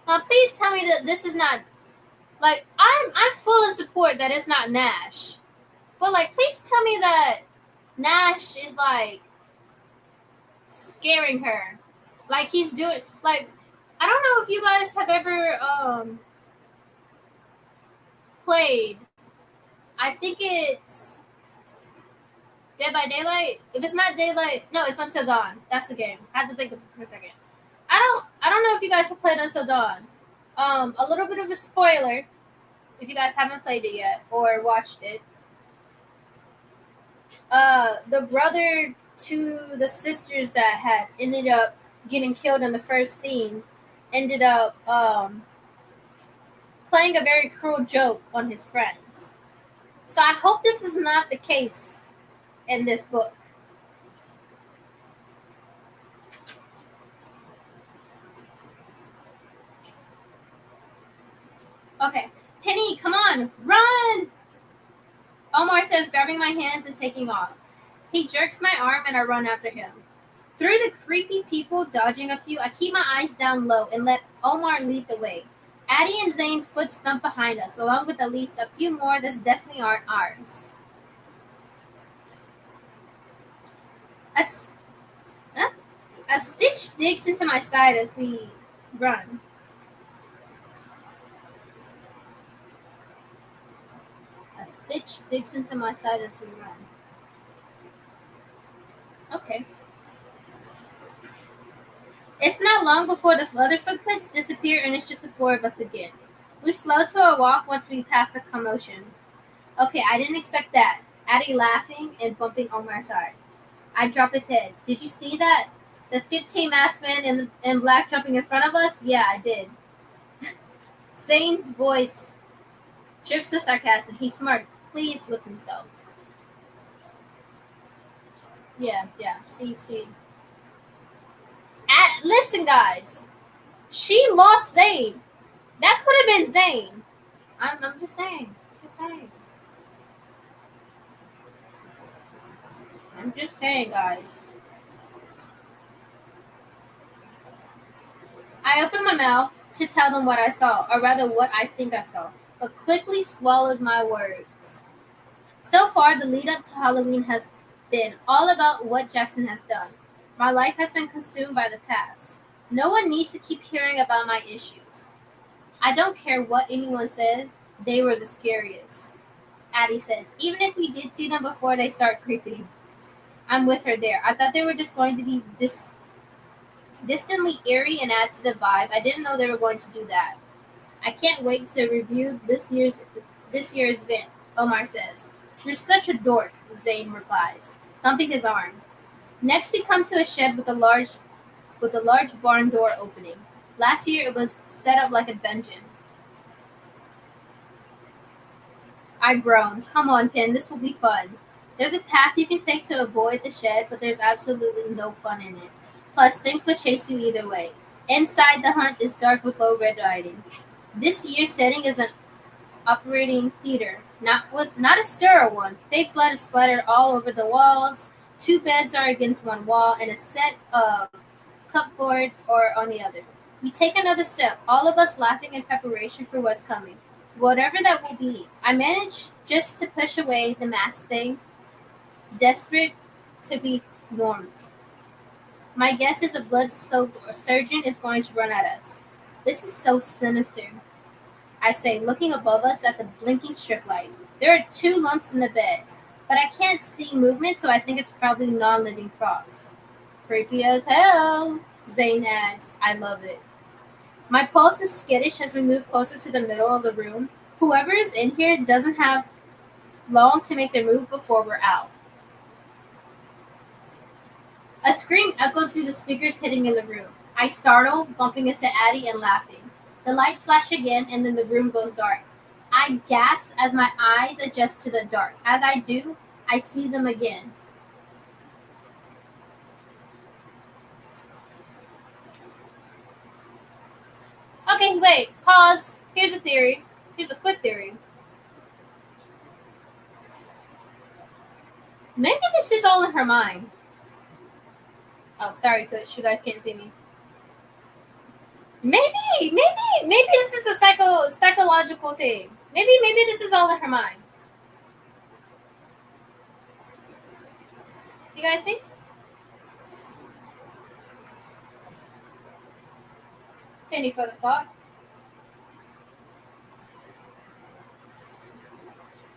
Now please tell me that this is not like I'm full in support that it's not Nash. But like please tell me that Nash is like scaring her. Like he's doing like I don't know if you guys have ever played. I think it's Dead by Daylight. If it's not Daylight, no, it's Until Dawn. That's the game. I had to think of it for a second. I don't know if you guys have played Until Dawn. A little bit of a spoiler if you guys haven't played it yet or watched it. The brother to the sisters that had ended up getting killed in the first scene ended up playing a very cruel joke on his friends. So I hope this is not the case in this book. Okay. Penny, come on, run! Omar says, grabbing my hands and taking off. He jerks my arm and I run after him. Through the creepy people, dodging a few, I keep my eyes down low and let Omar lead the way. Addie and Zane foot stump behind us, along with at least a few more that definitely aren't ours. A stitch digs into my side as we run. A stitch digs into my side as we run. Okay. It's not long before the other footprints disappear and it's just the four of us again. We slow to a walk once we pass the commotion. Okay, I didn't expect that. Addie laughing and bumping Omar's arm. I drop his head. Did you see that? The 15 masked men in black jumping in front of us? Yeah, I did. Zane's voice drips with sarcasm. He smirked, pleased with himself. Yeah. See. Listen, guys. She lost Zane. That could have been Zane. I'm just saying. I'm just saying, guys. I opened my mouth to tell them what I saw, or rather what I think I saw, but quickly swallowed my words. So far, the lead up to Halloween has been all about what Jackson has done. My life has been consumed by the past. No one needs to keep hearing about my issues. I don't care what anyone says, they were the scariest. Addie says, even if we did see them before they start creeping. I'm with her there. I thought they were just going to be distantly eerie and add to the vibe. I didn't know they were going to do that. I can't wait to review this year's event, Omar says. You're such a dork, Zane replies, thumping his arm. Next we come to a shed with a large barn door opening. Last year it was set up like a dungeon. I groan. Come on, Pin, this will be fun. There's a path you can take to avoid the shed, but there's absolutely no fun in it. Plus, things will chase you either way. Inside, the hunt is dark with low red lighting. This year's setting is an operating theater, not a sterile one. Fake blood is splattered all over the walls. 2 beds are against one wall, and a set of cupboards are on the other. We take another step, all of us laughing in preparation for what's coming. Whatever that will be. I manage just to push away the mask thing, desperate to be normal. My guess is a blood-soaked surgeon is going to run at us. This is so sinister, I say, looking above us at the blinking strip light. There are 2 lumps in the beds, but I can't see movement, so I think it's probably non-living props. Creepy as hell, Zane adds. I love it. My pulse is skittish as we move closer to the middle of the room. Whoever is in here doesn't have long to make their move before we're out. A scream echoes through the speakers hitting in the room. I startle, bumping into Addie and laughing. The light flashes again, and then the room goes dark. I gasp as my eyes adjust to the dark. As I do, I see them again. Okay, wait, pause. Here's a theory. Here's a quick theory. Maybe this is all in her mind. Oh, sorry, Twitch. You guys can't see me. Maybe this is a psychological thing. Maybe this is all in her mind. You guys think? Any further thought?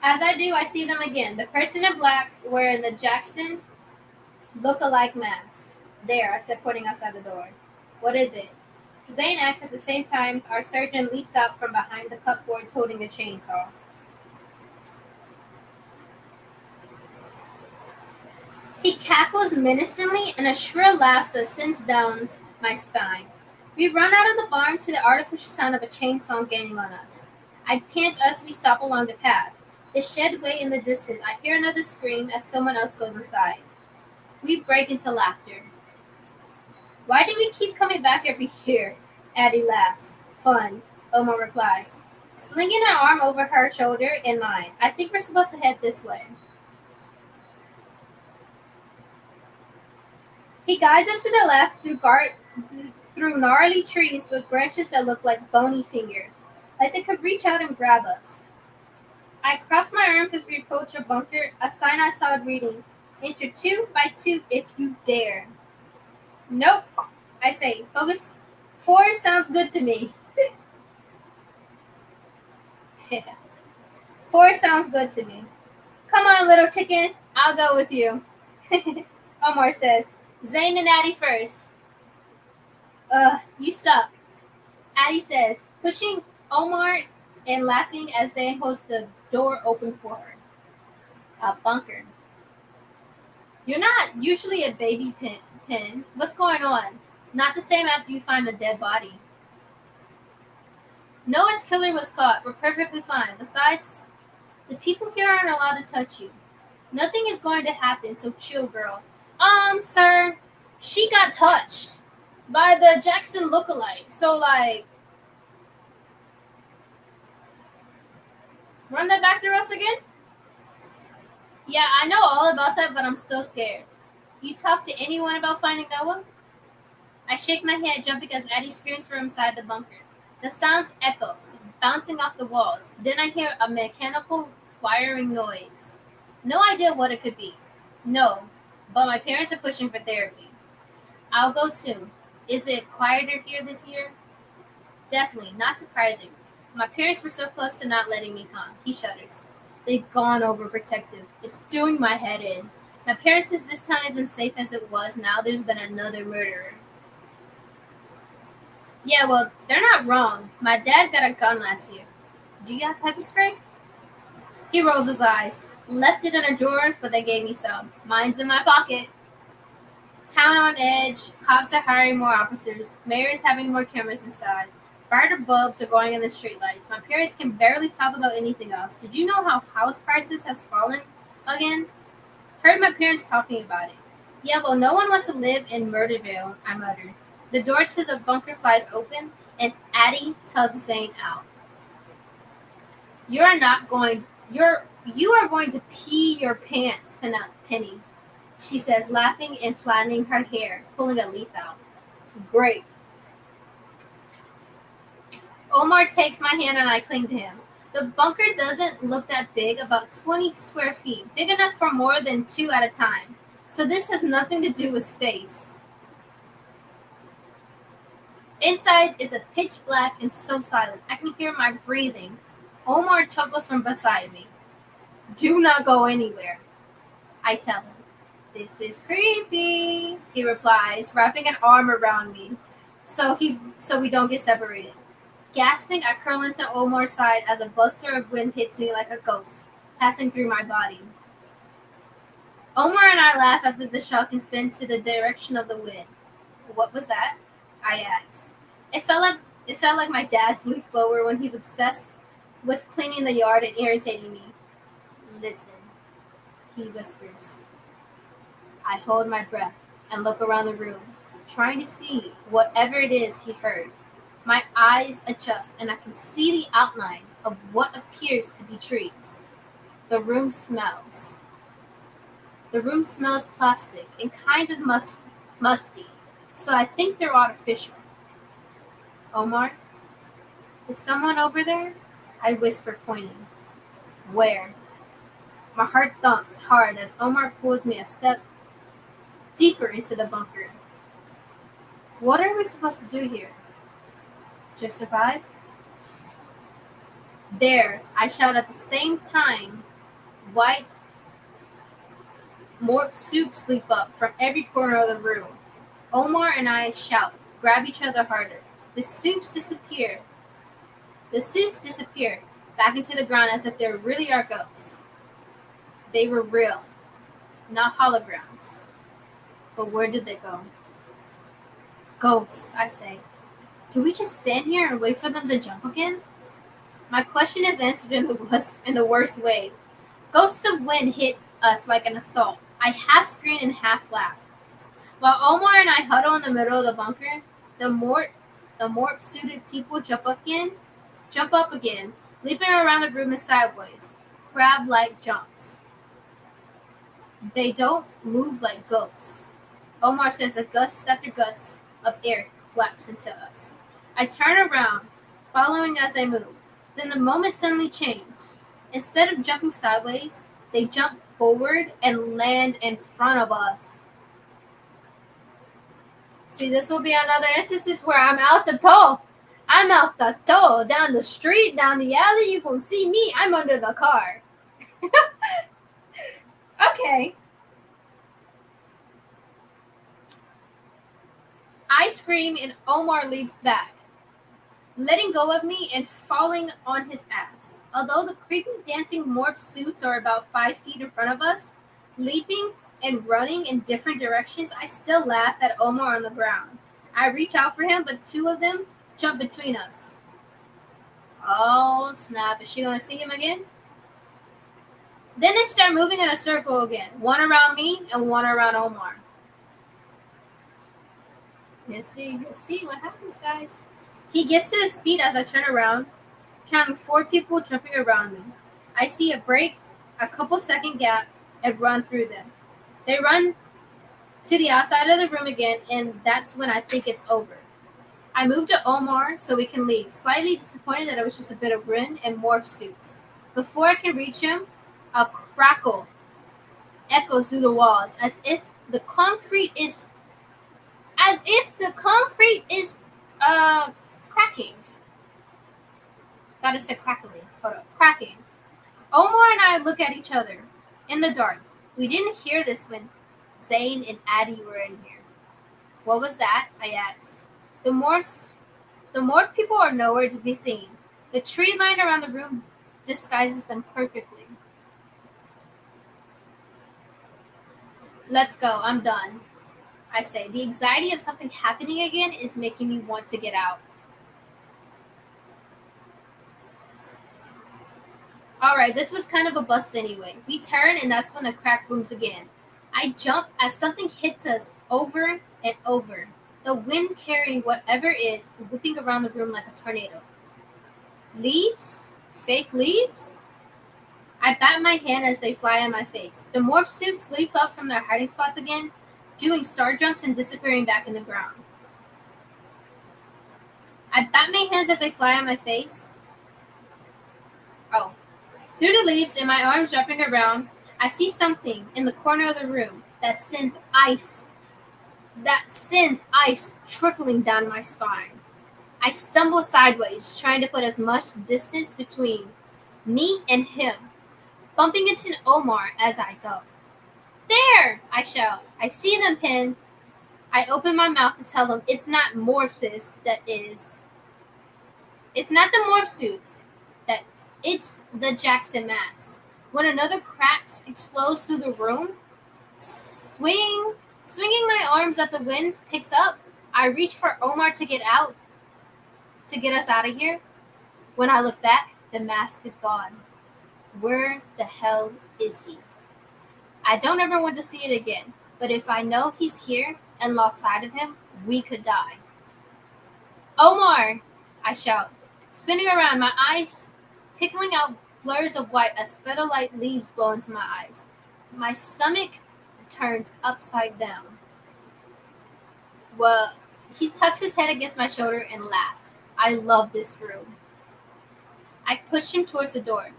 As I do, I see them again. The person in black wearing the Jackson look-alike mask. There, I said, pointing outside the door. What is it? Zane asks at the same time. Our surgeon leaps out from behind the cupboards holding a chainsaw. He cackles menacingly, and a shrill laugh sends down my spine. We run out of the barn to the artificial sound of a chainsaw gaining on us. I pant as we stop along the path. The shed way in the distance. I hear another scream as someone else goes inside. We break into laughter. Why do we keep coming back every year? Addie laughs. Fun, Omar replies, slinging an arm over her shoulder and mine. I think we're supposed to head this way. He guides us to the left through gnarly trees with branches that look like bony fingers, like they could reach out and grab us. I cross my arms as we approach a bunker, a sign I saw reading, enter 2 by 2 if you dare. Nope, I say, focus. 4 sounds good to me. 4 sounds good to me. Come on, little chicken, I'll go with you. Omar says, Zane and Addie first. You suck. Addie says, pushing Omar and laughing as Zane holds the door open for her. A bunker. You're not usually a baby pin. What's going on? Not the same after you find a dead body. Noah's killer was caught. We're perfectly fine. Besides, the people here aren't allowed to touch you. Nothing is going to happen, so chill, girl. Sir, she got touched by the Jackson lookalike. So, run that back through us again? Yeah, I know all about that, but I'm still scared. You talked to anyone about finding Noah? I shake my head, jumping as Addie screams from inside the bunker. The sound echoes, bouncing off the walls. Then I hear a mechanical wiring noise. No idea what it could be. No, but my parents are pushing for therapy. I'll go soon. Is it quieter here this year? Definitely, not surprising. My parents were so close to not letting me come. He shudders. They've gone overprotective. It's doing my head in. My parents says this town isn't safe as it was. Now there's been another murderer. Yeah, well, they're not wrong. My dad got a gun last year. Do you have pepper spray? He rolls his eyes. Left it in a drawer, but they gave me some. Mine's in my pocket. Town on edge. Cops are hiring more officers. Mayor's having more cameras inside. Brighter bulbs are going in the streetlights. My parents can barely talk about anything else. Did you know how house prices has fallen again? Heard my parents talking about it. Yeah, well, no one wants to live in Murderville, I muttered. The door to the bunker flies open, and Addie tugs Zane out. You are going to pee your pants, Penny, she says, laughing and flattening her hair, pulling a leaf out. Great. Omar takes my hand and I cling to him. The bunker doesn't look that big, about 20 square feet, big enough for more than 2 at a time. So this has nothing to do with space. Inside is a pitch black and so silent. I can hear my breathing. Omar chuckles from beside me. Do not go anywhere, I tell him. This is creepy, he replies, wrapping an arm around me so we don't get separated. Gasping, I curl into Omar's side as a buster of wind hits me like a ghost, passing through my body. Omar and I laugh after the shock and spin to the direction of the wind. What was that? I asked. It felt like It felt like my dad's leaf blower when he's obsessed with cleaning the yard and irritating me. Listen, he whispers. I hold my breath and look around the room, trying to see whatever it is he heard. My eyes adjust and I can see the outline of what appears to be trees. The room smells. The room smells plastic and kind of musty, so I think they're artificial. Omar, is someone over there? I whisper, pointing. Where? My heart thumps hard as Omar pulls me a step deeper into the bunker. What are we supposed to do here? Just survive? There, I shout at the same time. White morph soups leap up from every corner of the room. Omar and I shout, grab each other harder. The suits disappear. The suits disappear back into the ground as if they really are ghosts. They were real, not holograms. But where did they go? Ghosts, I say. Do we just stand here and wait for them to jump again? My question is answered in the worst way. Ghosts of wind hit us like an assault. I half scream and half laugh. While Omar and I huddle in the middle of the bunker, the morph suited people jump up again, leaping around the room in sideways, crab-like jumps. They don't move like ghosts. Omar says that gusts after gusts of air whacks into us. I turn around, following as I move. Then the moment suddenly changed. Instead of jumping sideways, they jump forward and land in front of us. See, this will be another instance where I'm out the toe. I'm out the toe. Down the street, down the alley, you can see me. I'm under the car. Okay. I scream and Omar leaps back, letting go of me and falling on his ass. Although the creepy dancing morph suits are about 5 feet in front of us, leaping and running in different directions, I still laugh at Omar on the ground. I reach out for him, but 2 of them jump between us. Oh, snap. Is she going to see him again? Then they start moving in a circle again, one around me and one around Omar. You'll see what happens, guys. He gets to his feet as I turn around, counting 4 people jumping around me. I see a break, a couple-second gap, and run through them. They run to the outside of the room again, and that's when I think it's over. I move to Omar so we can leave, slightly disappointed that it was just a bit of grin and morph suits. Before I can reach him, a crackle echoes through the walls, as if the concrete is cracking. That is said crackling. Hold up. Cracking. Omar and I look at each other in the dark. We didn't hear this when Zane and Addie were in here. What was that? I asked. The morph people are nowhere to be seen. The tree line around the room disguises them perfectly. Let's go. I'm done. I say. The anxiety of something happening again is making me want to get out. Alright, this was kind of a bust anyway. We turn and that's when the crack booms again. I jump as something hits us over and over. The wind carrying whatever is whipping around the room like a tornado. Leaves? Fake leaves? I bat my hand as they fly on my face. The morph suits leap up from their hiding spots again, doing star jumps and disappearing back in the ground. I bat my hands as they fly on my face. Oh. Through the leaves and my arms wrapping around, I see something in the corner of the room that sends ice trickling down my spine. I stumble sideways, trying to put as much distance between me and him, bumping into Omar as I go. There! I shout. I see them, Pin. I open my mouth to tell them it's not Morpheus that is. It's not the morph suits. It's the Jackson mask. When another crack explodes through the room, swinging my arms at the winds picks up, I reach for Omar to get out, to get us out of here. When I look back, the mask is gone. Where the hell is he? I don't ever want to see it again, but if I know he's here and lost sight of him, we could die. Omar! I shout, spinning around, my eyes pickling out blurs of white as feather-like leaves blow into my eyes. My stomach turns upside down. Well, he tucks his head against my shoulder and laughs. I love this room. I push him towards the door.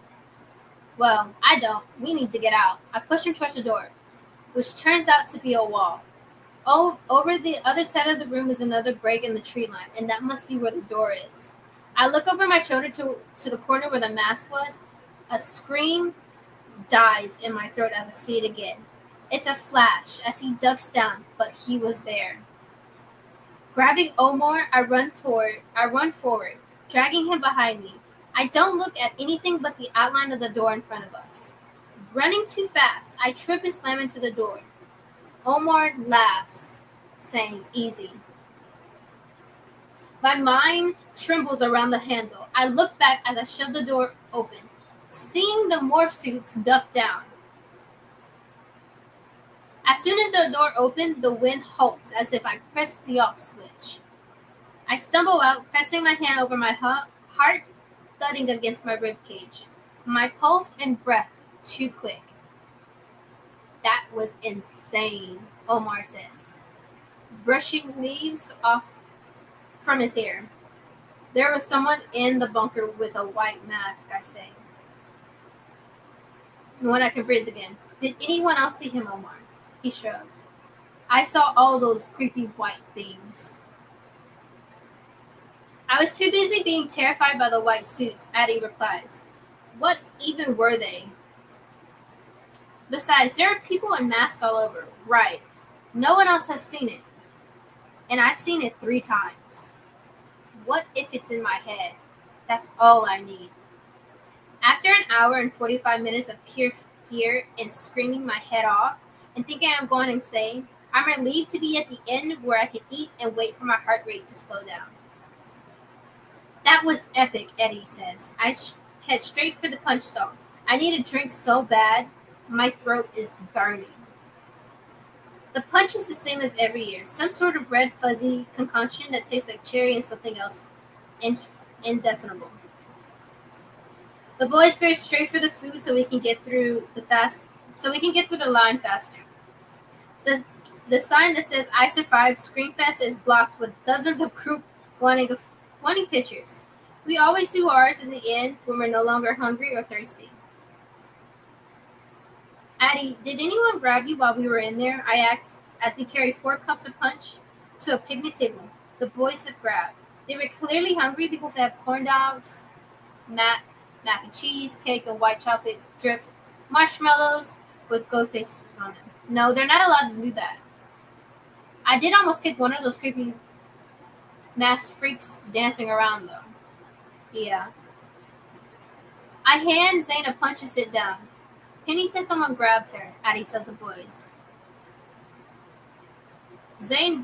Well, I don't. We need to get out. I push him towards the door, which turns out to be a wall. Oh, over the other side of the room is another break in the tree line, and that must be where the door is. I look over my shoulder to the corner where the mask was. A scream dies in my throat as I see it again. It's a flash as he ducks down, but he was there. Grabbing Omar, I run forward, dragging him behind me. I don't look at anything but the outline of the door in front of us. Running too fast, I trip and slam into the door. Omar laughs, saying, "Easy." My mind trembles around the handle. I look back as I shove the door open, seeing the morph suits duck down. As soon as the door opened, the wind halts as if I pressed the off switch. I stumble out, pressing my hand over my heart, thudding against my ribcage. My pulse and breath too quick. That was insane, Omar says, brushing leaves off from his hair. There was someone in the bunker with a white mask, I say. When I can breathe again. Did anyone else see him, Omar? He shrugs. I saw all those creepy white things. I was too busy being terrified by the white suits, Addie replies. What even were they? Besides, there are people in masks all over. Right. No one else has seen it. And I've seen it 3 times. What if it's in my head? That's all I need. After an hour and 45 minutes of pure fear and screaming my head off and thinking I'm going insane, I'm relieved to be at the end where I can eat and wait for my heart rate to slow down. That was epic, Eddie says. I head straight for the punch stall. I need a drink so bad, my throat is burning. The punch is the same as every year, some sort of red fuzzy concoction that tastes like cherry and something else indefinable. The boys go straight for the food so we can get through the line faster. The sign that says "I survived Screamfest" is blocked with dozens of group wanting pictures. We always do ours at the end when we're no longer hungry or thirsty. Addie, did anyone grab you while we were in there? I asked as we carried 4 cups of punch to a picnic table. The boys have grabbed. They were clearly hungry because they have corn dogs, mac and cheese, cake, and white chocolate dripped marshmallows with goat faces on them. No, they're not allowed to do that. I did almost kick one of those creepy masked freaks dancing around, though. Yeah. I hand Zane a punch and sit down. Penny says someone grabbed her, Addie tells the boys. Zane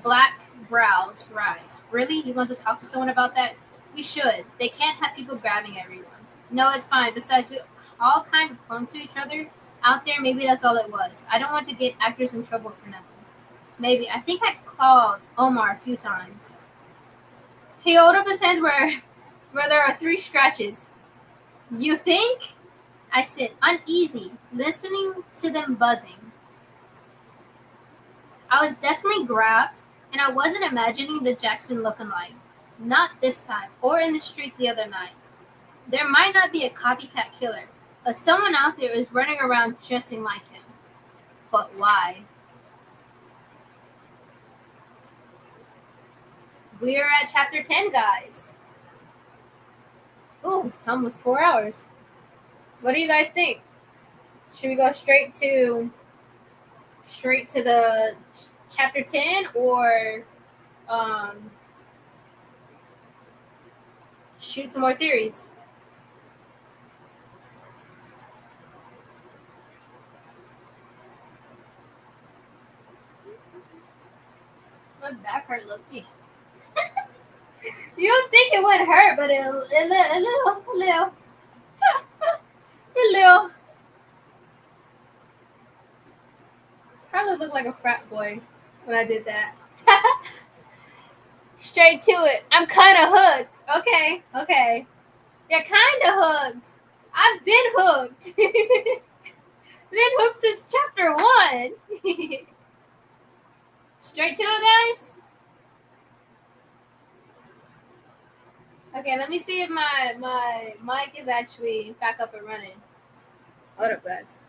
black brows rise. Really? You want to talk to someone about that? We should. They can't have people grabbing everyone. No, it's fine. Besides, we all kind of clung to each other out there. Maybe that's all it was. I don't want to get actors in trouble for nothing. Maybe. I think I clawed Omar a few times. He held up his hands where there are 3 scratches. You think? I sit, uneasy, listening to them buzzing. I was definitely grabbed, and I wasn't imagining the Jackson looking-like. Not this time, or in the street the other night. There might not be a copycat killer, but someone out there is running around dressing like him. But why? We're at chapter 10, guys. Ooh, almost 4 hours. What do you guys think? Should we go straight to the chapter 10 or shoot some more theories? hurt, Loki. You don't think it would hurt, but a little. Probably looked like a frat boy when I did that. Straight to it. I'm kind of hooked. Okay. You're kind of hooked. I've been hooked. Been hooked since chapter 1. Straight to it, guys. Okay, let me see if my mic is actually back up and running. Hold up, guys.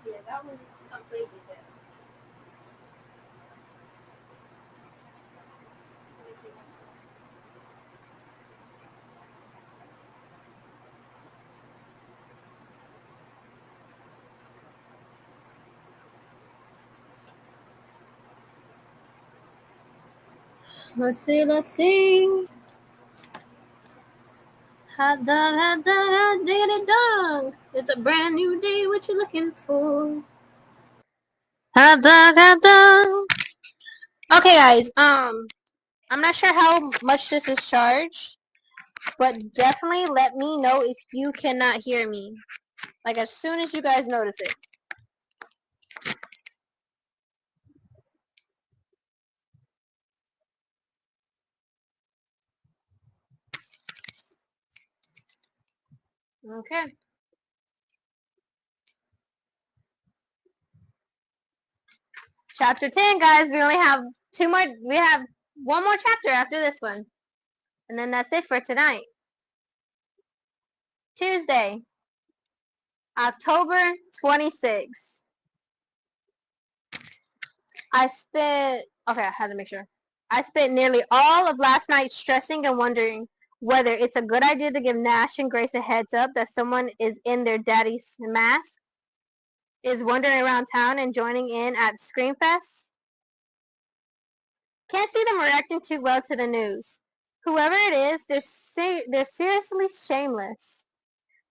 Yeah, that one's completely dead. Let's see. Hot dog, diggity dog. It's a brand new day. What you looking for? Hot dog. Okay, guys. I'm not sure how much this is charged, but definitely let me know if you cannot hear me. Like as soon as you guys notice it. Okay. Chapter 10, guys. We only have two more. We have one more chapter after this one. And then that's it for tonight. Tuesday, October 26th. Okay, I had to make sure. I spent nearly all of last night stressing and wondering whether it's a good idea to give Nash and Grace a heads up that someone is in their daddy's mask, is wandering around town and joining in at Screamfest. Can't see them reacting too well to the news. Whoever it is, they're seriously shameless.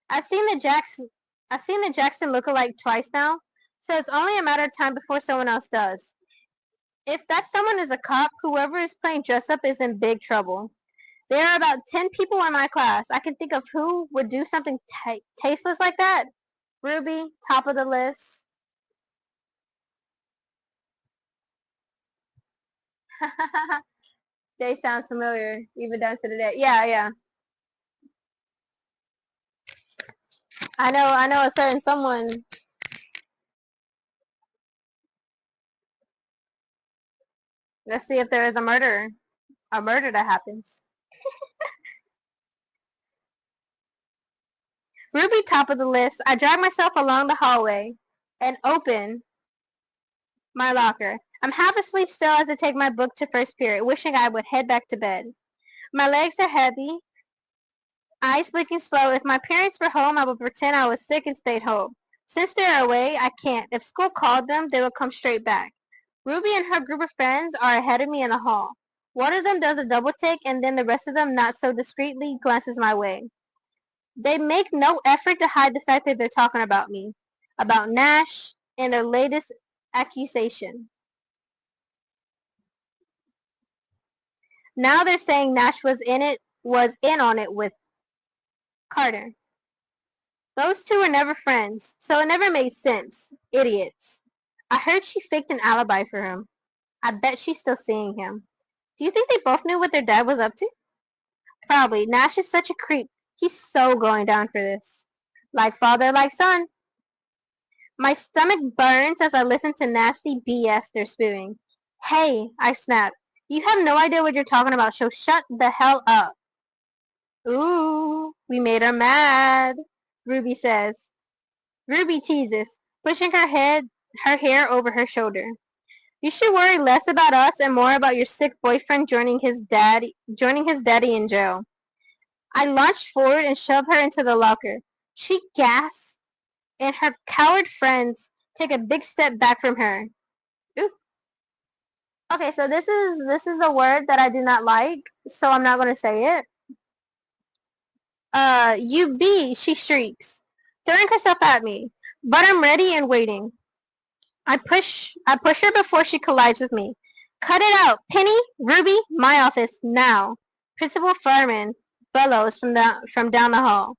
I've seen the Jackson lookalike twice now, so it's only a matter of time before someone else does. If that someone is a cop, whoever is playing dress up is in big trouble. There are about 10 people in my class. I can think of who would do something tasteless like that. Ruby, top of the list. Day sounds familiar, even down to the day. Yeah. I know a certain someone. Let's see if there is a murder that happens. Ruby, top of the list. I drag myself along the hallway and open my locker. I'm half asleep still as I take my book to first period, wishing I would head back to bed. My legs are heavy, eyes blinking slow. If my parents were home, I would pretend I was sick and stayed home. Since they're away, I can't. If school called them, they would come straight back. Ruby and her group of friends are ahead of me in the hall. One of them does a double take, and then the rest of them, not so discreetly, glances my way. They make no effort to hide the fact that they're talking about me, about Nash, and their latest accusation. Now they're saying Nash was in on it with Carter. Those two were never friends, so it never made sense. Idiots. I heard she faked an alibi for him. I bet she's still seeing him. Do you think they both knew what their dad was up to? Probably. Nash is such a creep. He's so going down for this. Like father, like son. My stomach burns as I listen to nasty BS they're spewing. Hey, I snap. You have no idea what you're talking about, so shut the hell up. Ooh, we made her mad, Ruby says. Ruby teases, pushing her hair over her shoulder. You should worry less about us and more about your sick boyfriend joining his daddy in jail. I launched forward and shoved her into the locker. She gasps, and her coward friends take a big step back from her. Ooh. Okay, so this is a word that I do not like, so I'm not going to say it. You be, she shrieks, throwing herself at me. But I'm ready and waiting. I push her before she collides with me. Cut it out, Penny, Ruby, my office, now. Principal Fireman bellows from down the hall.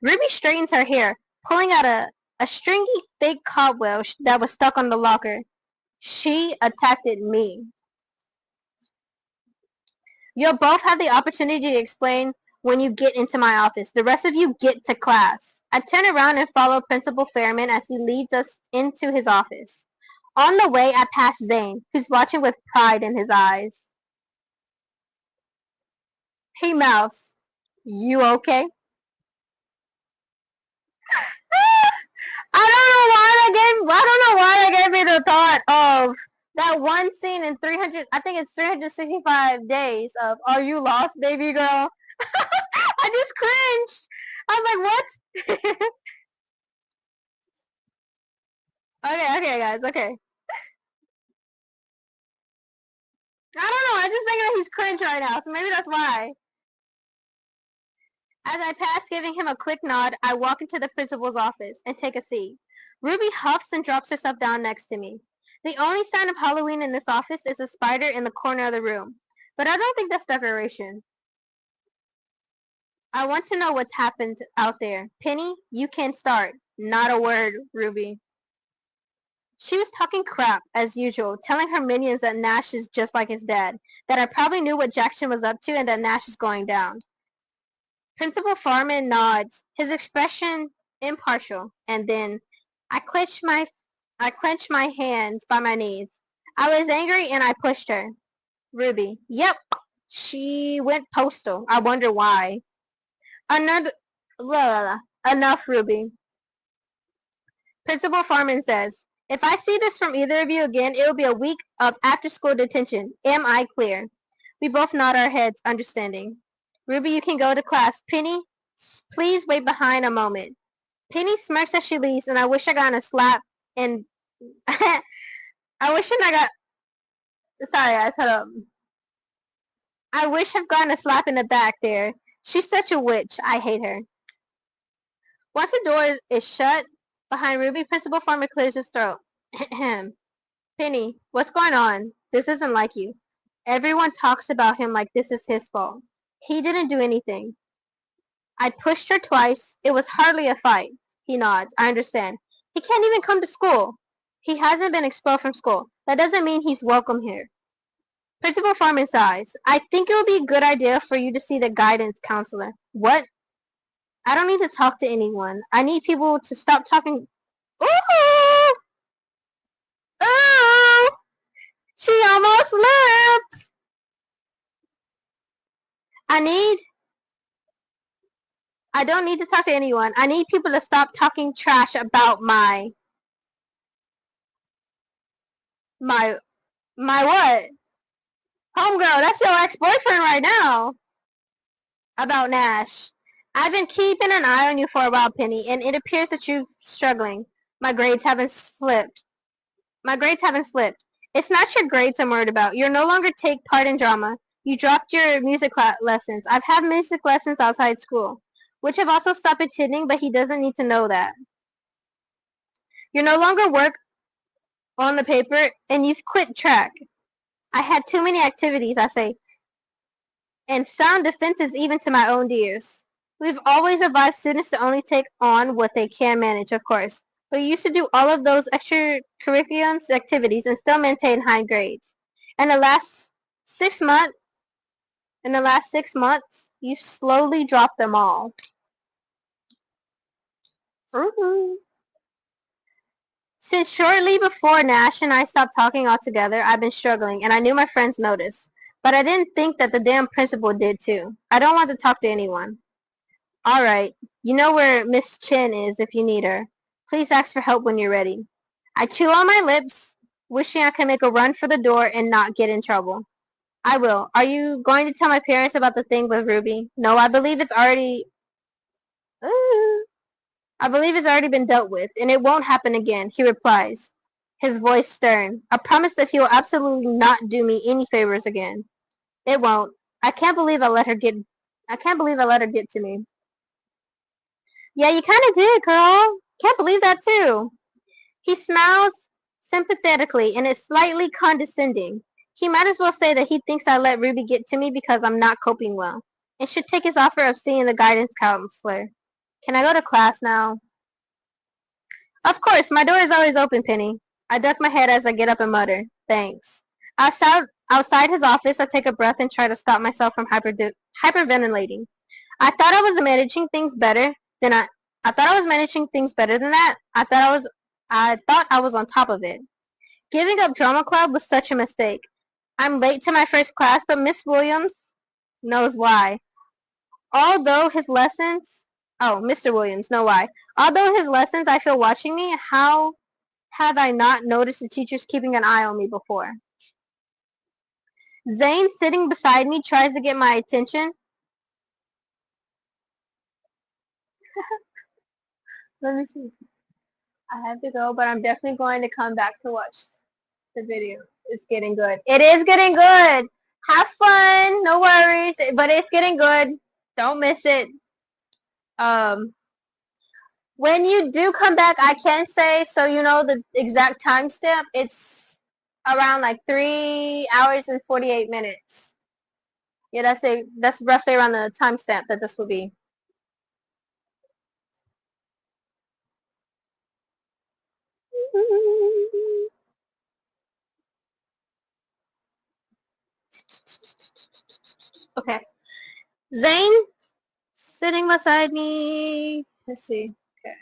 Ruby straightens her hair, pulling out a stringy fake cobweb that was stuck on the locker. She attacked me. You'll both have the opportunity to explain when you get into my office. The rest of you get to class. I turn around and follow Principal Fairman as he leads us into his office. On the way, I pass Zane, who's watching with pride in his eyes. Hey, Mouse. You okay? I don't know why that gave me the thought of that one scene in 300, I think it's 365 days of Are You Lost, Baby Girl? I just cringed. I'm like, what? Okay, guys, okay. I don't know, I just think that he's cringe right now, so maybe that's why. As I pass giving him a quick nod, I walk into the principal's office and take a seat. Ruby huffs and drops herself down next to me. The only sign of Halloween in this office is a spider in the corner of the room. But I don't think that's decoration. I want to know what's happened out there. Penny, you can start. Not a word, Ruby. She was talking crap, as usual, telling her minions that Nash is just like his dad, that I probably knew what Jackson was up to, and that Nash is going down. Principal Farman nods, his expression impartial, and then I clenched my hands by my knees. I was angry and I pushed her. Ruby. Yep. She went postal. I wonder why. Another enough, Ruby. Principal Farman says, if I see this from either of you again, it will be a week of after-school detention. Am I clear? We both nod our heads, understanding. Ruby, you can go to class. Penny, please wait behind a moment. Penny smirks as she leaves, and I wish I got a slap and I wish I got. Sorry, guys, hold up. I wish I've gotten a slap in the back there. She's such a witch. I hate her. Once the door is shut behind Ruby, Principal Farmer clears his throat. Penny, what's going on? This isn't like you. Everyone talks about him like this is his fault. He didn't do anything. I pushed her twice. It was hardly a fight. He nods. I understand. He can't even come to school. He hasn't been expelled from school. That doesn't mean he's welcome here. Principal Farman sighs. I think it would be a good idea for you to see the guidance counselor. What? I don't need to talk to anyone. I need people to stop talking. Ooh! Ooh! She almost left! I don't need to talk to anyone. I need people to stop talking trash about my what? Homegirl, that's your ex-boyfriend right now. About Nash. I've been keeping an eye on you for a while, Penny, and it appears that you're struggling. My grades haven't slipped. It's not your grades I'm worried about. You no longer take part in drama. You dropped your music lessons. I've had music lessons outside school, which I've also stopped attending, but he doesn't need to know that. You no longer work on the paper, and you've quit track. I had too many activities, I say, and sound defenses even to my own dears. We've always advised students to only take on what they can manage, of course. But you used to do all of those extracurriculums activities and still maintain high grades. In the last 6 months, you slowly dropped them all. Ooh. Since shortly before Nash and I stopped talking altogether, I've been struggling, and I knew my friends noticed. But I didn't think that the damn principal did too. I don't want to talk to anyone. All right. You know where Miss Chin is if you need her. Please ask for help when you're ready. I chew on my lips, wishing I could make a run for the door and not get in trouble. I will. Are you going to tell my parents about the thing with Ruby? No, I believe it's already... I believe it's already been dealt with, and it won't happen again, he replies. His voice stern. A promise that he will absolutely not do me any favors again. It won't. I can't believe I let her get to me. Yeah, you kinda did, girl. Can't believe that too. He smiles sympathetically and is slightly condescending. He might as well say that he thinks I let Ruby get to me because I'm not coping well, and should take his offer of seeing the guidance counselor. Can I go to class now? Of course, my door is always open, Penny. I duck my head as I get up and mutter, thanks. Outside his office, I take a breath and try to stop myself from hyperventilating. I thought I was managing things better than I thought I was managing things better than that. I thought I was on top of it. Giving up drama club was such a mistake. I'm late to my first class, but Miss Williams knows why. Although his lessons Mr. Williams know why. Although his lessons I feel watching me, how have I not noticed the teachers keeping an eye on me before? Zane sitting beside me tries to get my attention. Let me see. I have to go, but I'm definitely going to come back to watch the video. It's getting good. It is getting good. Have fun. No worries. But it's getting good. Don't miss it. When you do come back, I can say, so you know the exact timestamp, it's around like 3 hours and 48 minutes. Yeah, that's roughly around the timestamp that this will be. Okay. Zane sitting beside me. Let's see. Okay.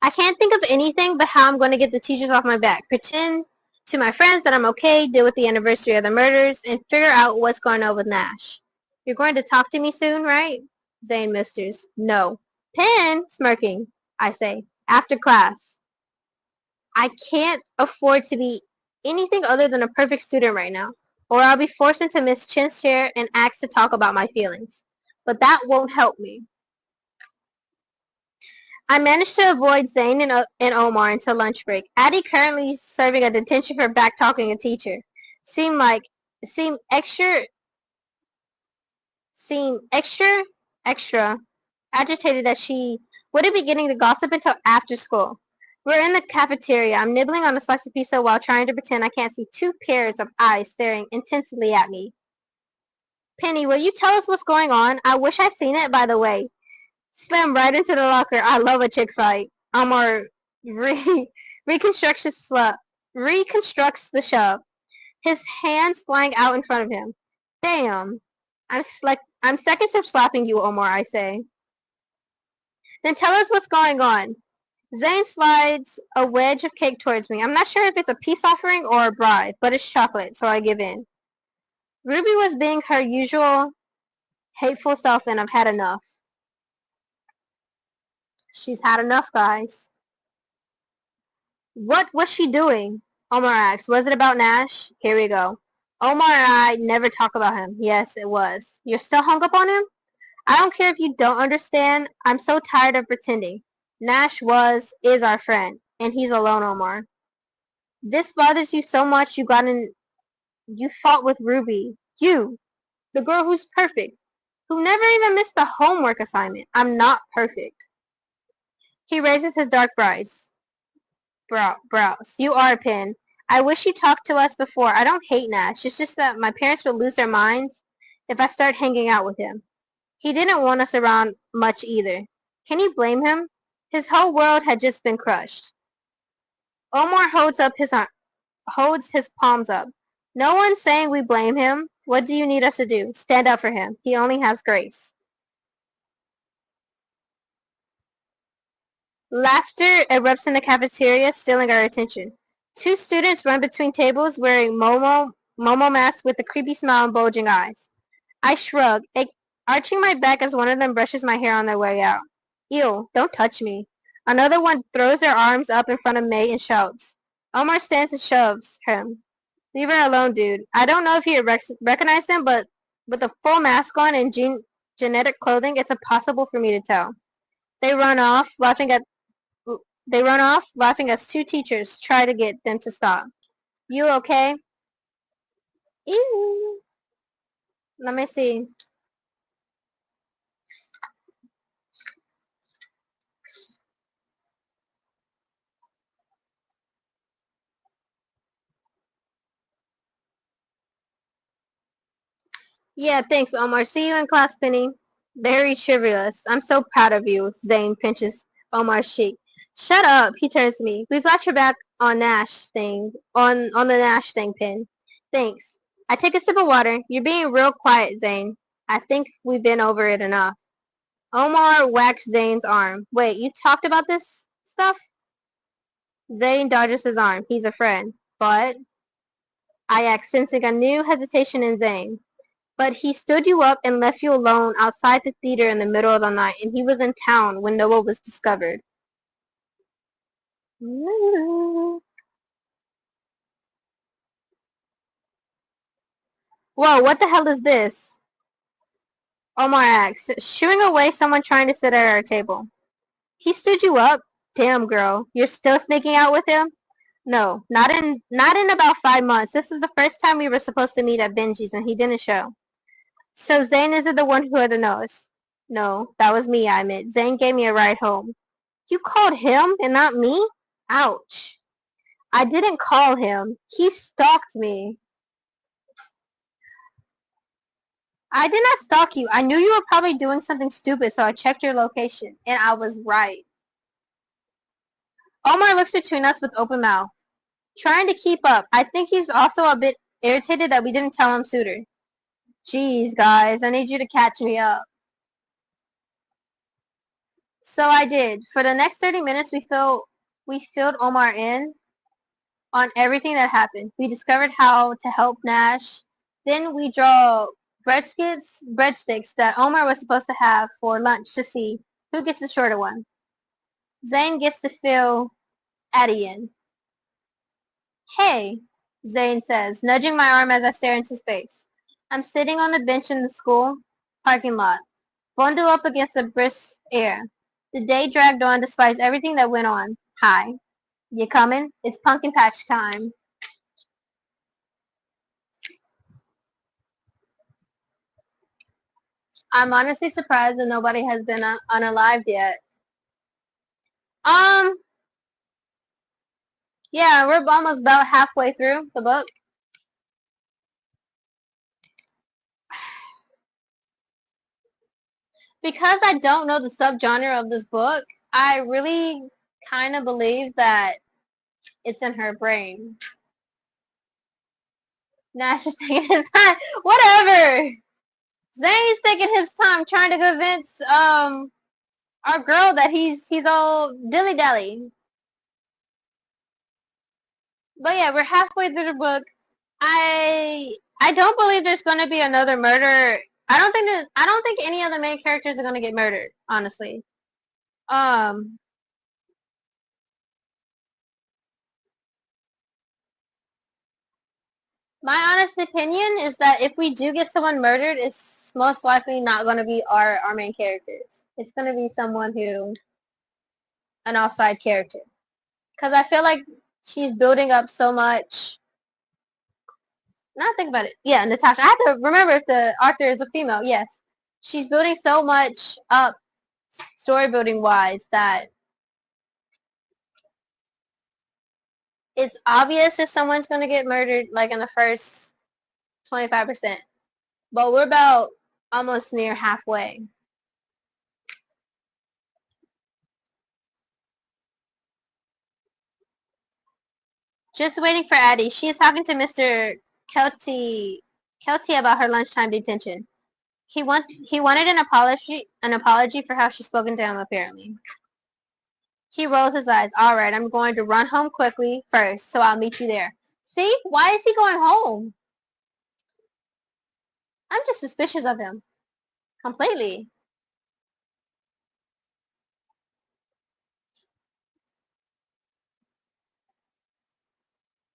I can't think of anything but how I'm going to get the teachers off my back. Pretend to my friends that I'm okay, deal with the anniversary of the murders, and figure out what's going on with Nash. You're going to talk to me soon, right? Zane misters. No. Pen, smirking, I say. After class. I can't afford to be anything other than a perfect student right now, or I'll be forced into Miss Chin's chair and asked to talk about my feelings. But that won't help me. I managed to avoid Zane and Omar until lunch break. Addie, currently serving a detention for back-talking a teacher, seemed extra extra agitated that she wouldn't be getting the gossip until after school. We're in the cafeteria. I'm nibbling on a slice of pizza while trying to pretend I can't see two pairs of eyes staring intensely at me. Penny, will you tell us what's going on? I wish I'd seen it, by the way. Slam right into the locker. I love a chick fight. Omar reconstructs reconstructs the shove, his hands flying out in front of him. Damn. I'm seconds from slapping you, Omar, I say. Then tell us what's going on. Zane slides a wedge of cake towards me. I'm not sure if it's a peace offering or a bribe, but it's chocolate, so I give in. Ruby was being her usual hateful self, and I've had enough. She's had enough, guys. What was she doing? Omar asks. Was it about Nash? Here we go. Omar and I never talk about him. Yes, it was. You're still hung up on him? I don't care if you don't understand. I'm so tired of pretending. Nash is our friend, and he's alone, Omar. This bothers you so much you fought with Ruby. You, the girl who's perfect, who never even missed a homework assignment. I'm not perfect. He raises his dark brows. You are a pin. I wish you talked to us before. I don't hate Nash. It's just that my parents would lose their minds if I start hanging out with him. He didn't want us around much either. Can you blame him? His whole world had just been crushed. Omar holds his palms up. No one's saying we blame him. What do you need us to do? Stand up for him. He only has grace. Laughter erupts in the cafeteria, stealing our attention. Two students run between tables wearing Momo masks with a creepy smile and bulging eyes. I shrug, arching my back as one of them brushes my hair on their way out. Ew, don't touch me. Another one throws their arms up in front of May and shouts. Omar stands and shoves him. Leave her alone, dude. I don't know if you recognize him, but with a full mask on and genetic clothing, it's impossible for me to tell. They run off, They run off, laughing as two teachers try to get them to stop. You okay? Ew. Let me see. Yeah, thanks, Omar. See you in class, Penny. Very chivalrous. I'm so proud of you. Zane pinches Omar's cheek. Shut up, he turns to me. We've got your back on the Nash thing, Pin. Thanks. I take a sip of water. You're being real quiet, Zane. I think we've been over it enough. Omar whacks Zane's arm. Wait, you talked about this stuff? Zane dodges his arm. He's a friend. But I act, sensing a new hesitation in Zane. But he stood you up and left you alone outside the theater in the middle of the night, and he was in town when Noah was discovered. Whoa, what the hell is this? Omar asks, shooing away someone trying to sit at our table. He stood you up? Damn, girl. You're still sneaking out with him? No, not in about 5 months. This is the first time we were supposed to meet at Benji's, and he didn't show. So Zane isn't the one who had the nose. No, that was me, I admit. Zane gave me a ride home. You called him and not me? Ouch. I didn't call him. He stalked me. I did not stalk you. I knew you were probably doing something stupid, so I checked your location, and I was right. Omar looks between us with open mouth, trying to keep up. I think he's also a bit irritated that we didn't tell him sooner. Jeez, guys, I need you to catch me up. So I did. For the next 30 minutes, we filled Omar in on everything that happened. We discovered how to help Nash. Then we draw breadsticks that Omar was supposed to have for lunch to see who gets the shorter one. Zane gets to fill Addie in. Hey, Zane says, nudging my arm as I stare into space. I'm sitting on the bench in the school parking lot, bundled up against the brisk air. The day dragged on despite everything that went on. Hi. You coming? It's pumpkin patch time. I'm honestly surprised that nobody has been unalived yet. Um, yeah, we're almost about halfway through the book. Because I don't know the subgenre of this book, I really kind of believe that it's in her brain. Nash is taking his time. Whatever. Zane's taking his time trying to convince our girl that he's all dilly dally. But yeah, we're halfway through the book. I don't believe there's going to be another murder. I don't think any of the main characters are going to get murdered, honestly. Um my honest opinion is that if we do get someone murdered, it's most likely not going to be our main characters. It's going to be someone who an offside character. Cuz I feel like she's building up so much. Now think about it. Yeah, Natasha. I have to remember if the author is a female. Yes. She's building so much up story building wise that it's obvious if someone's going to get murdered like in the first 25%. But we're about almost near halfway. Just waiting for Addie. She's talking to Mr. Kelty about her lunchtime detention. He wanted an apology for how she's spoken to him apparently. He rolls his eyes. All right, I'm going to run home quickly first, so I'll meet you there. See? Why is he going home? I'm just suspicious of him. Completely.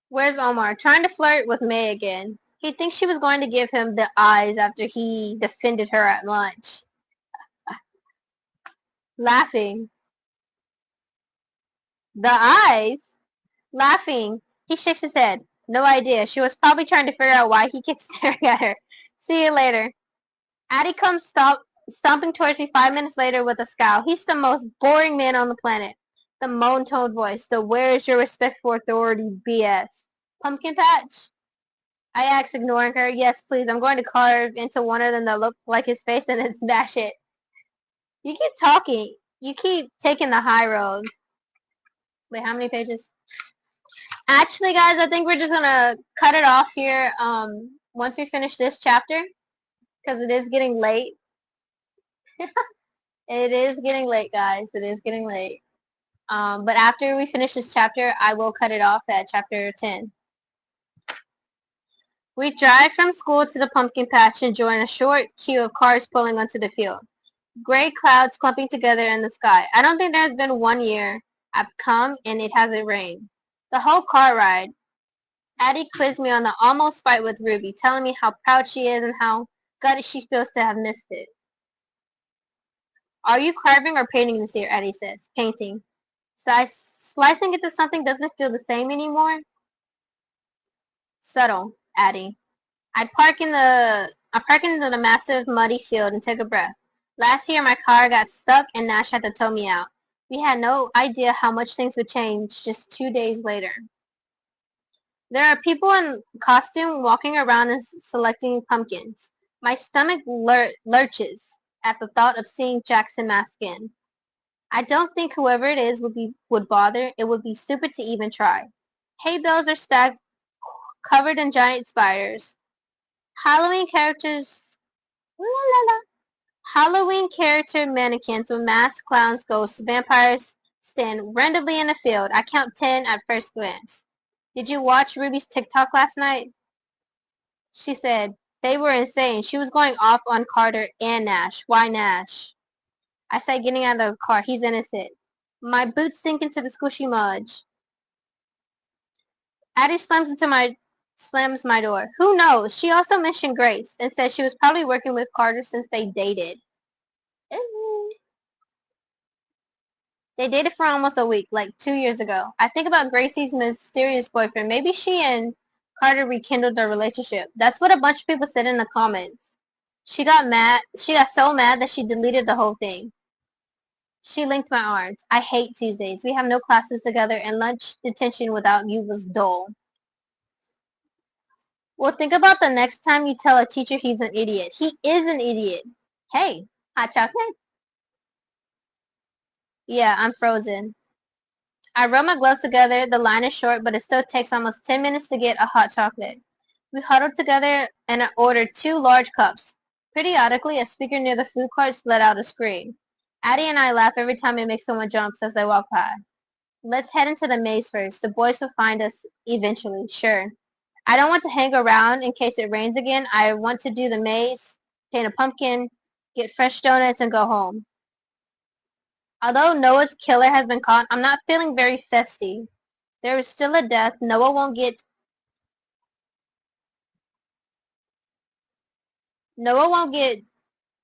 Where's Omar? Trying to flirt with May again. He thinks she was going to give him the eyes after he defended her at lunch. Laughing. The eyes? Laughing. He shakes his head. No idea. She was probably trying to figure out why he keeps staring at her. See you later. Addie comes stomping towards me 5 minutes later with a scowl. He's the most boring man on the planet. The monotone voice. The where is your respect for authority BS. Pumpkin patch? I ask, ignoring her. Yes, please. I'm going to carve into one of them that look like his face and then smash it. You keep talking. You keep taking the high road. Wait, how many pages? Actually, guys, I think we're just gonna cut it off here. Once we finish this chapter, because it is getting late. It is getting late, guys. It is getting late. But after we finish this chapter, I will cut it off at chapter 10. We drive from school to the pumpkin patch and join a short queue of cars pulling onto the field. Gray clouds clumping together in the sky. I don't think there's been one year I've come and it hasn't rained. The whole car ride. Addie quizzed me on the almost fight with Ruby, telling me how proud she is and how gutted she feels to have missed it. Are you carving or painting this year? Addie says. Painting. Slicing into something doesn't feel the same anymore? Subtle, Addie. I park into the massive muddy field and take a breath. Last year my car got stuck and Nash had to tow me out. We had no idea how much things would change just 2 days later. There are people in costume walking around and selecting pumpkins. My stomach lurches at the thought of seeing Jackson masked in. I don't think whoever it is would bother. It would be stupid to even try. Hay bales are stacked, covered in giant spiders. Halloween characters, la la la. Halloween character mannequins with masked clowns, ghosts, vampires stand randomly in the field. I count 10 at first glance. Did you watch Ruby's TikTok last night? She said. They were insane. She was going off on Carter and Nash. Why Nash? I said, getting out of the car. He's innocent. My boots sink into the squishy mud. Addie slams my door. Who knows? She also mentioned Grace and said she was probably working with Carter since they dated. They dated for almost a week, like 2 years ago. I think about Gracie's mysterious boyfriend. Maybe she and Carter rekindled their relationship. That's what a bunch of people said in the comments. She got so mad that she deleted the whole thing. She linked my arms. I hate Tuesdays. We have no classes together and lunch detention without you was dull. Well, think about the next time you tell a teacher he's an idiot. He is an idiot. Hey, hot chocolate? Yeah, I'm frozen. I rub my gloves together. The line is short, but it still takes almost 10 minutes to get a hot chocolate. We huddled together and ordered 2 large cups. Periodically, a speaker near the food carts let out a scream. Addie and I laugh every time it makes someone jumps as they walk by. Let's head into the maze first. The boys will find us eventually, sure. I don't want to hang around in case it rains again. I want to do the maze, paint a pumpkin, get fresh donuts, and go home. Although Noah's killer has been caught, I'm not feeling very festy. There is still a death. Noah won't get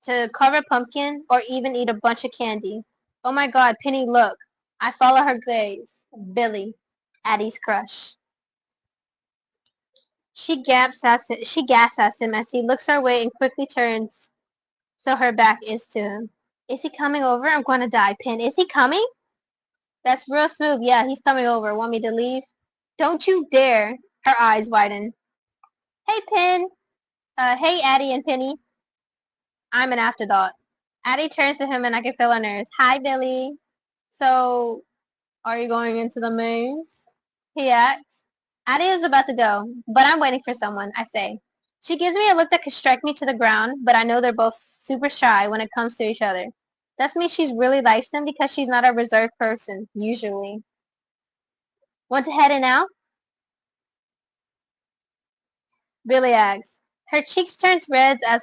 to carve a pumpkin or even eat a bunch of candy. Oh my god, Penny, look. I follow her gaze. Billy, Addie's crush. She gasps at him as he looks our way and quickly turns so her back is to him. Is he coming over? I'm going to die, Pin. Is he coming? That's real smooth. Yeah, he's coming over. Want me to leave? Don't you dare. Her eyes widen. Hey, Pin. Hey, Addie and Penny. I'm an afterthought. Addie turns to him and I can feel her nerves. Hi, Billy. So, are you going into the maze? He asks. Addie is about to go, but I'm waiting for someone, I say. She gives me a look that could strike me to the ground, but I know they're both super shy when it comes to each other. That means she really likes him because she's not a reserved person, usually. Want to head in now? Billy asks. Her cheeks turn red as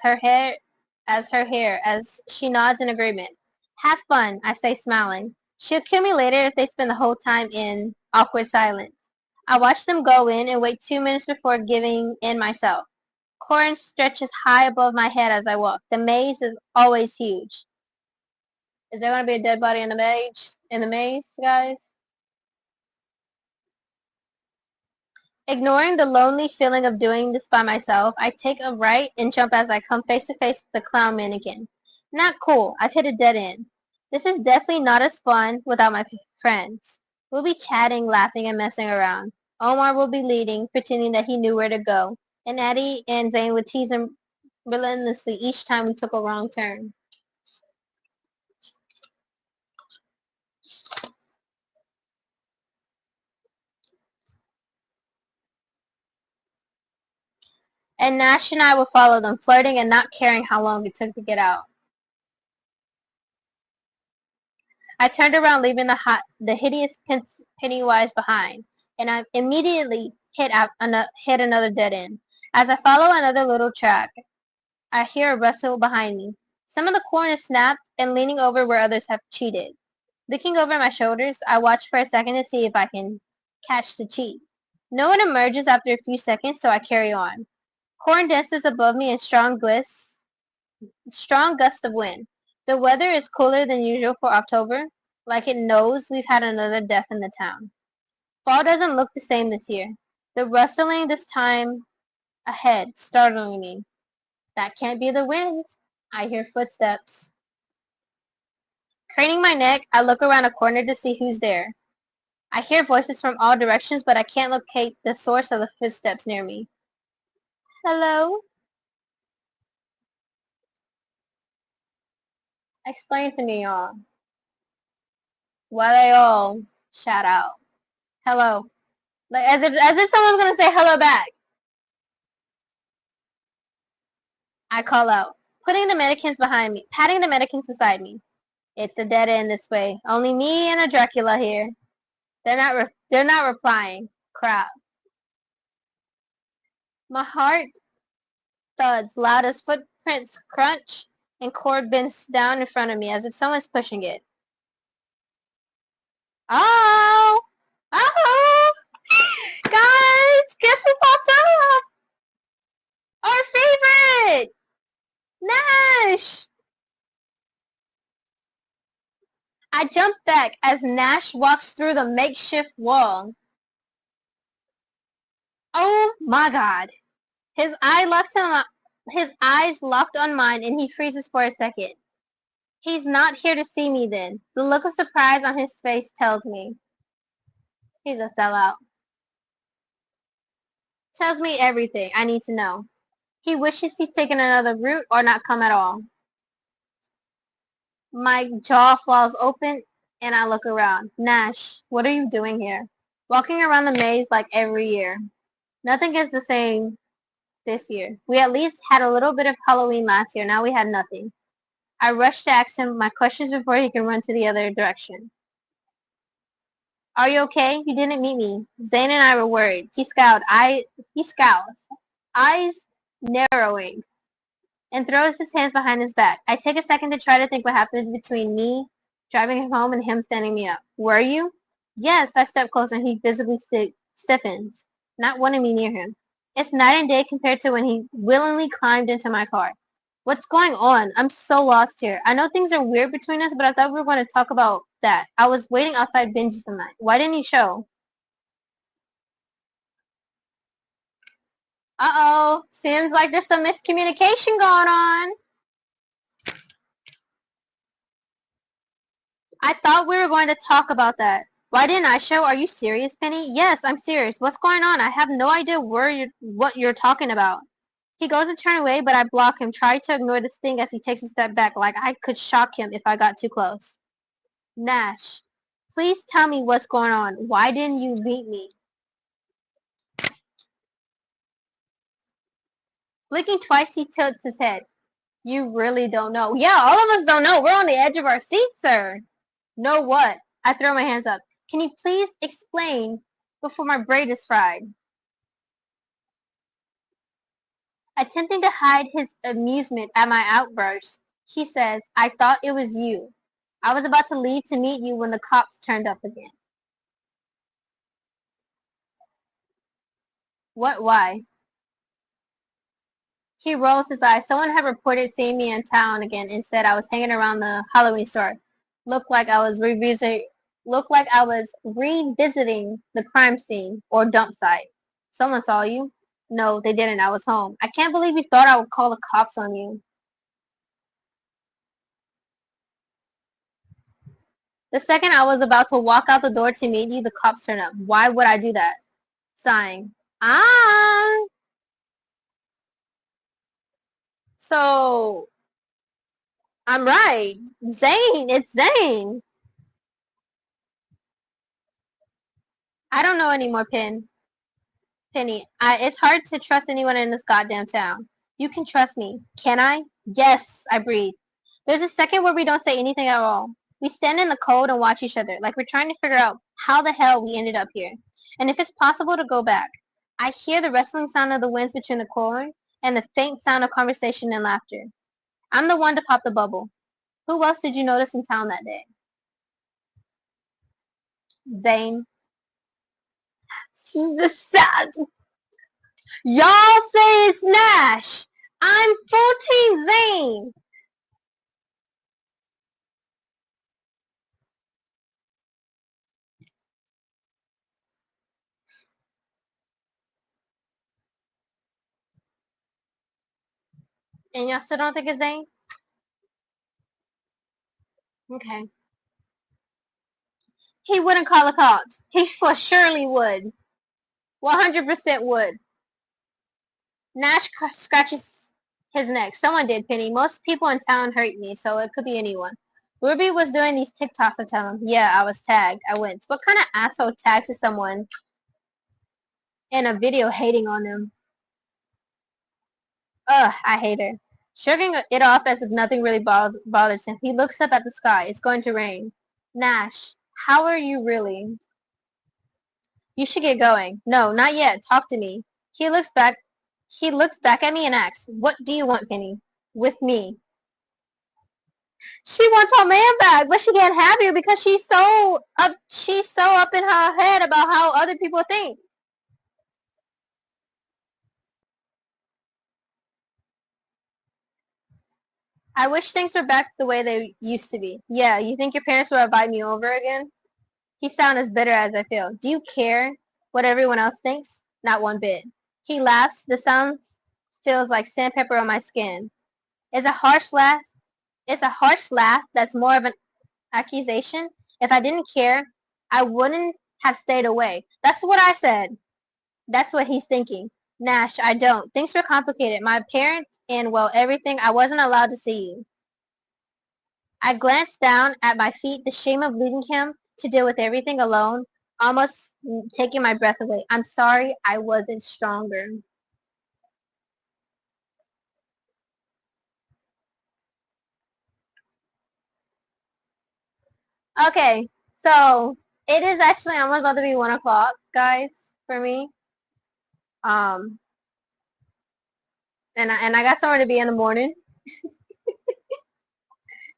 she nods in agreement. Have fun, I say, smiling. She'll kill me later if they spend the whole time in awkward silence. I watch them go in and wait 2 minutes before giving in myself. Corn stretches high above my head as I walk. The maze is always huge. Is there going to be a dead body in the maze? In the maze, guys? Ignoring the lonely feeling of doing this by myself, I take a right and jump as I come face to face with the clown mannequin. Not cool. I've hit a dead end. This is definitely not as fun without my friends. We'll be chatting, laughing, and messing around. Omar will be leading, pretending that he knew where to go, and Eddie and Zane would tease him relentlessly each time we took a wrong turn. And Nash and I would follow them, flirting and not caring how long it took to get out. I turned around, leaving the hideous Pennywise behind, and I immediately hit another dead end. As I follow another little track, I hear a rustle behind me. Some of the corn is snapped and leaning over where others have cheated. Looking over my shoulders, I watch for a second to see if I can catch the cheat. No one emerges after a few seconds, so I carry on. Corn dances above me in strong gust of wind. The weather is cooler than usual for October, like it knows we've had another death in the town. Fall doesn't look the same this year. The rustling this time ahead, startling me. That can't be the wind. I hear footsteps. Craning my neck, I look around a corner to see who's there. I hear voices from all directions, but I can't locate the source of the footsteps near me. Hello? Explain to me, y'all. Why they all shout out? Hello. Like as if someone's gonna say hello back. I call out, patting the mannequins beside me. It's a dead end this way. Only me and a Dracula here. They're not replying. Crap. My heart thuds loud as footprints crunch and cord bends down in front of me as if someone's pushing it. Oh! Oh! Guys, guess who popped up? Our favorite! Nash! I jump back as Nash walks through the makeshift wall. Oh my god. His eyes locked on mine and he freezes for a second. He's not here to see me then. The look of surprise on his face tells me he's a sellout. Tells me everything I need to know. He wishes he's taken another route or not come at all. My jaw falls open and I look around. Nash, what are you doing here? Walking around the maze like every year. Nothing is the same this year. We at least had a little bit of Halloween last year. Now we had nothing. I rush to ask him my questions before he can run to the other direction. Are you okay? You didn't meet me. Zane and I were worried. He scowls, eyes narrowing, and throws his hands behind his back. I take a second to try to think what happened between me driving him home and him standing me up. Were you? Yes, I step closer and he visibly stiffens, not wanting me near him. It's night and day compared to when he willingly climbed into my car. What's going on? I'm so lost here. I know things are weird between us, but I thought we were going to talk about that. I was waiting outside Benji's tonight. Why didn't you show? Uh-oh. Seems like there's some miscommunication going on. I thought we were going to talk about that. Why didn't I show? Are you serious, Penny? Yes, I'm serious. What's going on? I have no idea what you're talking about. He goes to turn away, but I block him, try to ignore the sting as he takes a step back like I could shock him if I got too close. Nash, please tell me what's going on. Why didn't you meet me? Blinking twice, he tilts his head. You really don't know. Yeah, all of us don't know. We're on the edge of our seat, sir. Know what? I throw my hands up. Can you please explain before my braid is fried? Attempting to hide his amusement at my outburst, he says, I thought it was you. I was about to leave to meet you when the cops turned up again. What? Why? He rolls his eyes. Someone had reported seeing me in town again and said I was hanging around the Halloween store. Looked like I was revisiting the crime scene or dump site. Someone saw you? No, they didn't. I was home. I can't believe you thought I would call the cops on you. The second I was about to walk out the door to meet you, the cops turned up. Why would I do that? Sighing. Ah! So, I'm right. Zane. It's Zane. I don't know anymore, Penny. It's hard to trust anyone in this goddamn town. You can trust me. Can I? Yes, I breathe. There's a second where we don't say anything at all. We stand in the cold and watch each other, like we're trying to figure out how the hell we ended up here, and if it's possible to go back. I hear the rustling sound of the winds between the corn, and the faint sound of conversation and laughter. I'm the one to pop the bubble. Who else did you notice in town that day? Zane. Sad. Y'all say it's Nash. I'm full team Zane. And y'all still don't think it's Zane? Okay. He wouldn't call the cops. He for surely would. 100% would. Nash scratches his neck. Someone did, Penny. Most people in town hurt me, so it could be anyone. Ruby was doing these TikToks. I tell him, yeah, I was tagged. I went. What kind of asshole tags someone in a video hating on them? Ugh, I hate her. Shrugging it off as if nothing really bothers him, he looks up at the sky. It's going to rain. Nash, how are you really? You should get going. No, not yet. Talk to me. He looks back. He looks back at me and asks, "What do you want, Penny? With me?" She wants her man back, but she can't have you because she's so up. She's so up in her head about how other people think. I wish things were back the way they used to be. Yeah, you think your parents will invite me over again? He sounds as bitter as I feel. Do you care what everyone else thinks? Not one bit. He laughs. The sound feels like sandpaper on my skin. It's a harsh laugh. It's a harsh laugh that's more of an accusation. If I didn't care, I wouldn't have stayed away. That's what I said. That's what he's thinking. Nash, I don't. Things were complicated. My parents and, well, everything. I wasn't allowed to see you. I glanced down at my feet, the shame of leaving him to deal with everything alone, almost taking my breath away. I'm sorry I wasn't stronger. Okay, so it is actually almost about to be 1 o'clock, guys, for me. Um, and I got somewhere to be in the morning,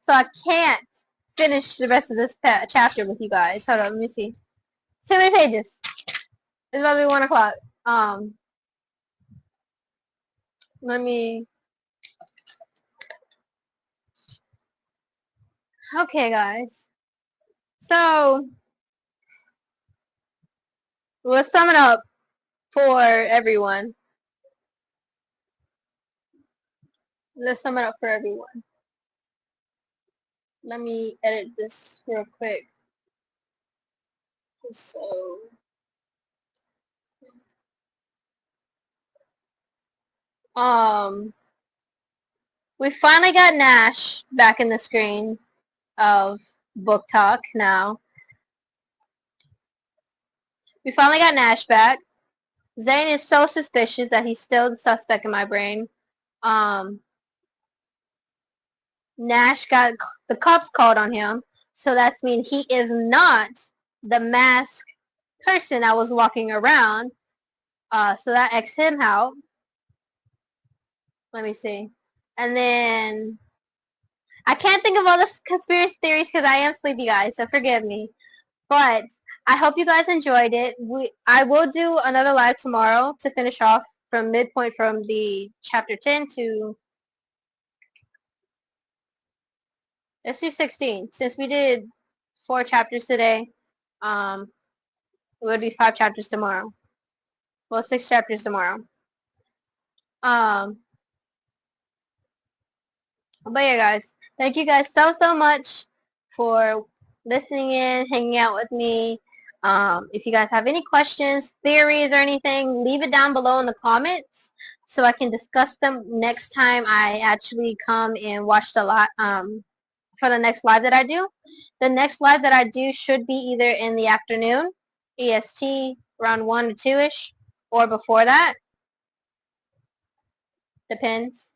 so I can't finish the rest of this chapter with you guys. Hold on, let me see. Too many pages. It's about to be 1 o'clock. Um, let me. Okay, guys. So let's sum it up for everyone. Let's sum it up for everyone. Let me edit this real quick. So, we finally got Nash back in the screen of book talk now. We finally got Nash back. Zane is so suspicious that he's still the suspect in my brain. Nash got the cops called on him, so that's mean he is not the masked person that was walking around. So that X him out. Let me see. And then I can't think of all the conspiracy theories because I am sleepy, guys, so forgive me. But I hope you guys enjoyed it. I will do another live tomorrow to finish off from midpoint from the chapter 10 to, let's do 16. Since we did 4 chapters today, it would be 5 chapters tomorrow. Well, 6 chapters tomorrow. Um, but yeah, guys, thank you guys so much for listening in, hanging out with me. If you guys have any questions, theories, or anything, leave it down below in the comments so I can discuss them next time I actually come and watch the lot. For the next live that I do. The next live that I do should be either in the afternoon, EST, around 1 or 2-ish, or before that. Depends.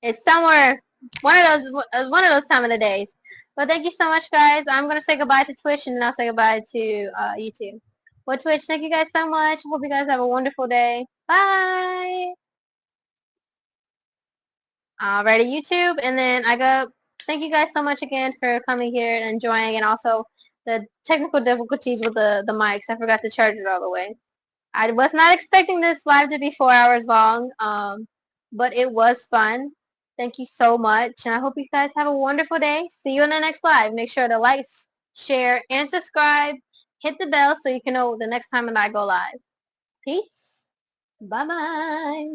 It's somewhere, one of those time of the days. But thank you so much, guys. I'm going to say goodbye to Twitch, and then I'll say goodbye to YouTube. Well, Twitch, thank you guys so much. Hope you guys have a wonderful day. Bye! Alrighty, YouTube, and then I go. Thank you guys so much again for coming here and enjoying, and also the technical difficulties with the mics. I forgot to charge it all the way. I was not expecting this live to be 4 hours long, but it was fun. Thank you so much, and I hope you guys have a wonderful day. See you in the next live. Make sure to like, share, and subscribe. Hit the bell so you can know the next time that I go live. Peace. Bye bye.